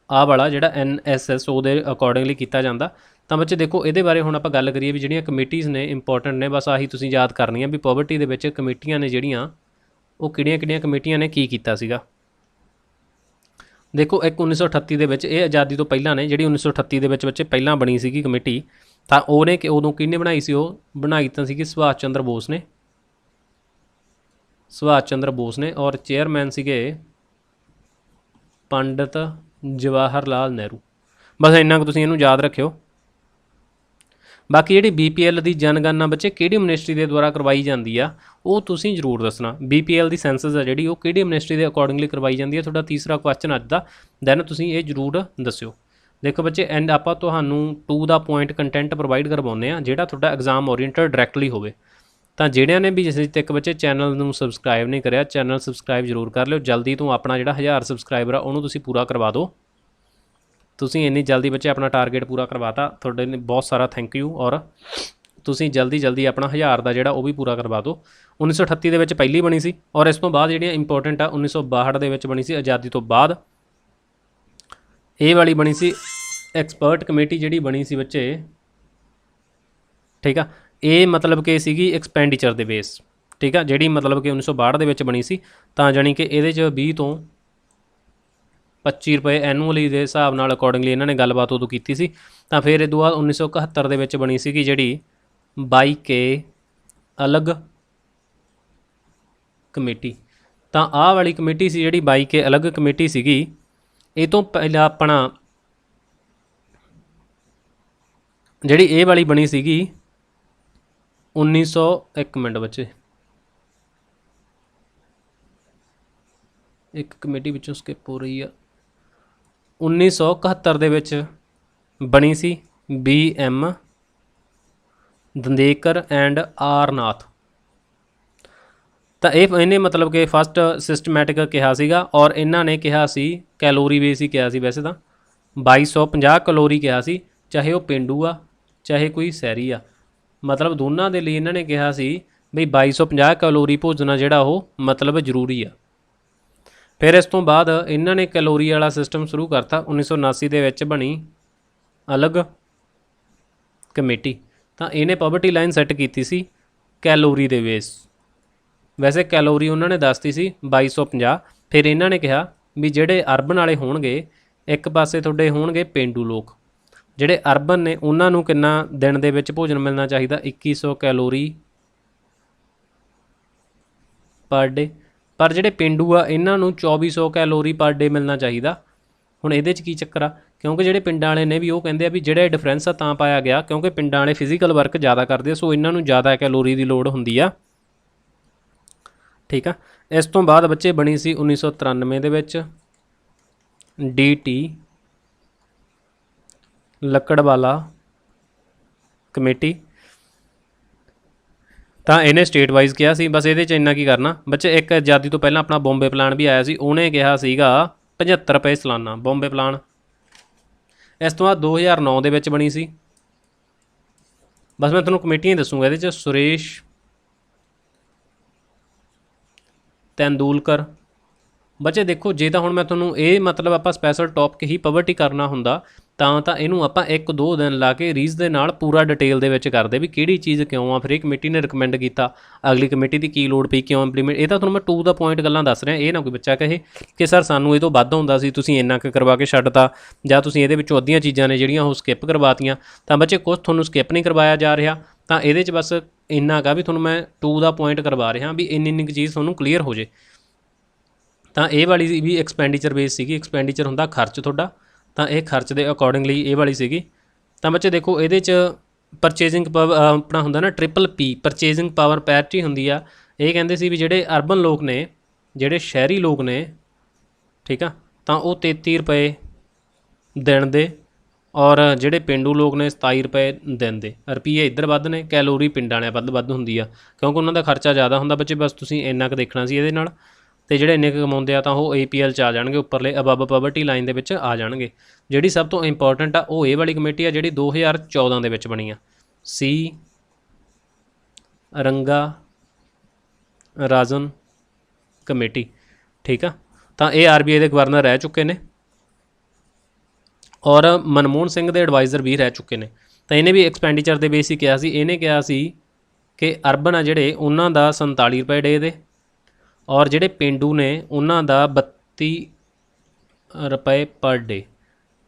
ਆਹ ਵਾਲਾ ਜਿਹੜਾ NSSO ਦੇ ਅਕੋਰਡਿੰਗਲੀ ਕੀਤਾ ਜਾਂਦਾ। ਤਾਂ ਬੱਚੇ ਦੇਖੋ, ਇਹਦੇ ਬਾਰੇ ਹੁਣ ਆਪਾਂ ਗੱਲ ਕਰੀਏ ਵੀ ਜਿਹੜੀਆਂ ਕਮੇਟੀਜ਼ ਨੇ ਇੰਪੋਰਟੈਂਟ ਨੇ, ਬਸ ਆਹੀ ਤੁਸੀਂ ਯਾਦ ਕਰਨੀਆਂ ਵੀ ਪੋਵਰਟੀ ਦੇ ਵਿੱਚ ਕਮੇਟੀਆਂ ਨੇ ਜਿਹੜੀਆਂ, ਉਹ ਕਿਹੜੀਆਂ ਕਮੇਟੀਆਂ ਨੇ ਕੀ ਕੀਤਾ ਸੀਗਾ। ਦੇਖੋ, ਇੱਕ 1938 ਦੇ ਵਿੱਚ, ਇਹ ਆਜ਼ਾਦੀ ਤੋਂ ਪਹਿਲਾਂ ਨੇ, ਜਿਹੜੀ 1938 ਦੇ ਵਿੱਚ ਬੱਚੇ ਪਹਿਲਾਂ ਬਣੀ ਸੀਗੀ ਕਮੇਟੀ, ਤਾਂ ਉਹਨੇ ਉਦੋਂ ਕਿਹਨੇ ਬਣਾਈ ਸੀ? ਉਹ ਬਣਾਈ ਤਾਂ ਸੀਗੀ ਸੁਭਾਸ਼ ਚੰਦਰ ਬੋਸ ਨੇ, ਔਰ ਚੇਅਰਮੈਨ ਸੀਗੇ ਪੰਡਿਤ ਜਵਾਹਰ ਲਾਲ ਨਹਿਰੂ। ਬਸ ਇੰਨਾ ਕੁ ਤੁਸੀਂ ਇਹਨੂੰ ਯਾਦ ਰੱਖਿਓ। ਬਾਕੀ ਜਿਹੜੀ BPL ਦੀ ਜਨਗਣਨਾ ਬੱਚੇ ਕਿਹੜੀ ਮਿਨਿਸਟਰੀ ਦੇ ਦੁਆਰਾ ਕਰਵਾਈ ਜਾਂਦੀ ਆ, ਉਹ ਤੁਸੀਂ ਜ਼ਰੂਰ ਦੱਸਣਾ। BPL ਦੀ ਸੈਂਸਸ ਆ ਜਿਹੜੀ, ਉਹ ਕਿਹੜੀ ਮਿਨਿਸਟਰੀ ਦੇ ਅਕੋਰਡਿੰਗਲੀ ਕਰਵਾਈ ਜਾਂਦੀ ਹੈ? ਤੁਹਾਡਾ ਤੀਸਰਾ ਕੁਐਸਚਨ ਅੱਜ ਦਾ, ਦੈਨ ਤੁਸੀਂ ਇਹ ਜ਼ਰੂਰ ਦੱਸਿਓ। ਦੇਖੋ ਬੱਚੇ, ਐਂਡ ਆਪਾਂ ਤੁਹਾਨੂੰ to the point content provide ਕਰਵਾਉਂਦੇ ਆ ਜਿਹੜਾ ਤੁਹਾਡਾ ਐਗਜ਼ਾਮ ਓਰੀਐਂਟਡ ਡਾਇਰੈਕਟਲੀ ਹੋਵੇ। ਤਾਂ ਜਿਹੜਿਆਂ ਨੇ ਵੀ ਜਿਸ ਤੱਕ ਬੱਚੇ ਚੈਨਲ ਨੂੰ ਸਬਸਕ੍ਰਾਈਬ ਨਹੀਂ ਕਰਿਆ, ਚੈਨਲ ਸਬਸਕ੍ਰਾਈਬ ਜ਼ਰੂਰ ਕਰ ਲਿਓ। ਜਲਦੀ ਤੋਂ ਆਪਣਾ ਜਿਹੜਾ 1000 ਸਬਸਕ੍ਰਾਈਬਰ ਆ ਉਹਨੂੰ ਤੁਸੀਂ ਪੂਰਾ ਕਰਵਾ ਦਿਓ। ਤੁਸੀਂ ਇੰਨੀ ਜਲਦੀ ਬੱਚੇ ਆਪਣਾ ਟਾਰਗੇਟ ਪੂਰਾ ਕਰਵਾਤਾ, ਤੁਹਾਡੇ ਨੇ ਬਹੁਤ ਸਾਰਾ ਥੈਂਕ ਯੂ। ਔਰ ਤੁਸੀਂ ਜਲਦੀ ਆਪਣਾ 1000 ਦਾ ਜਿਹੜਾ ਉਹ ਵੀ ਪੂਰਾ ਕਰਵਾ ਦਿਓ। 1938 ਦੇ ਵਿੱਚ ਪਹਿਲੀ ਬਣੀ ਸੀ, ਔਰ ਇਸ ਤੋਂ ਬਾਅਦ ਜਿਹੜੀਆਂ ਇੰਪੋਰਟੈਂਟ ਆ 1962 ਦੇ ਵਿੱਚ ਬਣੀ ਸੀ ਆਜ਼ਾਦੀ ਤੋਂ ਬਾਅਦ। ਇਹ ਵਾਲੀ ਬਣੀ ਸੀ ਐਕਸਪਰਟ ਕਮੇਟੀ ਜਿਹੜੀ ਬਣੀ ਸੀ ਬੱਚੇ, ਠੀਕ ਆ। ਇਹ ਮਤਲਬ ਕਿ ਸੀਗੀ ਐਕਸਪੈਂਡੀਚਰ ਦੇ ਬੇਸ, ਠੀਕ ਆ, ਜਿਹੜੀ ਮਤਲਬ ਕਿ 1962 ਦੇ ਵਿੱਚ ਬਣੀ ਸੀ। ਤਾਂ ਜਾਣੀ ਕਿ ਇਹਦੇ 'ਚ 20 ਤੋਂ 25 ਰੁਪਏ ਐਨੂਅਲੀ ਦੇ ਹਿਸਾਬ ਨਾਲ ਅਕੋਰਡਿੰਗਲੀ ਇਹਨਾਂ ਨੇ ਗੱਲਬਾਤ ਉਦੋਂ ਕੀਤੀ ਸੀ। ਤਾਂ ਫਿਰ ਇਹ ਤੋਂ ਬਾਅਦ 1971 ਦੇ ਵਿੱਚ ਬਣੀ ਸੀਗੀ ਜਿਹੜੀ 22 ਕੇ ਅਲੱਗ ਕਮੇਟੀ। ਤਾਂ ਆਹ ਵਾਲੀ ਕਮੇਟੀ ਸੀ ਜਿਹੜੀ 22 ਕੇ ਅਲੱਗ ਕਮੇਟੀ ਸੀਗੀ। ਇਹ ਤੋਂ ਪਹਿਲਾਂ ਆਪਣਾ ਜਿਹੜੀ ਇਹ ਵਾਲੀ ਬਣੀ ਸੀਗੀ 1 ਮਿੰਟ ਬੱਚੇ, ਇੱਕ ਕਮੇਟੀ ਵਿੱਚੋਂ ਸਕਿਪ ਹੋ ਰਹੀ ਆ। 1971 ਦੇ ਵਿੱਚ ਬਣੀ ਸੀ BM ਦੰਦੇਕਰ ਐਂਡ ਆਰ ਨਾਥ। ਤਾਂ ਇਹਨੇ ਮਤਲਬ ਕਿ ਫਸਟ ਸਿਸਟਮੈਟਿਕ ਕਿਹਾ ਸੀਗਾ, ਔਰ ਇਹਨਾਂ ਨੇ ਕਿਹਾ ਸੀ ਕੈਲੋਰੀ ਬੇਸ ਹੀ ਕਿਹਾ ਸੀ। ਵੈਸੇ ਤਾਂ 2250 ਕੈਲੋਰੀ ਕਿਹਾ ਸੀ, ਚਾਹੇ ਉਹ ਪੇਂਡੂ ਆ ਚਾਹੇ ਕੋਈ ਸ਼ਹਿਰੀ ਆ। ਮਤਲਬ ਦੋਨਾਂ ਦੇ ਲਈ ਇਹਨਾਂ ਨੇ ਕਿਹਾ ਸੀ ਵੀ 2250 ਕੈਲੋਰੀ ਭੋਜਨ ਆ ਜਿਹੜਾ ਉਹ ਮਤਲਬ ਜ਼ਰੂਰੀ ਆ। ਫਿਰ ਇਸ ਤੋਂ ਬਾਅਦ ਇਹਨਾਂ ਨੇ ਕੈਲੋਰੀ ਵਾਲਾ ਸਿਸਟਮ ਸ਼ੁਰੂ ਕਰਤਾ। 1979 ਦੇ ਵਿੱਚ ਬਣੀ ਅਲੱਗ ਕਮੇਟੀ। ਤਾਂ ਇਹਨੇ ਪਾਵਰਟੀ ਲਾਈਨ ਸੈੱਟ ਕੀਤੀ ਸੀ ਕੈਲੋਰੀ ਦੇ ਬੇਸ। ਵੈਸੇ ਕੈਲੋਰੀ ਉਹਨਾਂ ਨੇ ਦੱਸਤੀ ਸੀ 2250। ਫਿਰ ਇਹਨਾਂ ਨੇ ਕਿਹਾ ਵੀ ਜਿਹੜੇ ਅਰਬਨ ਵਾਲੇ ਹੋਣਗੇ, ਇੱਕ ਪਾਸੇ ਤੁਹਾਡੇ ਹੋਣਗੇ ਪੇਂਡੂ ਲੋਕ, ਜਿਹੜੇ ਅਰਬਨ ਨੇ ਉਹਨਾਂ ਨੂੰ ਕਿੰਨਾ ਦਿਨ ਦੇ ਵਿੱਚ ਭੋਜਨ ਮਿਲਣਾ ਚਾਹੀਦਾ, 2100 ਕੈਲੋਰੀ ਪਰ ਡੇ। ਪਰ ਜਿਹੜੇ ਪੇਂਡੂ ਆ ਇਹਨਾਂ ਨੂੰ 2400 ਕੈਲੋਰੀ ਪਰ ਡੇ ਮਿਲਣਾ ਚਾਹੀਦਾ। ਹੁਣ ਇਹਦੇ 'ਚ ਕੀ ਚੱਕਰ ਆ, ਕਿਉਂਕਿ ਜਿਹੜੇ ਪਿੰਡਾਂ ਵਾਲੇ ਨੇ ਵੀ ਉਹ ਕਹਿੰਦੇ ਆ ਵੀ ਜਿਹੜਾ ਡਿਫਰੈਂਸ ਆ ਤਾਂ ਪਾਇਆ ਗਿਆ ਕਿਉਂਕਿ ਪਿੰਡਾਂ ਵਾਲੇ ਫਿਜ਼ੀਕਲ ਵਰਕ ਜ਼ਿਆਦਾ ਕਰਦੇ ਆ, ਸੋ ਇਹਨਾਂ ਨੂੰ ਜ਼ਿਆਦਾ ਕੈਲੋਰੀ ਦੀ ਲੋੜ ਹੁੰਦੀ ਆ, ਠੀਕ ਆ। ਇਸ ਤੋਂ ਬਾਅਦ ਬੱਚੇ ਬਣੀ ਸੀ 1993 ਦੇ ਵਿੱਚ DT ਲੱਕੜਵਾਲਾ ਕਮੇਟੀ। ਤਾਂ ਇਹਨੇ ਸਟੇਟ ਵਾਈਜ਼ ਕਿਹਾ ਸੀ। ਬਸ ਇਹਦੇ 'ਚ ਇੰਨਾ ਕੀ ਕਰਨਾ ਬੱਚੇ, ਇੱਕ ਆਜ਼ਾਦੀ ਤੋਂ ਪਹਿਲਾਂ ਆਪਣਾ ਬੰਬੇ ਪਲਾਨ ਵੀ ਆਇਆ ਸੀ, ਉਹਨੇ ਕਿਹਾ ਸੀਗਾ 75 ਰੁਪਏ ਸਾਲਾਨਾ ਬੰਬੇ ਪਲਾਨ। ਇਸ ਤੋਂ ਬਾਅਦ 2009 ਦੇ ਵਿੱਚ ਬਣੀ ਸੀ। ਬਸ ਮੈਂ ਤੁਹਾਨੂੰ ਕਮੇਟੀਆਂ ਹੀ ਦੱਸੂਗਾ ਇਹਦੇ 'ਚ। ਸੁਰੇਸ਼ ਤੈਂਦੂਲਕਰ। ਬੱਚੇ ਦੇਖੋ, ਜੇ ਤਾਂ ਹੁਣ ਮੈਂ ਤੁਹਾਨੂੰ ਇਹ ਮਤਲਬ ਆਪਾਂ ਸਪੈਸ਼ਲ ਟੌਪਿਕ ਹੀ ਪਾਵਰਟੀ ਕਰਨਾ ਹੁੰਦਾ ਤਾਂ ਇਹਨੂੰ ਆਪਾਂ 1-2 ਦਿਨ ਲਾ ਕੇ ਰੀਜ਼ ਦੇ ਨਾਲ ਪੂਰਾ ਡਿਟੇਲ ਦੇ ਵਿੱਚ ਕਰਦੇ ਵੀ ਕਿਹੜੀ ਚੀਜ਼ ਕਿਉਂ ਆ, ਫਿਰ ਇਹ ਕਮੇਟੀ ਨੇ ਰਿਕਮੈਂਡ ਕੀਤਾ, ਅਗਲੀ ਕਮੇਟੀ ਦੀ ਕੀ ਲੋੜ ਪਈ, ਕਿਉਂ ਇੰਪਲੀਮੈਂਟ। ਇਹ ਤਾਂ ਤੁਹਾਨੂੰ ਮੈਂ ਟੂ ਦਾ ਪੁਆਇੰਟ ਗੱਲਾਂ ਦੱਸ ਰਿਹਾ। ਇਹ ਨਾ ਕੋਈ ਬੱਚਾ ਕਹੇ ਕਿ ਸਰ ਸਾਨੂੰ ਇਹ ਤੋਂ ਵੱਧ ਹੁੰਦਾ ਸੀ, ਤੁਸੀਂ ਇੰਨਾ ਕੁ ਕਰਵਾ ਕੇ ਛੱਡਤਾ, ਜਾਂ ਤੁਸੀਂ ਇਹਦੇ ਵਿੱਚੋਂ ਅੱਧੀਆਂ ਚੀਜ਼ਾਂ ਨੇ ਜਿਹੜੀਆਂ ਉਹ ਸਕਿਪ ਕਰਵਾਤੀਆਂ। ਤਾਂ ਬੱਚੇ ਕੁਛ ਤੁਹਾਨੂੰ ਸਕਿਪ ਨਹੀਂ ਕਰਵਾਇਆ ਜਾ ਰਿਹਾ। ਤਾਂ ਇਹਦੇ 'ਚ ਬਸ ਇੰਨਾ ਕੁ ਵੀ ਤੁਹਾਨੂੰ ਮੈਂ ਟੂ ਦਾ ਪੁਆਇੰਟ ਕਰਵਾ ਰਿਹਾ ਵੀ ਇੰਨੀ ਕੁ ਚੀਜ਼ ਤੁਹਾਨੂੰ ਕਲੀਅਰ ਹੋ ਜੇ। ਤਾਂ ਇਹ ਵਾਲੀ ਵੀ ਐਕਸਪੈਂਡੀਚਰ ਬੇਸ ਸੀਗੀ। ਐਕਸਪੈਂਡੀਚਰ ਹੁੰਦਾ ਖਰਚ ਤੁਹਾਡਾ, ਤਾਂ ਇਹ ਖਰਚ ਦੇ ਅਕੋਰਡਿੰਗਲੀ ਇਹ ਵਾਲੀ ਸੀਗੀ। ਤਾਂ ਬੱਚੇ ਦੇਖੋ ਇਹਦੇ 'ਚ ਪਰਚੇਜ਼ਿੰਗ ਆਪਣਾ ਹੁੰਦਾ ਨਾ PPP, ਪਰਚੇਜ਼ਿੰਗ ਪਾਵਰ ਪੈਰਿਟੀ ਹੁੰਦੀ ਆ। ਇਹ ਕਹਿੰਦੇ ਸੀ ਵੀ ਜਿਹੜੇ ਅਰਬਨ ਲੋਕ ਨੇ, ਜਿਹੜੇ ਸ਼ਹਿਰੀ ਲੋਕ ਨੇ, ਠੀਕ ਆ, ਤਾਂ ਉਹ 33 ਰੁਪਏ ਦਿਨ ਦੇ, ਔਰ ਜਿਹੜੇ ਪੇਂਡੂ ਲੋਕ ਨੇ 27 ਰੁਪਏ ਦਿਨ ਦੇ। ਰੁਪਈਏ ਇੱਧਰ ਵੱਧ ਨੇ, ਕੈਲੋਰੀ ਪਿੰਡਾਂ ਵਾਲਿਆਂ ਵੱਧ ਹੁੰਦੀ ਆ ਕਿਉਂਕਿ ਉਹਨਾਂ ਦਾ ਖਰਚਾ ਜ਼ਿਆਦਾ ਹੁੰਦਾ। ਬੱਚੇ ਬਸ ਤੁਸੀਂ ਇੰਨਾ ਕੁ ਦੇਖਣਾ ਸੀ ਇਹਦੇ ਨਾਲ। ਅਤੇ ਜਿਹੜੇ ਇੰਨੇ ਕੁ ਕਮਾਉਂਦੇ ਆ ਤਾਂ ਉਹ APL 'ਚ ਆ ਜਾਣਗੇ, ਉੱਪਰਲੇ ਅਬਵ ਪਾਵਰਟੀ ਲਾਈਨ ਦੇ ਵਿੱਚ ਆ ਜਾਣਗੇ। ਜਿਹੜੀ ਸਭ ਤੋਂ ਇੰਪੋਰਟੈਂਟ ਆ ਉਹ ਇਹ ਵਾਲੀ ਕਮੇਟੀ ਆ ਜਿਹੜੀ 2014 ਦੇ ਵਿੱਚ ਬਣੀ ਆ, C ਰੰਗਾ ਰਾਜਨ ਕਮੇਟੀ, ਠੀਕ ਆ। ਤਾਂ ਇਹ RBI ਦੇ ਗਵਰਨਰ ਰਹਿ ਚੁੱਕੇ ਨੇ ਔਰ ਮਨਮੋਹਨ ਸਿੰਘ ਦੇ ਐਡਵਾਈਜ਼ਰ ਵੀ ਰਹਿ ਚੁੱਕੇ ਨੇ। ਤਾਂ ਇਹਨੇ ਵੀ ਐਕਸਪੈਂਡੀਚਰ ਦੇ ਬੇਸ ਹੀ ਕਿਹਾ ਸੀ। ਇਹਨੇ ਕਿਹਾ ਸੀ ਕਿ ਅਰਬਨ ਆ ਜਿਹੜੇ ਉਹਨਾਂ ਦਾ 47 ਰੁਪਏ ਡੇ ਦੇ, ਔਰ ਜਿਹੜੇ ਪੇਂਡੂ ਨੇ ਉਹਨਾਂ ਦਾ 32 ਰੁਪਏ ਪਰ ਡੇ।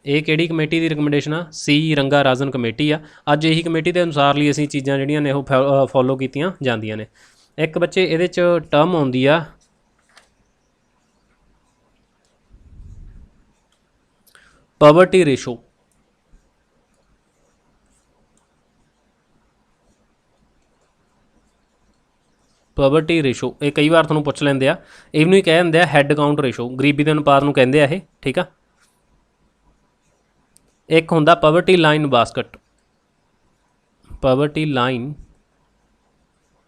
ਇਹ ਕਿਹੜੀ ਕਮੇਟੀ ਦੀ ਰਿਕਮੈਂਡੇਸ਼ਨ ਆ? C ਰੰਗਾ ਰਾਜਨ ਕਮੇਟੀ ਆ। ਅੱਜ ਇਹੀ ਕਮੇਟੀ ਦੇ ਅਨੁਸਾਰ ਲਈ ਅਸੀਂ ਚੀਜ਼ਾਂ ਜਿਹੜੀਆਂ ਨੇ ਉਹ ਫੋਲੋ ਕੀਤੀਆਂ ਜਾਂਦੀਆਂ ਨੇ। ਇੱਕ ਬੱਚੇ ਇਹਦੇ 'ਚ ਟਰਮ ਆਉਂਦੀ ਆ ਪਾਵਰਟੀ ਰੇਸ਼ੋ। ਪਾਵਰਟੀ ਰੇਸ਼ੋ ਇਹ ਕਈ ਵਾਰ ਤੁਹਾਨੂੰ ਪੁੱਛ ਲੈਂਦੇ ਆ, ਇਹਨੂੰ ਹੀ ਕਹਿ ਦਿੰਦੇ ਆ ਹੈੱਡ ਕਾਊਂਟ ਰੇਸ਼ੋ, ਗਰੀਬੀ ਦੇ ਅਨੁਪਾਤ ਨੂੰ ਕਹਿੰਦੇ ਆ ਇਹ, ਠੀਕ ਆ। ਇੱਕ ਹੁੰਦਾ poverty line basket. Poverty line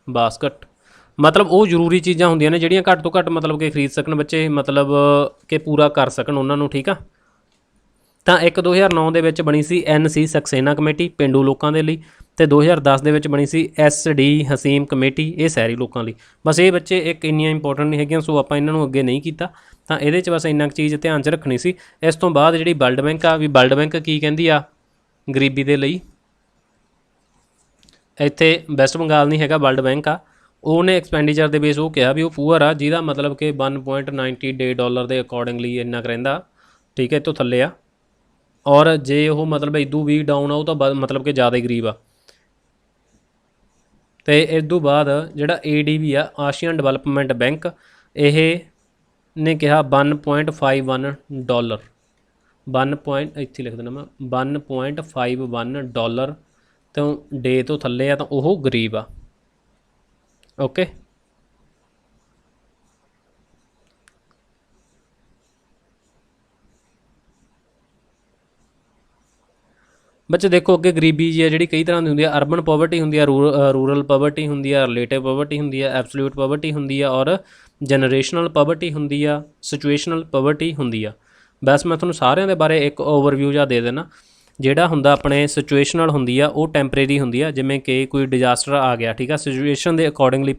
basket ਮਤਲਬ ਉਹ ਜ਼ਰੂਰੀ ਚੀਜ਼ਾਂ ਹੁੰਦੀਆਂ ਨੇ ਜਿਹੜੀਆਂ ਘੱਟ ਤੋਂ ਘੱਟ ਮਤਲਬ ਕਿ ਖਰੀਦ ਸਕਣ ਬੱਚੇ, ਮਤਲਬ ਕਿ ਪੂਰਾ ਕਰ ਸਕਣ ਉਹਨਾਂ ਨੂੰ, ਠੀਕ ਆ। ਤਾਂ ਇੱਕ 2009 ਦੇ ਵਿੱਚ ਬਣੀ ਸੀ NC ਸਕਸੇਨਾ ਕਮੇਟੀ ਪੇਂਡੂ ਲੋਕਾਂ ਦੇ ਲਈ। ਤੇ 2010 ਦੇ ਵਿੱਚ ਬਣੀ ਸੀ SD ਹਸੀਮ ਕਮੇਟੀ, ਇਹ ਸ਼ਹਿਰੀ ਲੋਕਾਂ ਲਈ। ਬਸ ਇਹ ਬੱਚੇ ਇੱਕ ਇੰਨੀਆਂ ਇੰਪੋਰਟੈਂਟ ਨਹੀਂ ਹੈਗੀਆਂ, ਸੋ ਆਪਾਂ ਇਹਨਾਂ ਨੂੰ ਅੱਗੇ ਨਹੀਂ ਕੀਤਾ। ਤਾਂ ਇਹਦੇ 'ਚ ਬਸ ਇੰਨਾ ਕੁ ਚੀਜ਼ ਧਿਆਨ 'ਚ ਰੱਖਣੀ ਸੀ। ਇਸ ਤੋਂ ਬਾਅਦ ਜਿਹੜੀ ਵਰਲਡ ਬੈਂਕ ਆ, ਵੀ ਵਰਲਡ ਬੈਂਕ ਕੀ ਕਹਿੰਦੀ ਆ ਗਰੀਬੀ ਦੇ ਲਈ, ਇੱਥੇ ਵੈਸਟ ਬੰਗਾਲ ਨਹੀਂ ਹੈਗਾ, ਵਰਲਡ ਬੈਂਕ ਆ। ਉਹਨੇ ਐਕਸਪੈਂਡੀਚਰ ਦੇ ਬੇਸ ਉਹ ਕਿਹਾ ਵੀ ਉਹ ਪੂਅਰ ਆ, ਜਿਹਦਾ ਮਤਲਬ ਕਿ $1.90 ਦੇ ਅਕੋਰਡਿੰਗਲੀ ਇੰਨਾ ਕੁ ਰਹਿੰਦਾ, ਠੀਕ ਹੈ, ਇਹ ਤੋਂ ਥੱਲੇ ਆ। ਔਰ ਜੇ ਉਹ ਮਤਲਬ ਇਦੋਂ ਵੀ ਡਾਊਨ ਆ, ਉਹ ਤਾਂ ਮਤਲਬ ਕਿ ਜ਼ਿਆਦਾ ਹੀ ਗਰੀਬ ਆ। ਅਤੇ ਇਸ ਤੋਂ ਬਾਅਦ ਜਿਹੜਾ ADB ਆ, ਆਸੀਅਨ ਡਿਵੈਲਪਮੈਂਟ ਬੈਂਕ, ਇਹ ਨੇ ਕਿਹਾ $1.51 ਇੱਥੇ ਲਿਖ ਦੇਣਾ ਮੈਂ, $1.51 ਤੋਂ ਡੇ ਤੋਂ ਥੱਲੇ ਆ ਤਾਂ ਉਹ ਗਰੀਬ ਆ। ਓਕੇ, ਬੱਚੇ ਦੇਖੋ ਅੱਗੇ ਗਰੀਬੀ ਜੀ ਆ ਜਿਹੜੀ ਕਈ ਤਰ੍ਹਾਂ ਦੀ ਹੁੰਦੀ ਆ। ਅਰਬਨ ਪੋਵਰਟੀ ਹੁੰਦੀ ਆ, ਰੂਰਲ ਪੋਵਰਟੀ ਹੁੰਦੀ ਆ, ਰਿਲੇਟਿਵ ਪੋਵਰਟੀ ਹੁੰਦੀ ਆ, ਐਬਸੋਲਿਊਟ ਪੋਵਰਟੀ ਹੁੰਦੀ ਆ, ਔਰ ਜਨਰੇਸ਼ਨਲ ਪੋਵਰਟੀ ਹੁੰਦੀ ਆ, ਸਿਚੁਏਸ਼ਨਲ ਪੋਵਰਟੀ ਹੁੰਦੀ ਆ। ਬਸ ਮੈਂ ਤੁਹਾਨੂੰ ਸਾਰਿਆਂ ਦੇ ਬਾਰੇ ਇੱਕ ਓਵਰਵਿਊ ਜਿਹਾ ਦੇ ਦੇਣਾ। ਜਿਹੜਾ ਹੁੰਦਾ ਆਪਣੇ ਸਿਚੁਏਸ਼ਨਲ ਹੁੰਦੀ ਆ, ਉਹ ਟੈਂਪਰੇਰੀ ਹੁੰਦੀ ਆ, ਜਿਵੇਂ ਕਿ ਕੋਈ ਡਿਜ਼ਾਸਟਰ ਆ ਗਿਆ, ਠੀਕ ਆ, ਸਿਚੁਏਸ਼ਨ ਦੇ ਅਕੋਰਡਿੰਗਲੀ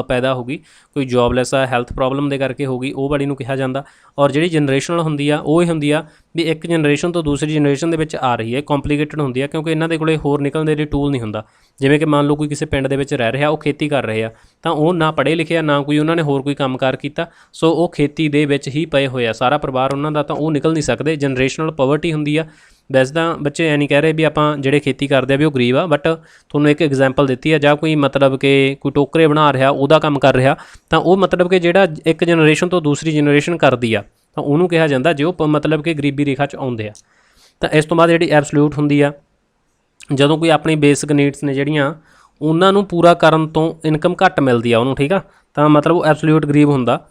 ਪੈਦਾ ਹੋ ਗਈ, ਕੋਈ ਜੋਬਲੈਸ ਆ, ਹੈਲਥ ਪ੍ਰੋਬਲਮ ਦੇ ਕਰਕੇ ਹੋ ਗਈ, ਉਹ ਵਾਲੀ ਨੂੰ ਕਿਹਾ ਜਾਂਦਾ। ਔਰ ਜਿਹੜੀ ਜਨਰੇਸ਼ਨਲ ਹੁੰਦੀ ਆ, ਉਹ ਇਹ ਹੁੰਦੀ ਆ ਵੀ ਇੱਕ ਜਨਰੇਸ਼ਨ ਤੋਂ ਦੂਸਰੀ ਜਨਰੇਸ਼ਨ ਦੇ ਵਿੱਚ ਆ ਰਹੀ ਹੈ, ਕੰਪਲੀਕੇਟਡ ਹੁੰਦੀ ਆ, ਕਿਉਂਕਿ ਇਹਨਾਂ ਦੇ ਕੋਲੇ ਹੋਰ ਨਿਕਲਣ ਦੇ ਲਈ ਟੂਲ ਨਹੀਂ ਹੁੰਦਾ। ਜਿਵੇਂ ਕਿ ਮੰਨ ਲਓ ਕੋਈ ਕਿਸੇ ਪਿੰਡ ਦੇ ਵਿੱਚ ਰਹਿ ਰਿਹਾ, ਉਹ ਖੇਤੀ ਕਰ ਰਹੇ ਆ, ਤਾਂ ਉਹ ਨਾ ਪੜ੍ਹੇ ਲਿਖੇ ਆ, ਨਾ ਕੋਈ ਉਹਨਾਂ ਨੇ ਹੋਰ ਕੋਈ ਕੰਮਕਾਰ ਕੀਤਾ, ਸੋ ਉਹ ਖੇਤੀ ਦੇ ਵਿੱਚ ਹੀ ਪਏ ਹੋਏ ਆ, ਸਾਰਾ ਪਰਿਵਾਰ ਉਹਨਾਂ ਦਾ, ਤਾਂ ਉਹ ਨਿਕਲ ਨਹੀਂ ਸਕਦੇ। ਜਨਰੇਸ਼ਨਲ ਪੋਵਰਟੀ ਹੁੰਦੀ ਆ। ਵੈਸੇ ਤਾਂ ਬੱਚੇ ਐ ਨਹੀਂ ਕਹਿ ਰਹੇ ਵੀ ਆਪਾਂ ਜਿਹੜੇ ਖੇਤੀ ਕਰਦੇ ਆ ਵੀ ਉਹ ਗਰੀਬ ਆ, ਬਟ ਤੁਹਾਨੂੰ ਇੱਕ ਐਗਜ਼ਾਮਪਲ ਦਿੱਤੀ ਆ। ਜਾਂ ਕੋਈ ਮਤਲਬ ਕਿ ਕੋਈ ਟੋਕਰੇ ਬਣਾ ਰਿਹਾ, ਉਹਦਾ ਕੰਮ ਕਰ ਰਿਹਾ, ਤਾਂ ਉਹ ਮਤਲਬ ਕਿ ਜਿਹੜਾ ਇੱਕ ਜਨਰੇਸ਼ਨ ਤੋਂ ਦੂਸਰੀ ਜਨਰੇਸ਼ਨ ਕਰਦੀ ਆ, ਤਾਂ ਉਹਨੂੰ ਕਿਹਾ ਜਾਂਦਾ ਜੇ ਉਹ ਮਤਲਬ ਕਿ ਗਰੀਬੀ ਰੇਖਾ 'ਚ ਆਉਂਦੇ ਆ। ਤਾਂ ਇਸ ਤੋਂ ਬਾਅਦ ਜਿਹੜੀ ਐਬਸੋਲਿਊਟ ਹੁੰਦੀ ਆ, ਜਦੋਂ ਕੋਈ ਆਪਣੀ ਬੇਸਿਕ ਨੀਡਸ ਨੇ ਜਿਹੜੀਆਂ, ਉਹਨਾਂ ਨੂੰ ਪੂਰਾ ਕਰਨ ਤੋਂ ਇਨਕਮ ਘੱਟ ਮਿਲਦੀ ਆ ਉਹਨੂੰ, ਠੀਕ ਆ, ਤਾਂ ਮਤਲਬ ਉਹ ਐਬਸੋਲਿਊਟ ਗਰੀਬ ਹੁੰਦਾ।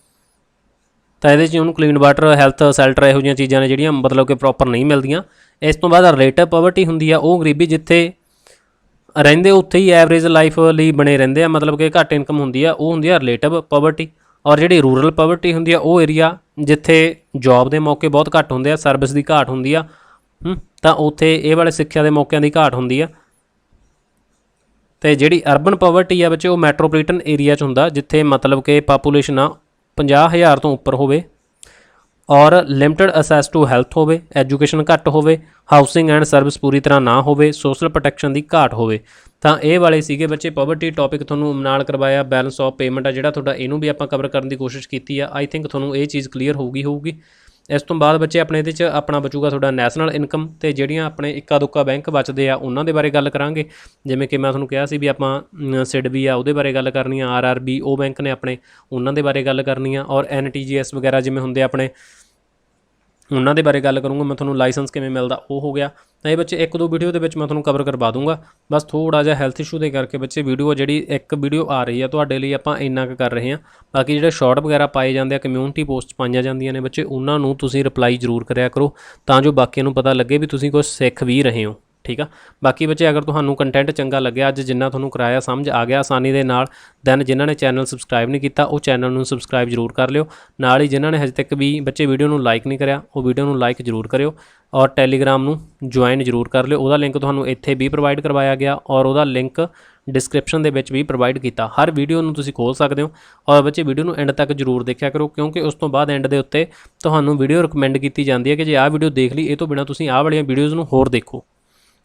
ਤਾਂ ਇਹਦੇ 'ਚ ਉਹਨੂੰ ਕਲੀਨ ਵਾਟਰ, ਹੈਲਥ, ਸ਼ੈਲਟਰ, ਇਹੋ ਜਿਹੀਆਂ ਚੀਜ਼ਾਂ ਨੇ ਜਿਹੜੀਆਂ ਮਤਲਬ ਕਿ ਪ੍ਰੋਪਰ ਨਹੀਂ ਮਿਲਦੀਆਂ। ਇਸ ਤੋਂ ਬਾਅਦ ਰਿਲੇਟਿਵ ਪੋਵਰਟੀ ਹੁੰਦੀ ਆ, ਉਹ ਗਰੀਬੀ ਜਿੱਥੇ ਰਹਿੰਦੇ ਉੱਥੇ ਹੀ ਐਵਰੇਜ ਲਾਈਫ ਲਈ ਬਣੇ ਰਹਿੰਦੇ ਆ, ਮਤਲਬ ਕਿ ਘੱਟ ਇਨਕਮ ਹੁੰਦੀ ਆ, ਉਹ ਹੁੰਦੀ ਆ ਰਿਲੇਟਿਵ ਪੋਵਰਟੀ। ਔਰ ਜਿਹੜੀ ਰੂਰਲ ਪੋਵਰਟੀ ਹੁੰਦੀ ਆ, ਉਹ ਏਰੀਆ ਜਿੱਥੇ ਜੋਬ ਦੇ ਮੌਕੇ ਬਹੁਤ ਘੱਟ ਹੁੰਦੇ ਆ, ਸਰਵਿਸ ਦੀ ਘਾਟ ਹੁੰਦੀ ਆ, ਤਾਂ ਉੱਥੇ ਇਹ ਵਾਲੇ ਸਿੱਖਿਆ ਦੇ ਮੌਕਿਆਂ ਦੀ ਘਾਟ ਹੁੰਦੀ ਆ। ਅਤੇ ਜਿਹੜੀ ਅਰਬਨ ਪੋਵਰਟੀ ਆ ਬੱਚੇ, ਉਹ ਮੈਟਰੋਪੋਲੀਟਨ ਏਰੀਆ 'ਚ ਹੁੰਦਾ, ਜਿੱਥੇ ਮਤਲਬ ਕਿ ਪਾਪੂਲੇਸ਼ਨ ਆ 50,000 ਤੋਂ ਉੱਪਰ ਹੋਵੇ, ਔਰ ਲਿਮਟਿਡ ਅਸੈਸ ਟੂ ਹੈਲਥ ਹੋਵੇ, ਐਜੂਕੇਸ਼ਨ ਘੱਟ ਹੋਵੇ, ਹਾਊਸਿੰਗ ਐਂਡ ਸਰਵਿਸ ਪੂਰੀ ਤਰ੍ਹਾਂ ਨਾ ਹੋਵੇ, ਸੋਸ਼ਲ ਪ੍ਰੋਟੈਕਸ਼ਨ ਦੀ ਘਾਟ ਹੋਵੇ। ਤਾਂ ਇਹ ਵਾਲੇ ਸੀਗੇ ਬੱਚੇ ਪੋਵਰਟੀ ਟੌਪਿਕ ਤੁਹਾਨੂੰ ਨਾਲ ਕਰਵਾਇਆ। ਬੈਲੈਂਸ ਆਫ ਪੇਮੈਂਟ ਆ ਜਿਹੜਾ ਤੁਹਾਡਾ, ਇਹਨੂੰ ਵੀ ਆਪਾਂ ਕਵਰ ਕਰਨ ਦੀ ਕੋਸ਼ਿਸ਼ ਕੀਤੀ ਆ। ਆਈ ਥਿੰਕ ਤੁਹਾਨੂੰ ਇਹ ਚੀਜ਼ ਕਲੀਅਰ ਹੋਊਗੀ। ਇਸ ਤੋਂ ਬਾਅਦ ਬੱਚੇ ਆਪਣੇ ਇਹਦੇ 'ਚ ਆਪਣਾ ਬਚੂਗਾ ਤੁਹਾਡਾ ਨੈਸ਼ਨਲ ਇਨਕਮ, ਅਤੇ ਜਿਹੜੀਆਂ ਆਪਣੇ ਇੱਕਾ ਦੁੱਕਾ ਬੈਂਕ ਬਚਦੇ ਆ ਉਹਨਾਂ ਦੇ ਬਾਰੇ ਗੱਲ ਕਰਾਂਗੇ। ਜਿਵੇਂ ਕਿ ਮੈਂ ਤੁਹਾਨੂੰ ਕਿਹਾ ਸੀ ਵੀ ਆਪਾਂ SIDB ਆ, ਉਹਦੇ ਬਾਰੇ ਗੱਲ ਕਰਨੀ ਆ। RRB, ਉਹ ਬੈਂਕ ਨੇ ਆਪਣੇ, ਉਹਨਾਂ ਦੇ ਬਾਰੇ ਗੱਲ ਕਰਨੀ ਆ। ਔਰ NTGS ਵਗੈਰਾ ਜਿਵੇਂ ਹੁੰਦੇ ਆਪਣੇ, ਉਹਨਾਂ ਦੇ ਬਾਰੇ ਗੱਲ ਕਰੂੰਗਾ ਮੈਂ ਤੁਹਾਨੂੰ। ਲਾਇਸੈਂਸ ਕਿਵੇਂ ਮਿਲਦਾ, ਉਹ ਹੋ ਗਿਆ। ਤਾਂ ਇਹ ਬੱਚੇ 1-2 ਵੀਡੀਓ ਦੇ ਵਿੱਚ ਮੈਂ ਤੁਹਾਨੂੰ ਕਵਰ ਕਰਵਾ ਦੂੰਗਾ। ਬਸ ਥੋੜ੍ਹਾ ਜਿਹਾ ਹੈਲਥ ਇਸ਼ੂ ਦੇ ਕਰਕੇ ਬੱਚੇ ਵੀਡੀਓ ਜਿਹੜੀ ਇੱਕ ਵੀਡੀਓ ਆ ਰਹੀ ਆ ਤੁਹਾਡੇ ਲਈ, ਆਪਾਂ ਇੰਨਾ ਕੁ ਕਰ ਰਹੇ ਹਾਂ। ਬਾਕੀ ਜਿਹੜੇ ਸ਼ਾਰਟ ਵਗੈਰਾ ਪਾਏ ਜਾਂਦੇ ਆ, ਕਮਿਊਨਿਟੀ ਪੋਸਟ ਪਾਈਆਂ ਜਾਂਦੀਆਂ ਨੇ ਬੱਚੇ, ਉਹਨਾਂ ਨੂੰ ਤੁਸੀਂ ਰਿਪਲਾਈ ਜ਼ਰੂਰ ਕਰਿਆ ਕਰੋ, ਤਾਂ ਜੋ ਬਾਕੀਆਂ ਨੂੰ ਪਤਾ ਲੱਗੇ ਵੀ ਤੁਸੀਂ ਕੁਛ ਸਿੱਖ ਵੀ ਰਹੇ ਹੋ, ਠੀਕ ਆ। ਬਾਕੀ ਬੱਚੇ ਅਗਰ ਤੁਹਾਨੂੰ ਕੰਟੈਂਟ ਚੰਗਾ ਲੱਗਿਆ, ਅੱਜ ਜਿੰਨਾ ਤੁਹਾਨੂੰ ਕਰਾਇਆ ਸਮਝ ਆ ਗਿਆ ਆਸਾਨੀ ਦੇ ਨਾਲ, ਦੈਨ ਜਿਨ੍ਹਾਂ ਨੇ ਚੈਨਲ ਸਬਸਕ੍ਰਾਈਬ ਨਹੀਂ ਕੀਤਾ, ਉਹ ਚੈਨਲ ਨੂੰ ਸਬਸਕ੍ਰਾਈਬ ਜ਼ਰੂਰ ਕਰ ਲਿਓ। ਨਾਲ ਹੀ ਜਿਨ੍ਹਾਂ ਨੇ ਹਜੇ ਤੱਕ ਵੀ ਬੱਚੇ ਵੀਡੀਓ ਨੂੰ ਲਾਈਕ ਨਹੀਂ ਕਰਿਆ, ਉਹ ਵੀਡੀਓ ਨੂੰ ਲਾਈਕ ਜ਼ਰੂਰ ਕਰਿਓ। ਔਰ ਟੈਲੀਗ੍ਰਾਮ ਨੂੰ ਜੁਆਇਨ ਜ਼ਰੂਰ ਕਰ ਲਿਓ। ਉਹਦਾ ਲਿੰਕ ਤੁਹਾਨੂੰ ਇੱਥੇ ਵੀ ਪ੍ਰੋਵਾਈਡ ਕਰਵਾਇਆ ਗਿਆ, ਔਰ ਉਹਦਾ ਲਿੰਕ ਡਿਸਕ੍ਰਿਪਸ਼ਨ ਦੇ ਵਿੱਚ ਵੀ ਪ੍ਰੋਵਾਈਡ ਕੀਤਾ। ਹਰ ਵੀਡੀਓ ਨੂੰ ਤੁਸੀਂ ਖੋਲ੍ਹ ਸਕਦੇ ਹੋ। ਔਰ ਬੱਚੇ ਵੀਡੀਓ ਨੂੰ ਐਂਡ ਤੱਕ ਜ਼ਰੂਰ ਦੇਖਿਆ ਕਰੋ, ਕਿਉਂਕਿ ਉਸ ਤੋਂ ਬਾਅਦ ਐਂਡ ਦੇ ਉੱਤੇ ਤੁਹਾਨੂੰ ਵੀਡੀਓ ਰਿਕਮੈਂਡ ਕੀਤੀ ਜਾਂਦੀ ਹੈ ਕਿ ਜੇ ਆਹ ਵੀਡੀਓ ਦੇਖ ਲਈ, ਇਹ ਤੋਂ ਬਿਨਾਂ ਤੁਸੀਂ ਆਹ ਵਾਲੀਆਂ ਵੀਡੀਓਜ਼ ਨੂੰ ਹੋਰ ਦੇਖੋ।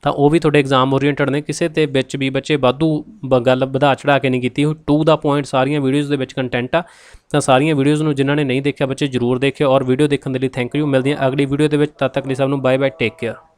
ਤਾਂ ਉਹ ਵੀ ਤੁਹਾਡੇ ਐਗਜ਼ਾਮ ਓਰੀਐਂਟਡ ਨੇ, ਕਿਸੇ ਦੇ ਵਿੱਚ ਵੀ ਬੱਚੇ ਵਾਧੂ ਗੱਲ ਵਧਾ ਚੜਾ ਕੇ ਨਹੀਂ ਕੀਤੀ, ਟੂ ਦਾ ਪੁਆਇੰਟ ਸਾਰੀਆਂ ਵੀਡੀਓਜ਼ ਦੇ ਵਿੱਚ ਕੰਟੈਂਟ ਆ। ਤਾਂ ਸਾਰੀਆਂ ਵੀਡੀਓਜ਼ ਨੂੰ ਜਿਨ੍ਹਾਂ ਨੇ ਨਹੀਂ ਦੇਖਿਆ ਬੱਚੇ ਜ਼ਰੂਰ ਦੇਖਿਓ। ਔਰ ਵੀਡੀਓ ਦੇਖਣ ਦੇ ਲਈ ਥੈਂਕ ਯੂ। ਮਿਲਦੀਆਂ ਅਗਲੀ ਵੀਡੀਓ ਦੇ ਵਿੱਚ, ਤਦ ਤੱਕ ਲਈ ਸਭ ਨੂੰ ਬਾਏ ਬਾਏ, ਟੇਕ ਕੇਅਰ।